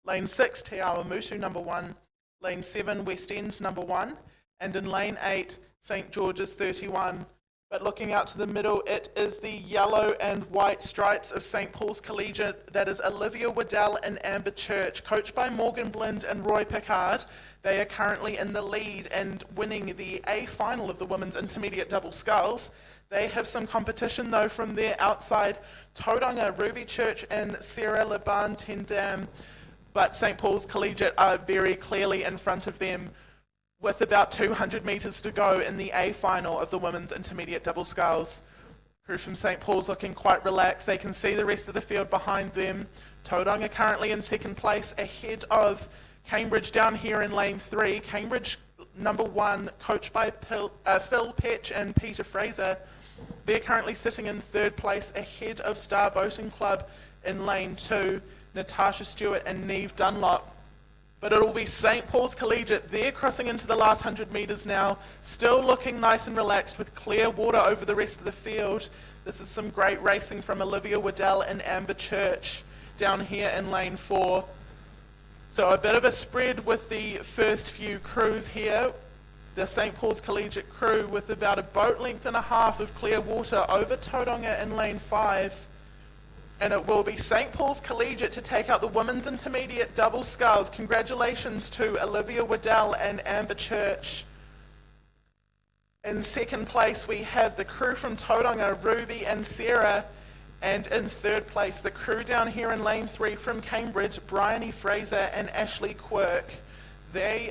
Lane 6, Te Awamutu number 1. Lane 7, West End number 1. And in lane 8, St. George's 31. But looking out to the middle, it is the yellow and white stripes of St. Paul's Collegiate. That is Olivia Waddell and Amber Church, coached by Morgan Blind and Roy Pickard. They are currently in the lead and winning the A final of the women's intermediate double sculls. They have some competition though from their outside, Tauranga, Ruby Church and Sarah Laban Tendam. But St. Paul's Collegiate are very clearly in front of them, with about 200 metres to go in the A final of the women's intermediate double sculls. Crew from St. Paul's looking quite relaxed. They can see the rest of the field behind them. Tauranga currently in second place, ahead of Cambridge down here in lane 3. Cambridge number 1, coached by Phil Petch and Peter Fraser. They're currently sitting in third place, ahead of Star Boating Club in lane 2, Natasha Stewart and Neve Dunlop. But it'll be St. Paul's Collegiate. They're crossing into the last 100 metres now, still looking nice and relaxed with clear water over the rest of the field. This is some great racing from Olivia Waddell and Amber Church down here in lane 4. So a bit of a spread with the first few crews here. The St. Paul's Collegiate crew with about a boat length and a half of clear water over Tauranga in lane 5. And it will be St. Paul's Collegiate to take out the women's intermediate double sculls. Congratulations to Olivia Waddell and Amber Church. In second place, we have the crew from Tauranga, Ruby and Sarah. And in third place, the crew down here in lane 3 from Cambridge, Bryony Fraser and Ashley Quirk. They've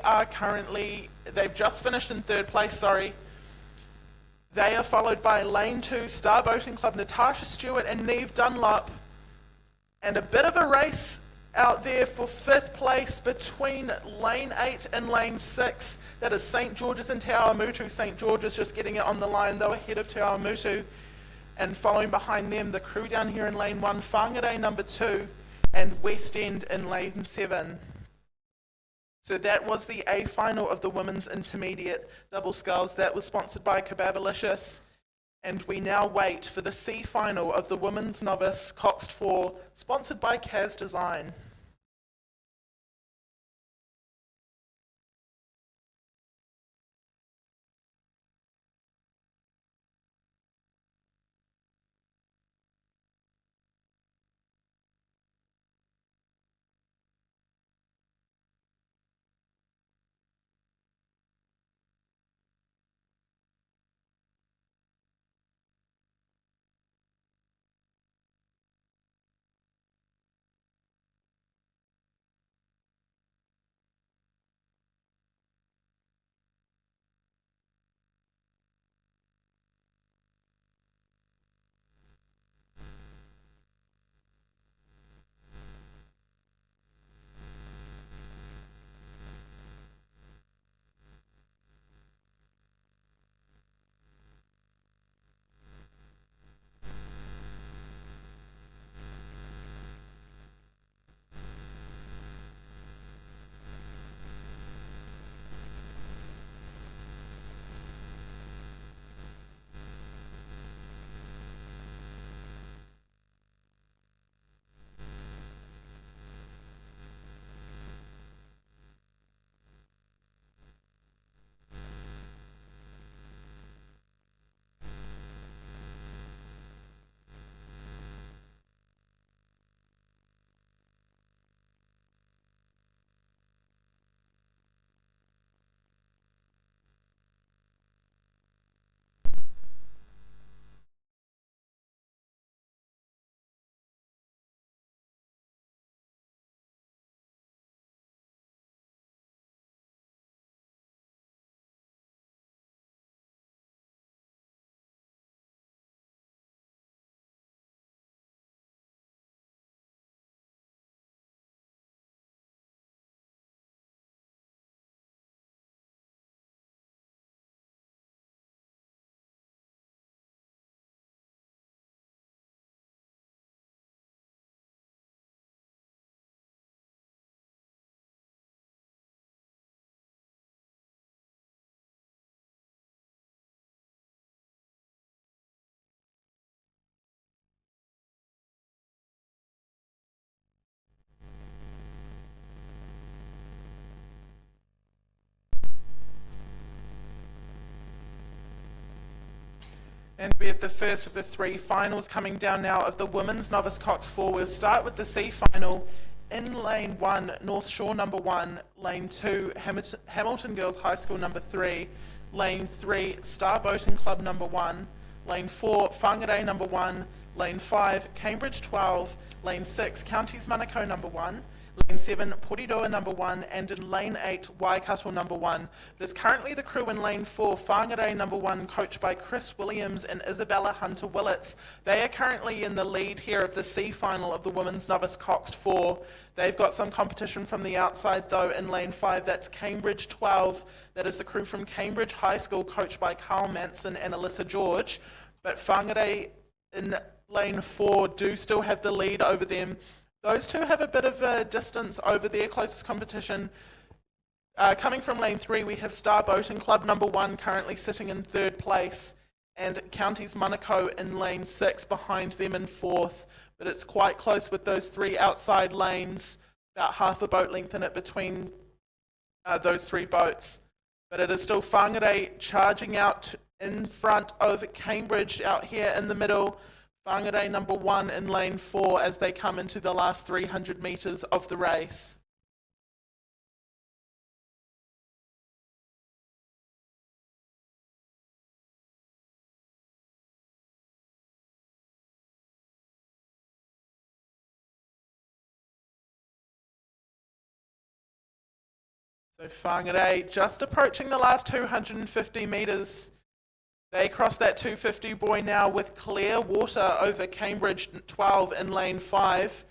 just finished in third place, They are followed by lane 2, Star Boating Club, Natasha Stewart and Neve Dunlop. And a bit of a race out there for fifth place between lane 8 and lane 6. That is St. George's and Te Awamutu. St. George's just getting it on the line though, ahead of Te Awamutu. And following behind them, the crew down here in lane 1, Whangarei number 2 and West End in lane 7. So that was the A final of the women's intermediate double sculls. That was sponsored by Kebabalicious. And we now wait for the C final of the women's novice Coxed 4, sponsored by Kaz Design. And we have the first of the three finals coming down now of the women's novice Cox 4. We'll start with the C final. In lane 1, North Shore number 1, lane 2, Hamilton Girls High School number 3, lane 3, Star Boating Club number 1, lane 4, Whangarei number 1, lane 5, Cambridge 12, lane 6, Counties Manukau number 1, lane 7, Porirua number 1, and in lane 8, Waikato number 1. It is currently the crew in lane 4, Whangarei number 1, coached by Chris Williams and Isabella Hunter-Willits. They are currently in the lead here of the C final of the women's novice Coxed 4. They've got some competition from the outside though in lane 5, that's Cambridge 12. That is the crew from Cambridge High School, coached by Carl Manson and Alyssa George. But Whangarei in lane 4 do still have the lead over them. Those two have a bit of a distance over their closest competition. Coming from lane 3, we have Star Boating Club number 1 currently sitting in 3rd place, and Counties Manukau in lane 6 behind them in 4th. But it's quite close with those 3 outside lanes, about half a boat length in it between those 3 boats. But it is still Whangarei charging out in front of Cambridge out here in the middle. Whangarei number 1 in lane 4 as they come into the last 300 metres of the race. So Whangarei just approaching the last 250 metres. They cross that 250 buoy now with clear water over Cambridge 12 in lane 5.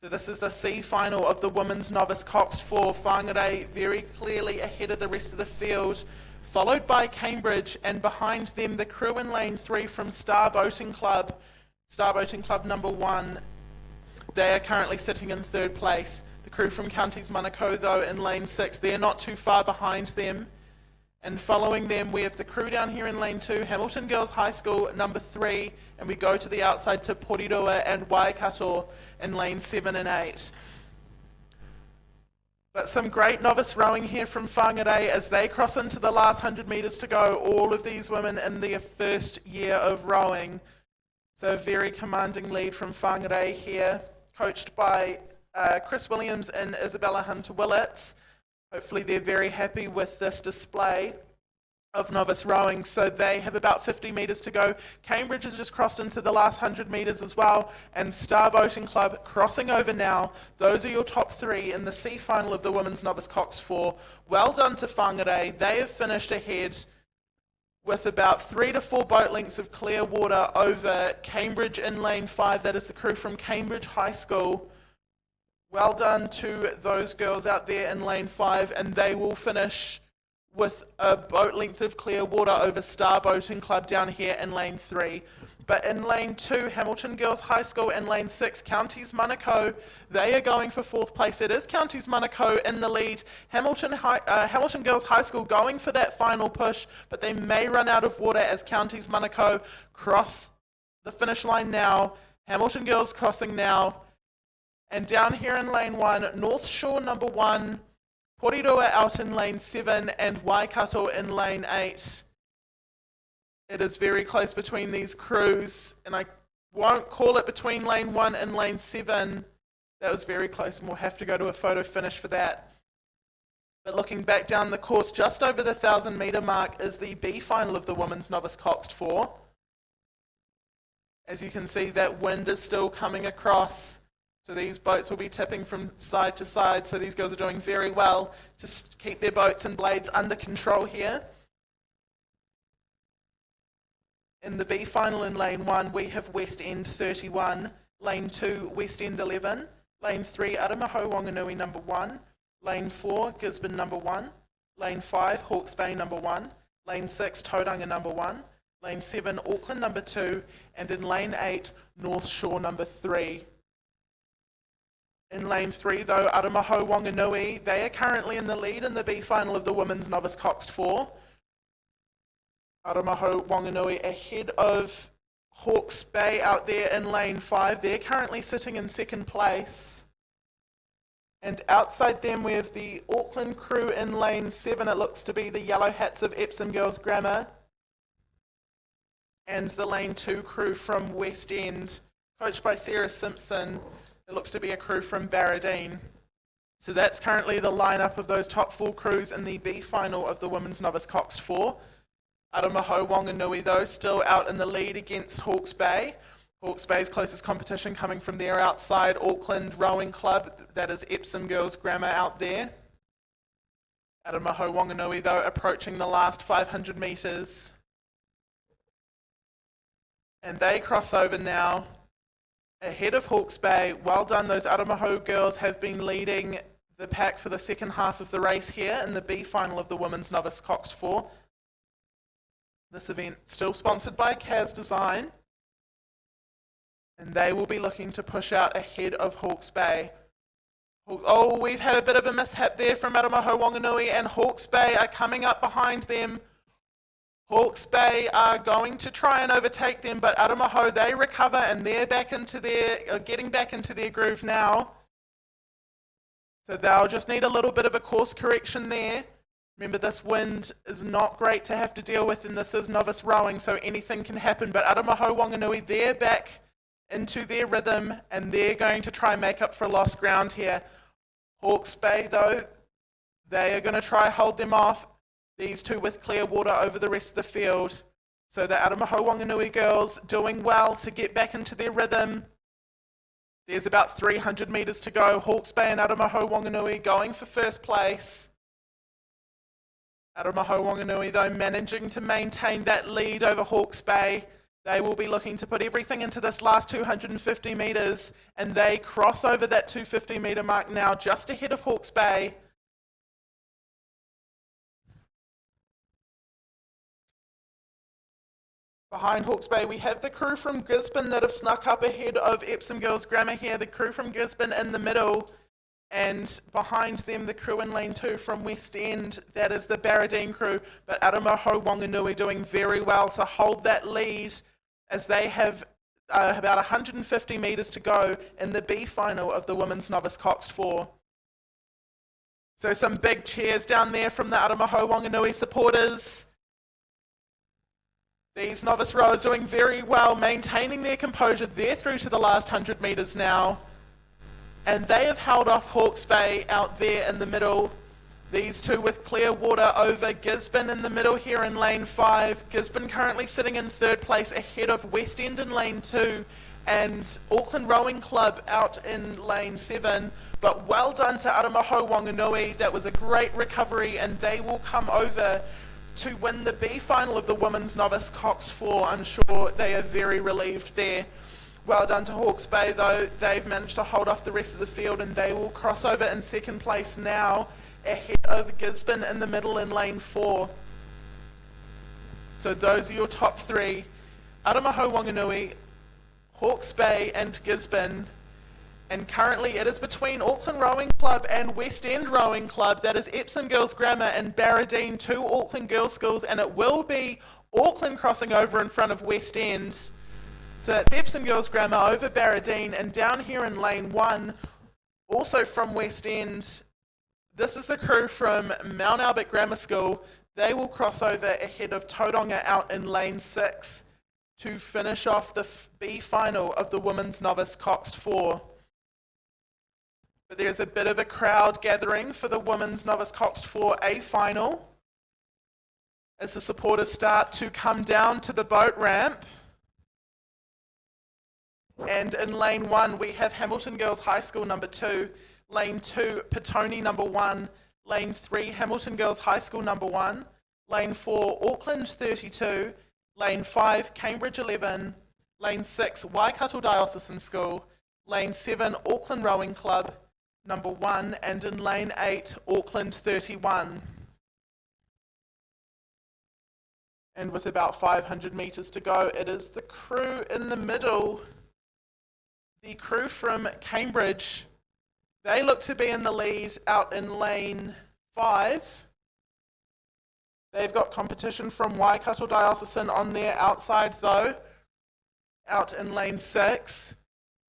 So this is the C final of the women's novice Cox 4. Whangarei very clearly ahead of the rest of the field, followed by Cambridge, and behind them the crew in lane 3 from Star Boating Club number 1. They are currently sitting in 3rd place. The crew from Counties Manukau though in lane 6, they're not too far behind them. And following them, we have the crew down here in lane 2, Hamilton Girls High School number 3, and we go to the outside to Porirua and Waikato in lane 7 and 8. But some great novice rowing here from Whangarei as they cross into the last 100 metres to go. All of these women in their first year of rowing. So a very commanding lead from Whangarei here, coached by Chris Williams and Isabella Hunter-Willits. Hopefully they're very happy with this display of novice rowing. So they have about 50 metres to go. Cambridge has just crossed into the last 100 metres as well, and Star Boating Club crossing over now. Those are your top 3 in the C final of the women's novice Cox 4. Well done to Whangarei. They have finished ahead with about 3 to 4 boat lengths of clear water over Cambridge in lane 5. That is the crew from Cambridge High School. Well done to those girls out there in lane 5, and they will finish with a boat length of clear water over Star Boating Club down here in lane 3. But in lane 2, Hamilton Girls High School, and lane 6, Counties Manukau, they are going for 4th place. It is Counties Manukau in the lead. Hamilton Girls High School going for that final push, but they may run out of water as Counties Manukau cross the finish line now. Hamilton Girls crossing now. And down here in lane 1, North Shore number 1, Porirua out in lane 7, and Waikato in lane 8. It is very close between these crews, and I won't call it between lane 1 and lane 7. That was very close, and we'll have to go to a photo finish for that. But looking back down the course, just over the 1,000 metre mark is the B final of the women's novice Coxed 4. As you can see, that wind is still coming across. So these boats will be tipping from side to side, so these girls are doing very well. Just keep their boats and blades under control here. In the B final in lane 1, we have West End 31, lane 2, West End 11, lane 3, Aramaho Wanganui number 1, lane 4, Gisborne number 1, lane 5, Hawke's Bay number 1, lane 6, Tauranga number 1, lane 7, Auckland number 2, and in lane 8, North Shore number 3. In lane 3 though, Aramaho Wanganui, they are currently in the lead in the B final of the women's novice Coxed 4. Aramaho Wanganui ahead of Hawke's Bay out there in lane 5. They're currently sitting in 2nd place. And outside them we have the Auckland crew in lane 7. It looks to be the Yellow Hats of Epsom Girls Grammar. and the lane 2 crew from West End, coached by Sarah Simpson. It looks to be a crew from Barradine. So that's currently the lineup of those top 4 crews in the B final of the Women's Novice Coxed 4. Aramaho Wanganui, though, still out in the lead against Hawke's Bay. Hawke's Bay's closest competition coming from their outside Auckland Rowing Club, that is Epsom Girls Grammar out there. Aramaho Wanganui, though, approaching the last 500 metres. And they cross over now ahead of Hawke's Bay. Well done, those Aramaho girls have been leading the pack for the second half of the race here in the B final of the Women's Novice Coxed 4. This event still sponsored by Kaz Design, and they will be looking to push out ahead of Hawke's Bay. Oh, we've had a bit of a mishap there from Aramaho Wanganui, and Hawke's Bay are coming up behind them. Hawke's Bay are going to try and overtake them, but Aramaho, they recover and they're back into getting back into their groove now. So they'll just need a little bit of a course correction there. Remember, this wind is not great to have to deal with, and this is novice rowing, so anything can happen. But Aramaho Wanganui, they're back into their rhythm, and they're going to try and make up for lost ground here. Hawke's Bay, though, they are going to try hold them off. These two with clear water over the rest of the field. So the Aramaho Wanganui girls doing well to get back into their rhythm. There's about 300 metres to go. Hawke's Bay and Aramaho Wanganui going for first place. Aramaho Wanganui, though, managing to maintain that lead over Hawke's Bay. They will be looking to put everything into this last 250 metres, and they cross over that 250 metre mark now just ahead of Hawke's Bay. Behind Hawke's Bay, we have the crew from Gisborne that have snuck up ahead of Epsom Girls Grammar here. The crew from Gisborne in the middle, and behind them the crew in lane 2 from West End. That is the Barradine crew, but Aramaho Wanganui doing very well to hold that lead as they have about 150 metres to go in the B final of the Women's Novice Coxed 4. So some big cheers down there from the Aramaho Wanganui supporters. These novice rowers doing very well, maintaining their composure. They're through to the last 100 metres now. And they have held off Hawke's Bay out there in the middle. These two with clear water over Gisborne in the middle here in lane 5. Gisborne currently sitting in 3rd place ahead of West End in lane 2. And Auckland Rowing Club out in lane 7. But well done to Aramaho Wanganui. That was a great recovery, and they will come over to win the B final of the Women's Novice Coxed 4. I'm sure they are very relieved there. Well done to Hawke's Bay, though. They've managed to hold off the rest of the field, and they will cross over in 2nd place now ahead of Gisborne in the middle in lane 4. So those are your top 3. Aramaho Wanganui, Hawke's Bay and Gisborne. And currently it is between Auckland Rowing Club and West End Rowing Club. That is Epsom Girls Grammar and Barradine, 2 Auckland girls' schools, and it will be Auckland crossing over in front of West End. So that's Epsom Girls Grammar over Barradine, and down here in lane 1, also from West End, this is the crew from Mount Albert Grammar School. They will cross over ahead of Tauranga out in lane 6 to finish off the B final of the Women's Novice Coxed 4. But there's a bit of a crowd gathering for the Women's Novice Coxed 4A final as the supporters start to come down to the boat ramp. And in lane 1 we have Hamilton Girls High School number 2, lane 2 Petone number 1, lane 3 Hamilton Girls High School number 1, lane 4 Auckland 32, lane 5 Cambridge 11, lane 6 Waikato Diocesan School, lane 7 Auckland Rowing Club number 1, and in lane 8 Auckland 31. And with about 500 metres to go, it is the crew in the middle, the crew from Cambridge. They look to be in the lead out in lane 5. They've got competition from Waikato Diocesan on their outside though, out in lane 6.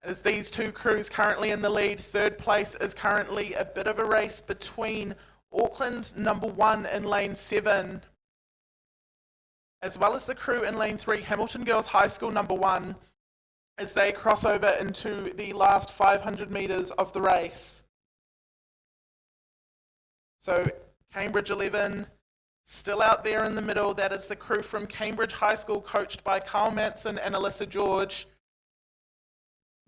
As these two crews currently in the lead. 3rd place is currently a bit of a race between Auckland number 1 in lane 7 as well as the crew in lane 3, Hamilton Girls High School number 1, as they cross over into the last 500 metres of the race. So Cambridge 11 still out there in the middle. That is the crew from Cambridge High School, coached by Carl Manson and Alyssa George.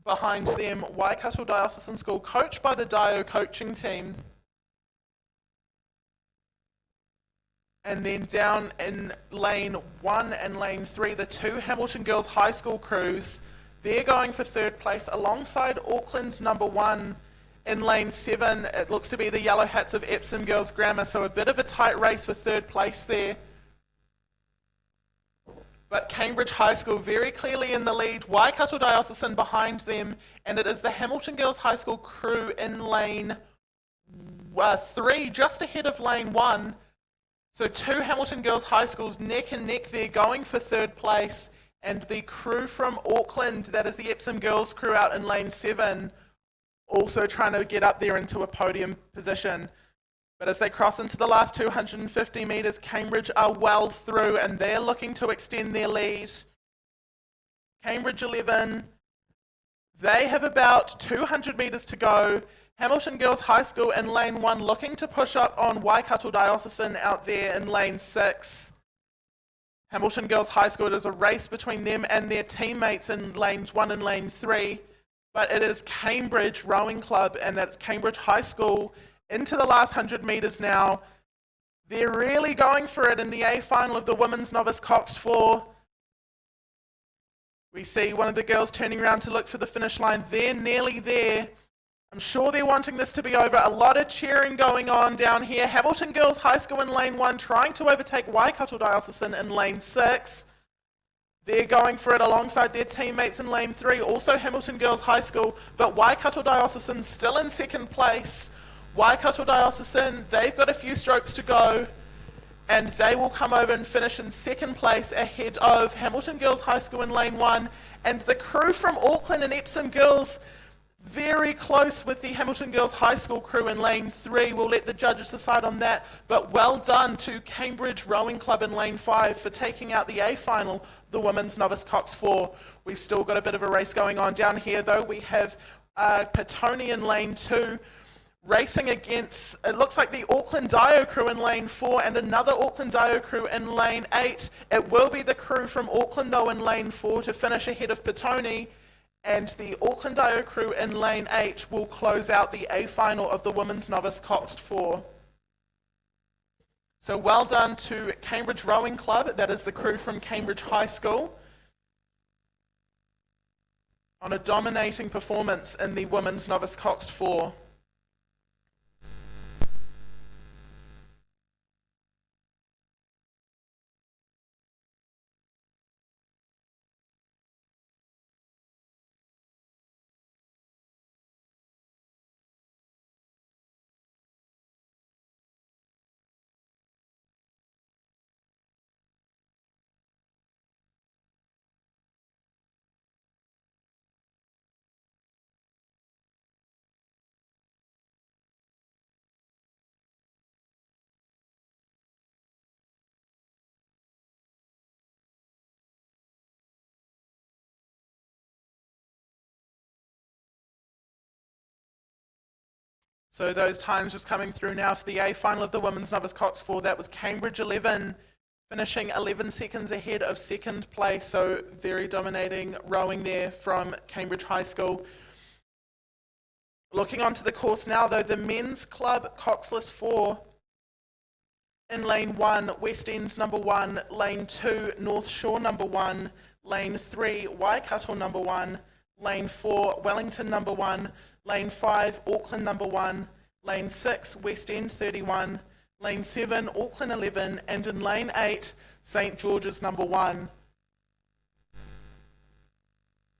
Behind them, Waikato Diocesan School, coached by the Dio coaching team. And then down in lane 1 and lane 3, the two Hamilton Girls High School crews, they're going for third place alongside Auckland number 1. In lane 7, it looks to be the Yellow Hats of Epsom Girls Grammar, so a bit of a tight race for third place there. But Cambridge High School very clearly in the lead, Waikato Diocesan behind them, and it is the Hamilton Girls High School crew in lane 3, just ahead of lane 1. So two Hamilton Girls High Schools neck and neck there, going for third place, and the crew from Auckland, that is the Epsom Girls crew out in lane 7, also trying to get up there into a podium position. But as they cross into the last 250 metres, Cambridge are well through and they're looking to extend their lead. Cambridge 11, they have about 200 metres to go. Hamilton Girls High School in lane 1 looking to push up on Waikato Diocesan out there in lane 6. Hamilton Girls High School, it is a race between them and their teammates in lanes 1 and lane 3. But it is Cambridge Rowing Club, and that's Cambridge High School into the last 100 metres now. They're really going for it in the A final of the Women's Novice Coxed 4. We see one of the girls turning around to look for the finish line. They're nearly there. I'm sure they're wanting this to be over. A lot of cheering going on down here. Hamilton Girls High School in lane 1 trying to overtake Waikato Diocesan in lane 6. They're going for it alongside their teammates in lane 3, also Hamilton Girls High School, but Waikato Diocesan still in second place. Waikato Diocesan, they've got a few strokes to go, and they will come over and finish in second place ahead of Hamilton Girls High School in lane 1, and the crew from Auckland and Epsom Girls very close with the Hamilton Girls High School crew in lane 3. We'll let the judges decide on that, but well done to Cambridge Rowing Club in lane 5 for taking out the A final, the Women's Novice Cox 4. We've still got a bit of a race going on down here though. We have Petone in lane 2 racing against, it looks like the Auckland Dio crew in lane 4 and another Auckland Dio crew in lane 8. It will be the crew from Auckland though in lane 4 to finish ahead of Petone. And the Auckland Dio crew in lane 8 will close out the A final of the Women's Novice Coxed 4. So well done to Cambridge Rowing Club, that is the crew from Cambridge High School, on a dominating performance in the Women's Novice Coxed 4. So those times just coming through now for the A final of the Women's Novice Cox 4. That was Cambridge 11, finishing 11 seconds ahead of second place. So very dominating rowing there from Cambridge High School. Looking onto the course now though, the Men's Club Coxless 4 in lane 1, West End number 1, lane 2, North Shore number 1, lane 3, Waikato number 1, lane 4, Wellington number 1, lane 5, Auckland number 1, lane 6, West End 31, lane 7, Auckland 11, and in lane 8, St George's number 1.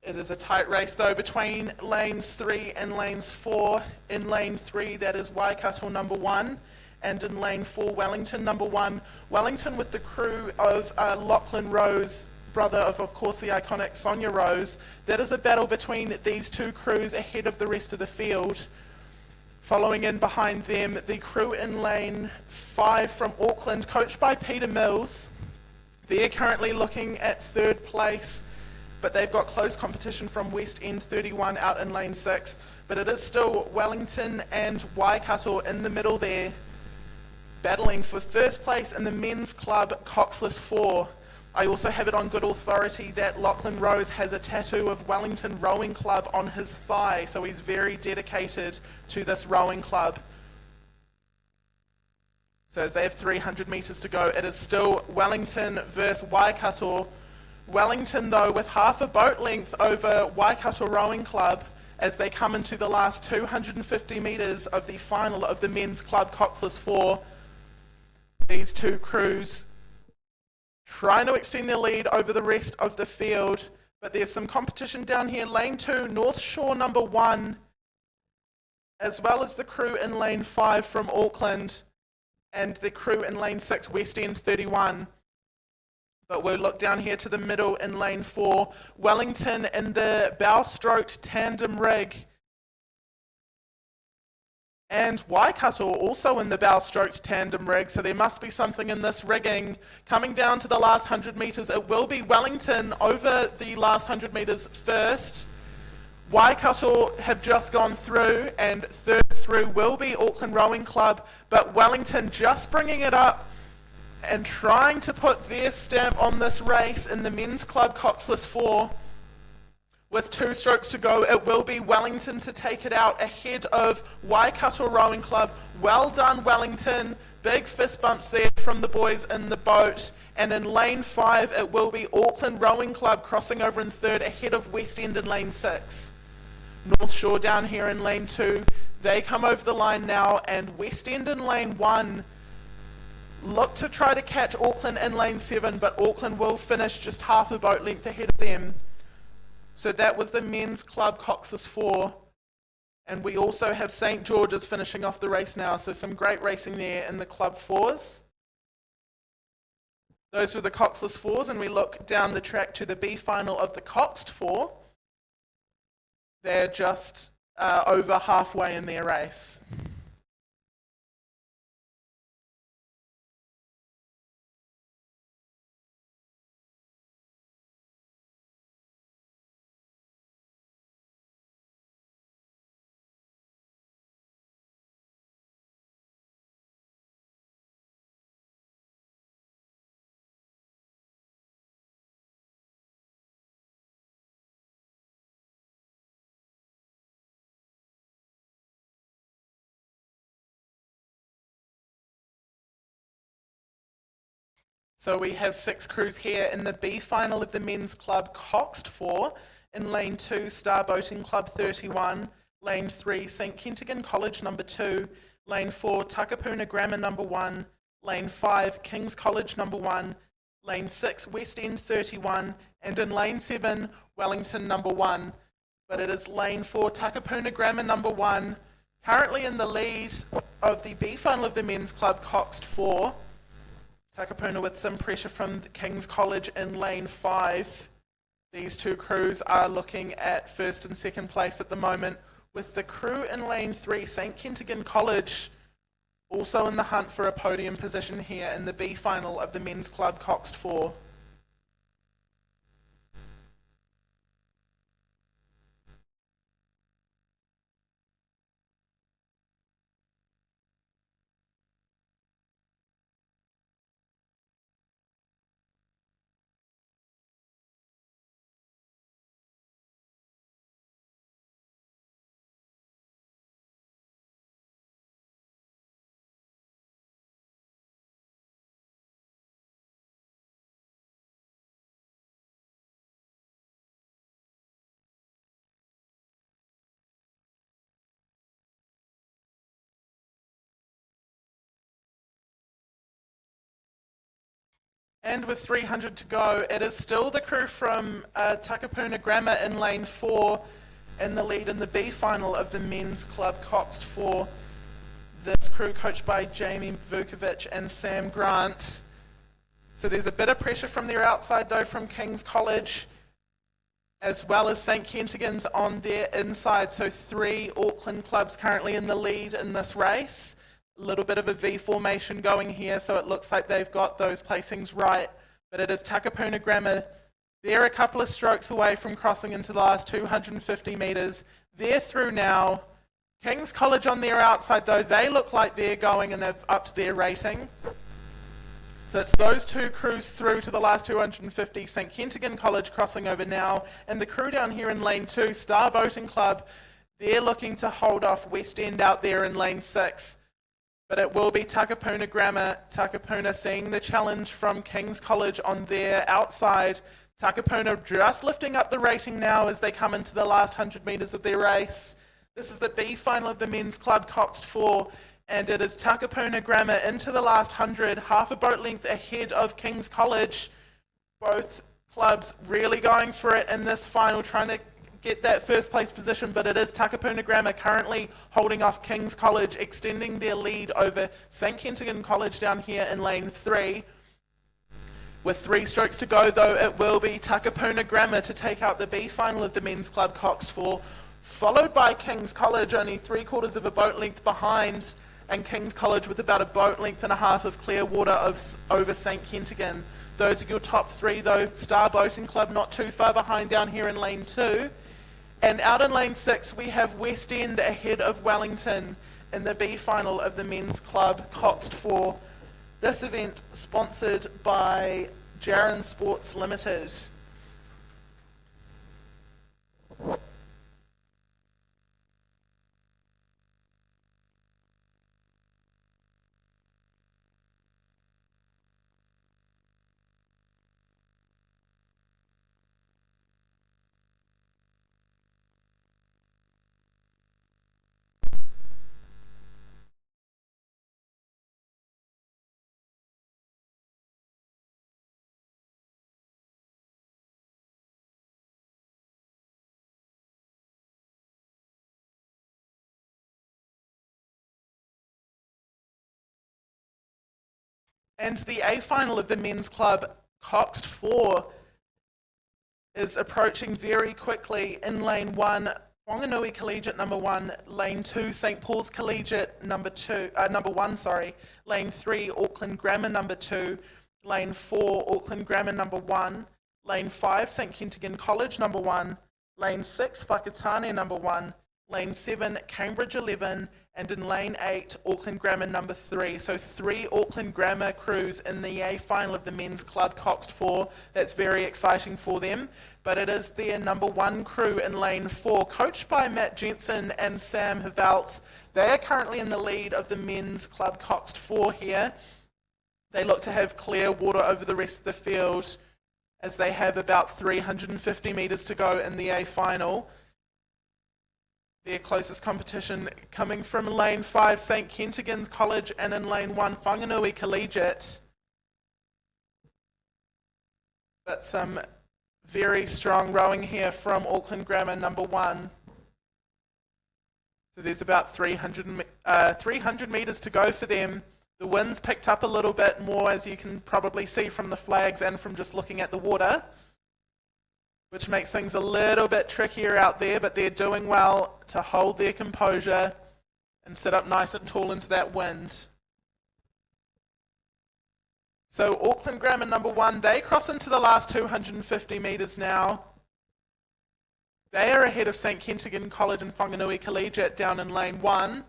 It is a tight race though between lanes 3 and lanes 4. In lane 3, that is Waikato number 1, and in lane 4, Wellington number 1. Wellington with the crew of Lachlan Rose, brother of course the iconic Sonia Rose. That is a battle between these two crews ahead of the rest of the field. Following in behind them, the crew in lane 5 from Auckland, coached by Peter Mills. They're currently looking at third place, but they've got close competition from West End 31 out in lane 6. But it is still Wellington and Waikato in the middle there, battling for first place in the men's club Coxless 4. I also have it on good authority that Lachlan Rose has a tattoo of Wellington Rowing Club on his thigh, so he's very dedicated to this rowing club. So as they have 300 metres to go, it is still Wellington versus Waikato. Wellington, though, with half a boat length over Waikato Rowing Club as they come into the last 250 metres of the final of the men's club Coxless 4. These two crews trying to extend their lead over the rest of the field, but there's some competition down here. Lane 2, North Shore number 1, as well as the crew in lane 5 from Auckland, and the crew in lane 6, West End 31. But we'll look down here to the middle in lane 4, Wellington in the bow-stroked tandem rig, and Waikato also in the bow-stroked tandem rig, so there must be something in this rigging. Coming down to the last 100 metres, it will be Wellington over the last 100 metres first. Waikato have just gone through, and third through will be Auckland Rowing Club, but Wellington just bringing it up and trying to put their stamp on this race in the men's club Coxless 4. With 2 strokes to go, it will be Wellington to take it out ahead of Waikato Rowing Club. Well done, Wellington. Big fist bumps there from the boys in the boat. And in lane 5, it will be Auckland Rowing Club crossing over in third ahead of West End in lane 6. North Shore down here in lane 2. They come over the line now, and West End in lane 1 look to try to catch Auckland in lane 7, but Auckland will finish just half a boat length ahead of them. So that was the men's club Coxless 4. And we also have St. George's finishing off the race now. So some great racing there in the club 4s. Those were the Coxless 4s, and we look down the track to the B final of the Coxed 4. They're just over halfway in their race. So we have 6 crews here in the B final of the men's club Coxed 4. In lane 2, Star Boating Club 31. Lane 3, St. Kentigern College number 2. Lane 4, Takapuna Grammar number 1. Lane 5, King's College number 1. Lane 6, West End 31. And in lane 7, Wellington number 1. But it is lane 4, Takapuna Grammar number 1, currently in the lead of the B final of the men's club Coxed 4. Takapuna with some pressure from King's College in lane 5. These two crews are looking at first and second place at the moment, with the crew in lane 3, St. Kentigern College, also in the hunt for a podium position here in the B final of the men's club Coxed 4. And with 300 to go, it is still the crew from Takapuna Grammar in lane 4 in the lead in the B final of the men's club Coxed 4. This crew coached by Jamie Vukovic and Sam Grant. So there's a bit of pressure from their outside though from King's College, as well as St. Kentigern's on their inside. So 3 Auckland clubs currently in the lead in this race. A little bit of a V formation going here, so it looks like they've got those placings right but it is Takapuna Grammar. They're a couple of strokes away from crossing into the last 250 metres. They're through now. King's College on their outside though, they look like they're going and they've upped their rating. So it's those two crews through to the last 250. St Kentigern College crossing over now, and the crew down here in lane 2, Star Boating Club, they're looking to hold off West End out there in lane 6. But it will be Takapuna Grammar. Takapuna seeing the challenge from King's College on their outside. Takapuna just lifting up the rating now as they come into the last 100 metres of their race. This is the B final of the men's club Coxed 4. And it is Takapuna Grammar into the last 100, half a boat length ahead of King's College. Both clubs really going for it in this final, trying to get that first place position, but it is Takapuna Grammar currently holding off King's College, extending their lead over St Kentigern College down here in lane 3. With 3 strokes to go though, it will be Takapuna Grammar to take out the B final of the men's club Coxed 4, followed by King's College, only 3/4 of a boat length behind, and King's College with about a boat length and a half of clear water over St Kentigern. Those are your top 3 though. Star Boating Club not too far behind down here in lane 2. And out in lane 6 we have West End ahead of Wellington in the B final of the men's club Coxed 4. This event sponsored by Jaron Sports Limited. And the A final of the men's club Coxed 4 is approaching very quickly. In lane 1, Whanganui Collegiate number 1, lane 2, St Paul's Collegiate number 1, lane 3, Auckland Grammar number 2, lane 4, Auckland Grammar number 1, lane 5, St Kentigern College number 1, lane 6, Whakatane number 1, lane 7, Cambridge 11, and in lane 8, Auckland Grammar number 3. So 3 Auckland Grammar crews in the A final of the men's club Coxed 4. That's very exciting for them. But it is their number 1 crew in lane 4, coached by Matt Jensen and Sam Havalt. They are currently in the lead of the men's club Coxed 4 here. They look to have clear water over the rest of the field as they have about 350 metres to go in the A final. Their closest competition coming from lane 5, St Kentigern College, and in lane 1, Whanganui Collegiate. But some very strong rowing here from Auckland Grammar number 1. So there's about 300 metres to go for them. The wind's picked up a little bit more, as you can probably see from the flags and from just looking at the water, which makes things a little bit trickier out there, but they're doing well to hold their composure and sit up nice and tall into that wind. So Auckland Grammar number 1, they cross into the last 250 metres now. They are ahead of St Kentigern College and Whanganui Collegiate down in lane 1.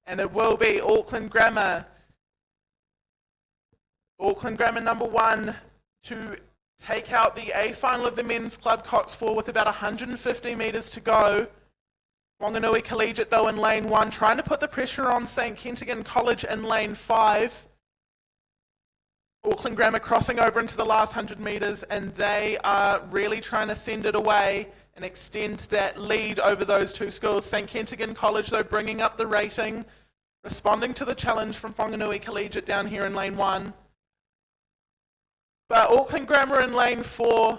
And it will be Auckland Grammar number 1 to take out the A final of the men's club Coxed 4 with about 150 metres to go. Whanganui Collegiate though in lane 1, trying to put the pressure on St Kentigern College in lane 5. Auckland Grammar crossing over into the last 100 metres, and they are really trying to send it away and extend that lead over those 2 schools. St Kentigern College though bringing up the rating, responding to the challenge from Whanganui Collegiate down here in lane 1. But Auckland Grammar in lane 4,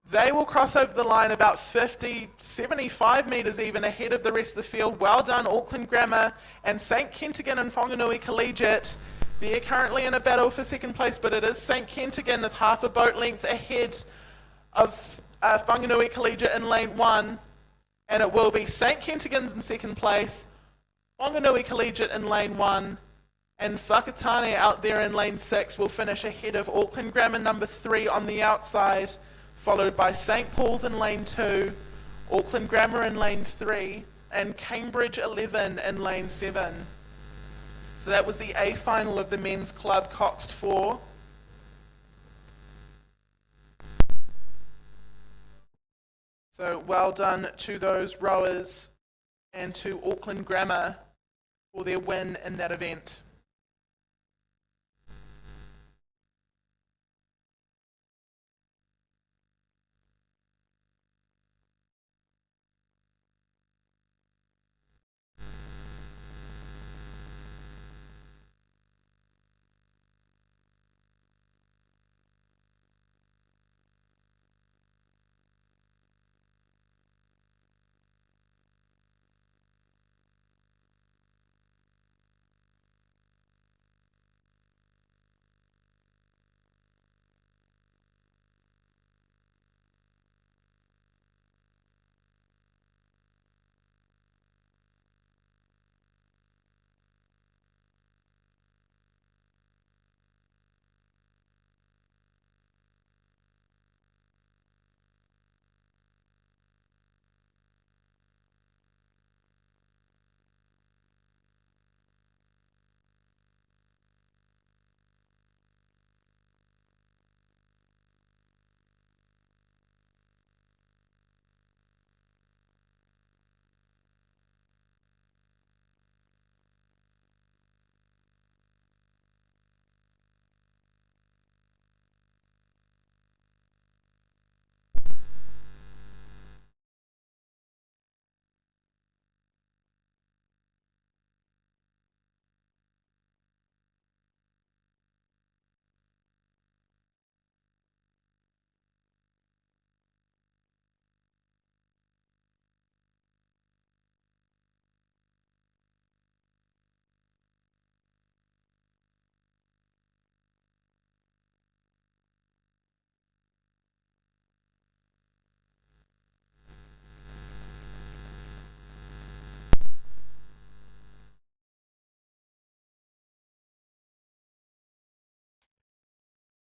they will cross over the line about 50, 75 metres even ahead of the rest of the field. Well done Auckland Grammar. And St Kentigern and Whanganui Collegiate, they're currently in a battle for second place, but it is St Kentigern with half a boat length ahead of Whanganui Collegiate in lane 1. And it will be St Kentigern's in second place, Whanganui Collegiate in lane 1, and Whakatane out there in lane 6 will finish ahead of Auckland Grammar number 3 on the outside, followed by St Paul's in lane 2, Auckland Grammar in lane 3, and Cambridge 11 in lane 7. So that was the A final of the men's club Coxed 4. So well done to those rowers and to Auckland Grammar for their win in that event.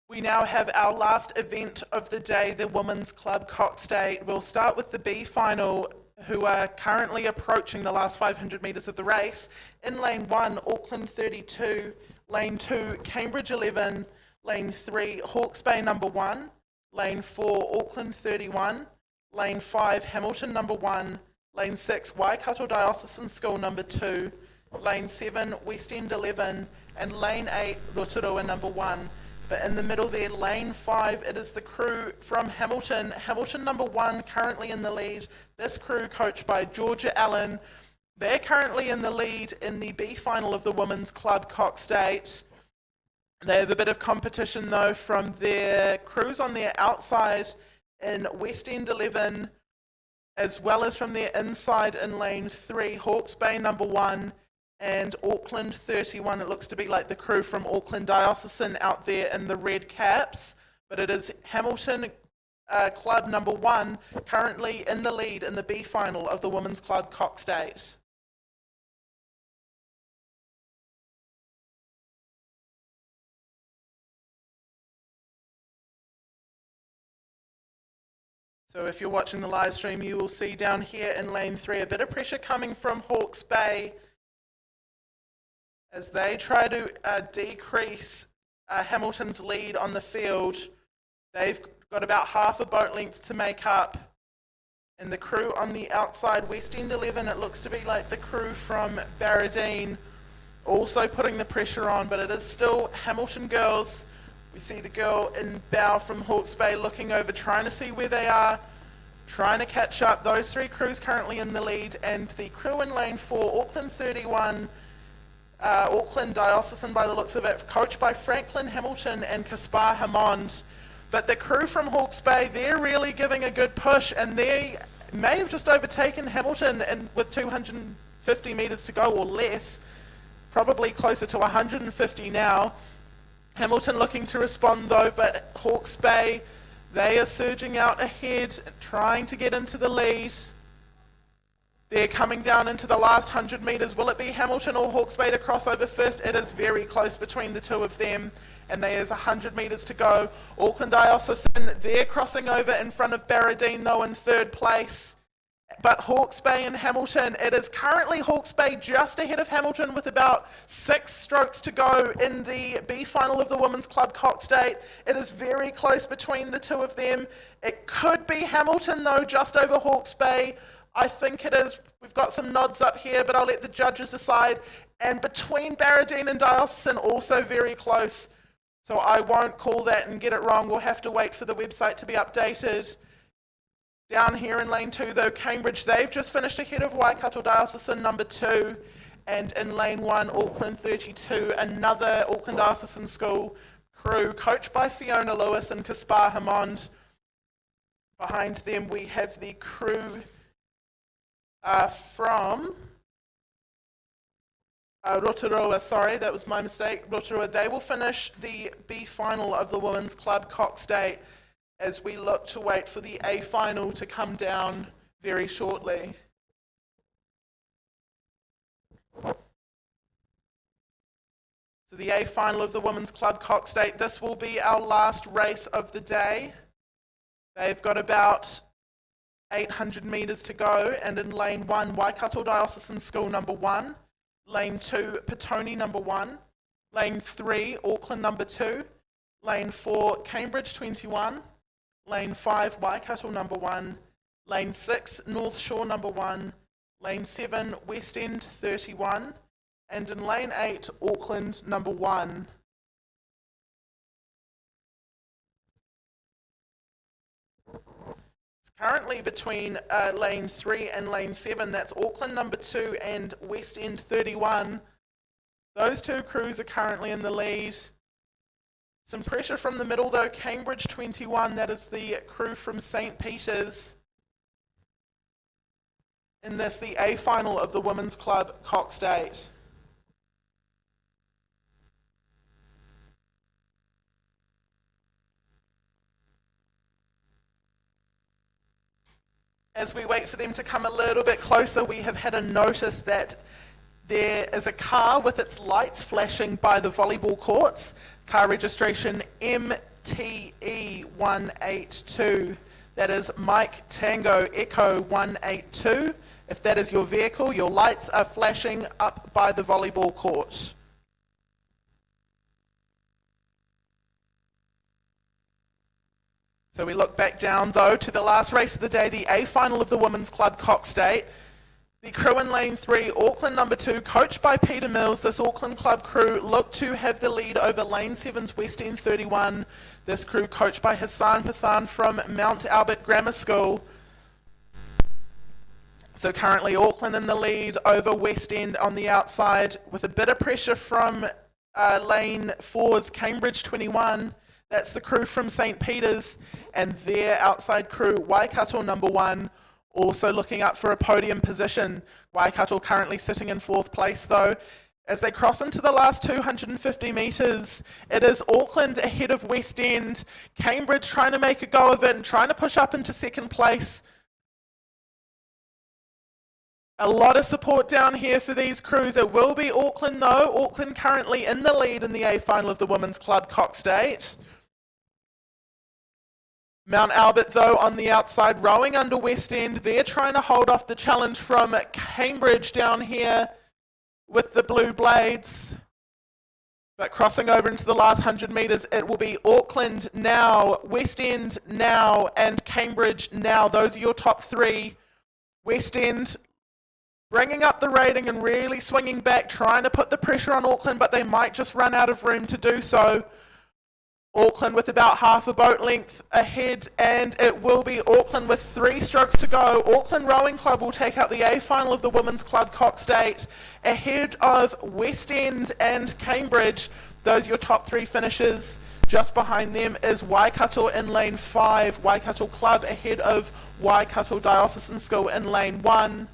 We now have our last event of the day, the Women's Club Cox Day. We'll start with the B final, who are currently approaching the last 500 metres of the race. In lane 1, Auckland 32, lane 2, Cambridge 11, lane 3, Hawke's Bay number 1, lane 4, Auckland 31, lane 5, Hamilton number 1, lane 6, Waikato Diocesan School number 2, lane 7, West End 11, and lane 8, Rotorua number 1. But in the middle there, lane 5, it is the crew from Hamilton. Hamilton number 1 currently in the lead. This crew coached by Georgia Allen. They're currently in the lead in the B final of the Women's Club Cox State. They have a bit of competition though from their crews on their outside in West End 11, as well as from their inside in lane 3, Hawke's Bay number 1, and Auckland 31. It looks to be like the crew from Auckland Diocesan out there in the red caps, but it is Hamilton Club number 1 currently in the lead in the B final of the Women's Club Cox State. So if you're watching the live stream, you will see down here in lane 3 a bit of pressure coming from Hawke's Bay as they try to decrease Hamilton's lead on the field. They've got about half a boat length to make up. And the crew on the outside, West End 11, it looks to be like the crew from Barradine, also putting the pressure on, but it is still Hamilton girls. We see the girl in bow from Hawke's Bay looking over, trying to see where they are, trying to catch up. Those 3 crews currently in the lead, and the crew in lane 4, Auckland 31, Auckland Diocesan by the looks of it, coached by Franklin Hamilton and Caspar Hammond. But the crew from Hawke's Bay, they're really giving a good push, and they may have just overtaken Hamilton with 250 metres to go or less, probably closer to 150 now. Hamilton looking to respond though, but Hawke's Bay, they are surging out ahead, trying to get into the lead. They're coming down into the last 100 metres. Will it be Hamilton or Hawke's Bay to cross over first? It is very close between the two of them, and there is 100 metres to go. Auckland Diocesan, they're crossing over in front of Barradine though in third place. But Hawke's Bay and Hamilton, it is currently Hawke's Bay just ahead of Hamilton with about 6 strokes to go in the B final of the Women's Club Cox Date. It is very close between the two of them. It could be Hamilton though, just over Hawke's Bay. I think it is. We've got some nods up here, but I'll let the judges decide. And between Barradine and Diocesan, also very close. So I won't call that and get it wrong. We'll have to wait for the website to be updated. Down here in lane 2 though, Cambridge, they've just finished ahead of Waikato Diocesan number 2. And in lane 1, Auckland 32, another Auckland Diocesan School crew, coached by Fiona Lewis and Kaspar Hammond. Behind them we have the crew from Rotorua, sorry, that was my mistake, Rotorua. They will finish the B final of the Women's Club Cox Date as we look to wait for the A final to come down very shortly. So the A final of the Women's Club Cox Date, this will be our last race of the day. They've got about 800 metres to go, and in lane 1, Waikato Diocesan School number 1, lane 2, Petone number 1, lane 3, Auckland number 2, lane 4, Cambridge 21, lane 5, Waikato number 1, lane 6, North Shore number 1, lane 7, West End 31, and in lane 8, Auckland number 1. Currently between lane 3 and lane 7, that's Auckland number 2 and West End 31. Those two crews are currently in the lead. Some pressure from the middle though, Cambridge 21, that is the crew from St. Peter's. In this, the A final of the Women's Club Cox Date. As we wait for them to come a little bit closer, we have had a notice that there is a car with its lights flashing by the volleyball courts. Car registration MTE182. That is Mike Tango Echo 182. If that is your vehicle, your lights are flashing up by the volleyball court. So we look back down though to the last race of the day, the A final of the Women's Club Cox Date. The crew in lane 3, Auckland number 2, coached by Peter Mills. This Auckland Club crew look to have the lead over lane 7's West End 31. This crew coached by Hassan Pathan from Mount Albert Grammar School. So currently Auckland in the lead over West End on the outside with a bit of pressure from lane 4's Cambridge 21. That's the crew from St. Peter's, and their outside crew, Waikato number 1, also looking up for a podium position. Waikato currently sitting in 4th place though. As they cross into the last 250 metres, it is Auckland ahead of West End. Cambridge trying to make a go of it and trying to push up into 2nd place. A lot of support down here for these crews. It will be Auckland though. Auckland currently in the lead in the A final of the Women's Club Cox Date. Mount Albert though on the outside, rowing under West End. They're trying to hold off the challenge from Cambridge down here with the Blue Blades. But crossing over into the last 100 metres, it will be Auckland now, West End now, and Cambridge now. Those are your top 3. West End bringing up the rating and really swinging back, trying to put the pressure on Auckland, but they might just run out of room to do so. Auckland with about half a boat length ahead, and it will be Auckland with 3 strokes to go. Auckland Rowing Club will take out the A final of the Women's Club Cox Date ahead of West End and Cambridge. Those are your top 3 finishers. Just behind them is Waikato in lane 5. Waikato Club ahead of Waikato Diocesan School in lane 1.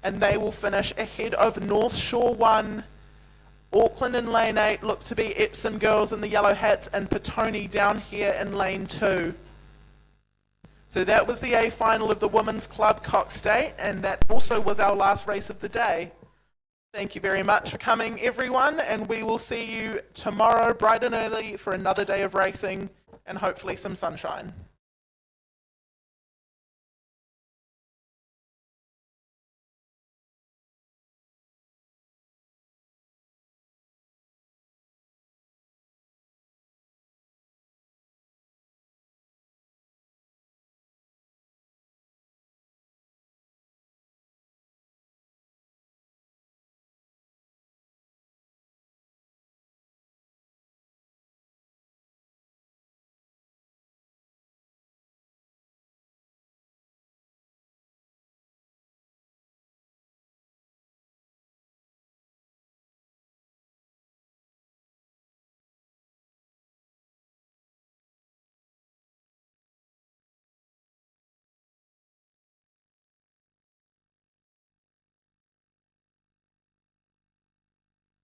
And they will finish ahead of North Shore 1. Auckland in lane 8 look to be Epsom Girls in the yellow hats, and Petone down here in lane 2. So that was the A final of the Women's Club Cox State, and that also was our last race of the day. Thank you very much for coming, everyone, and we will see you tomorrow bright and early for another day of racing and hopefully some sunshine.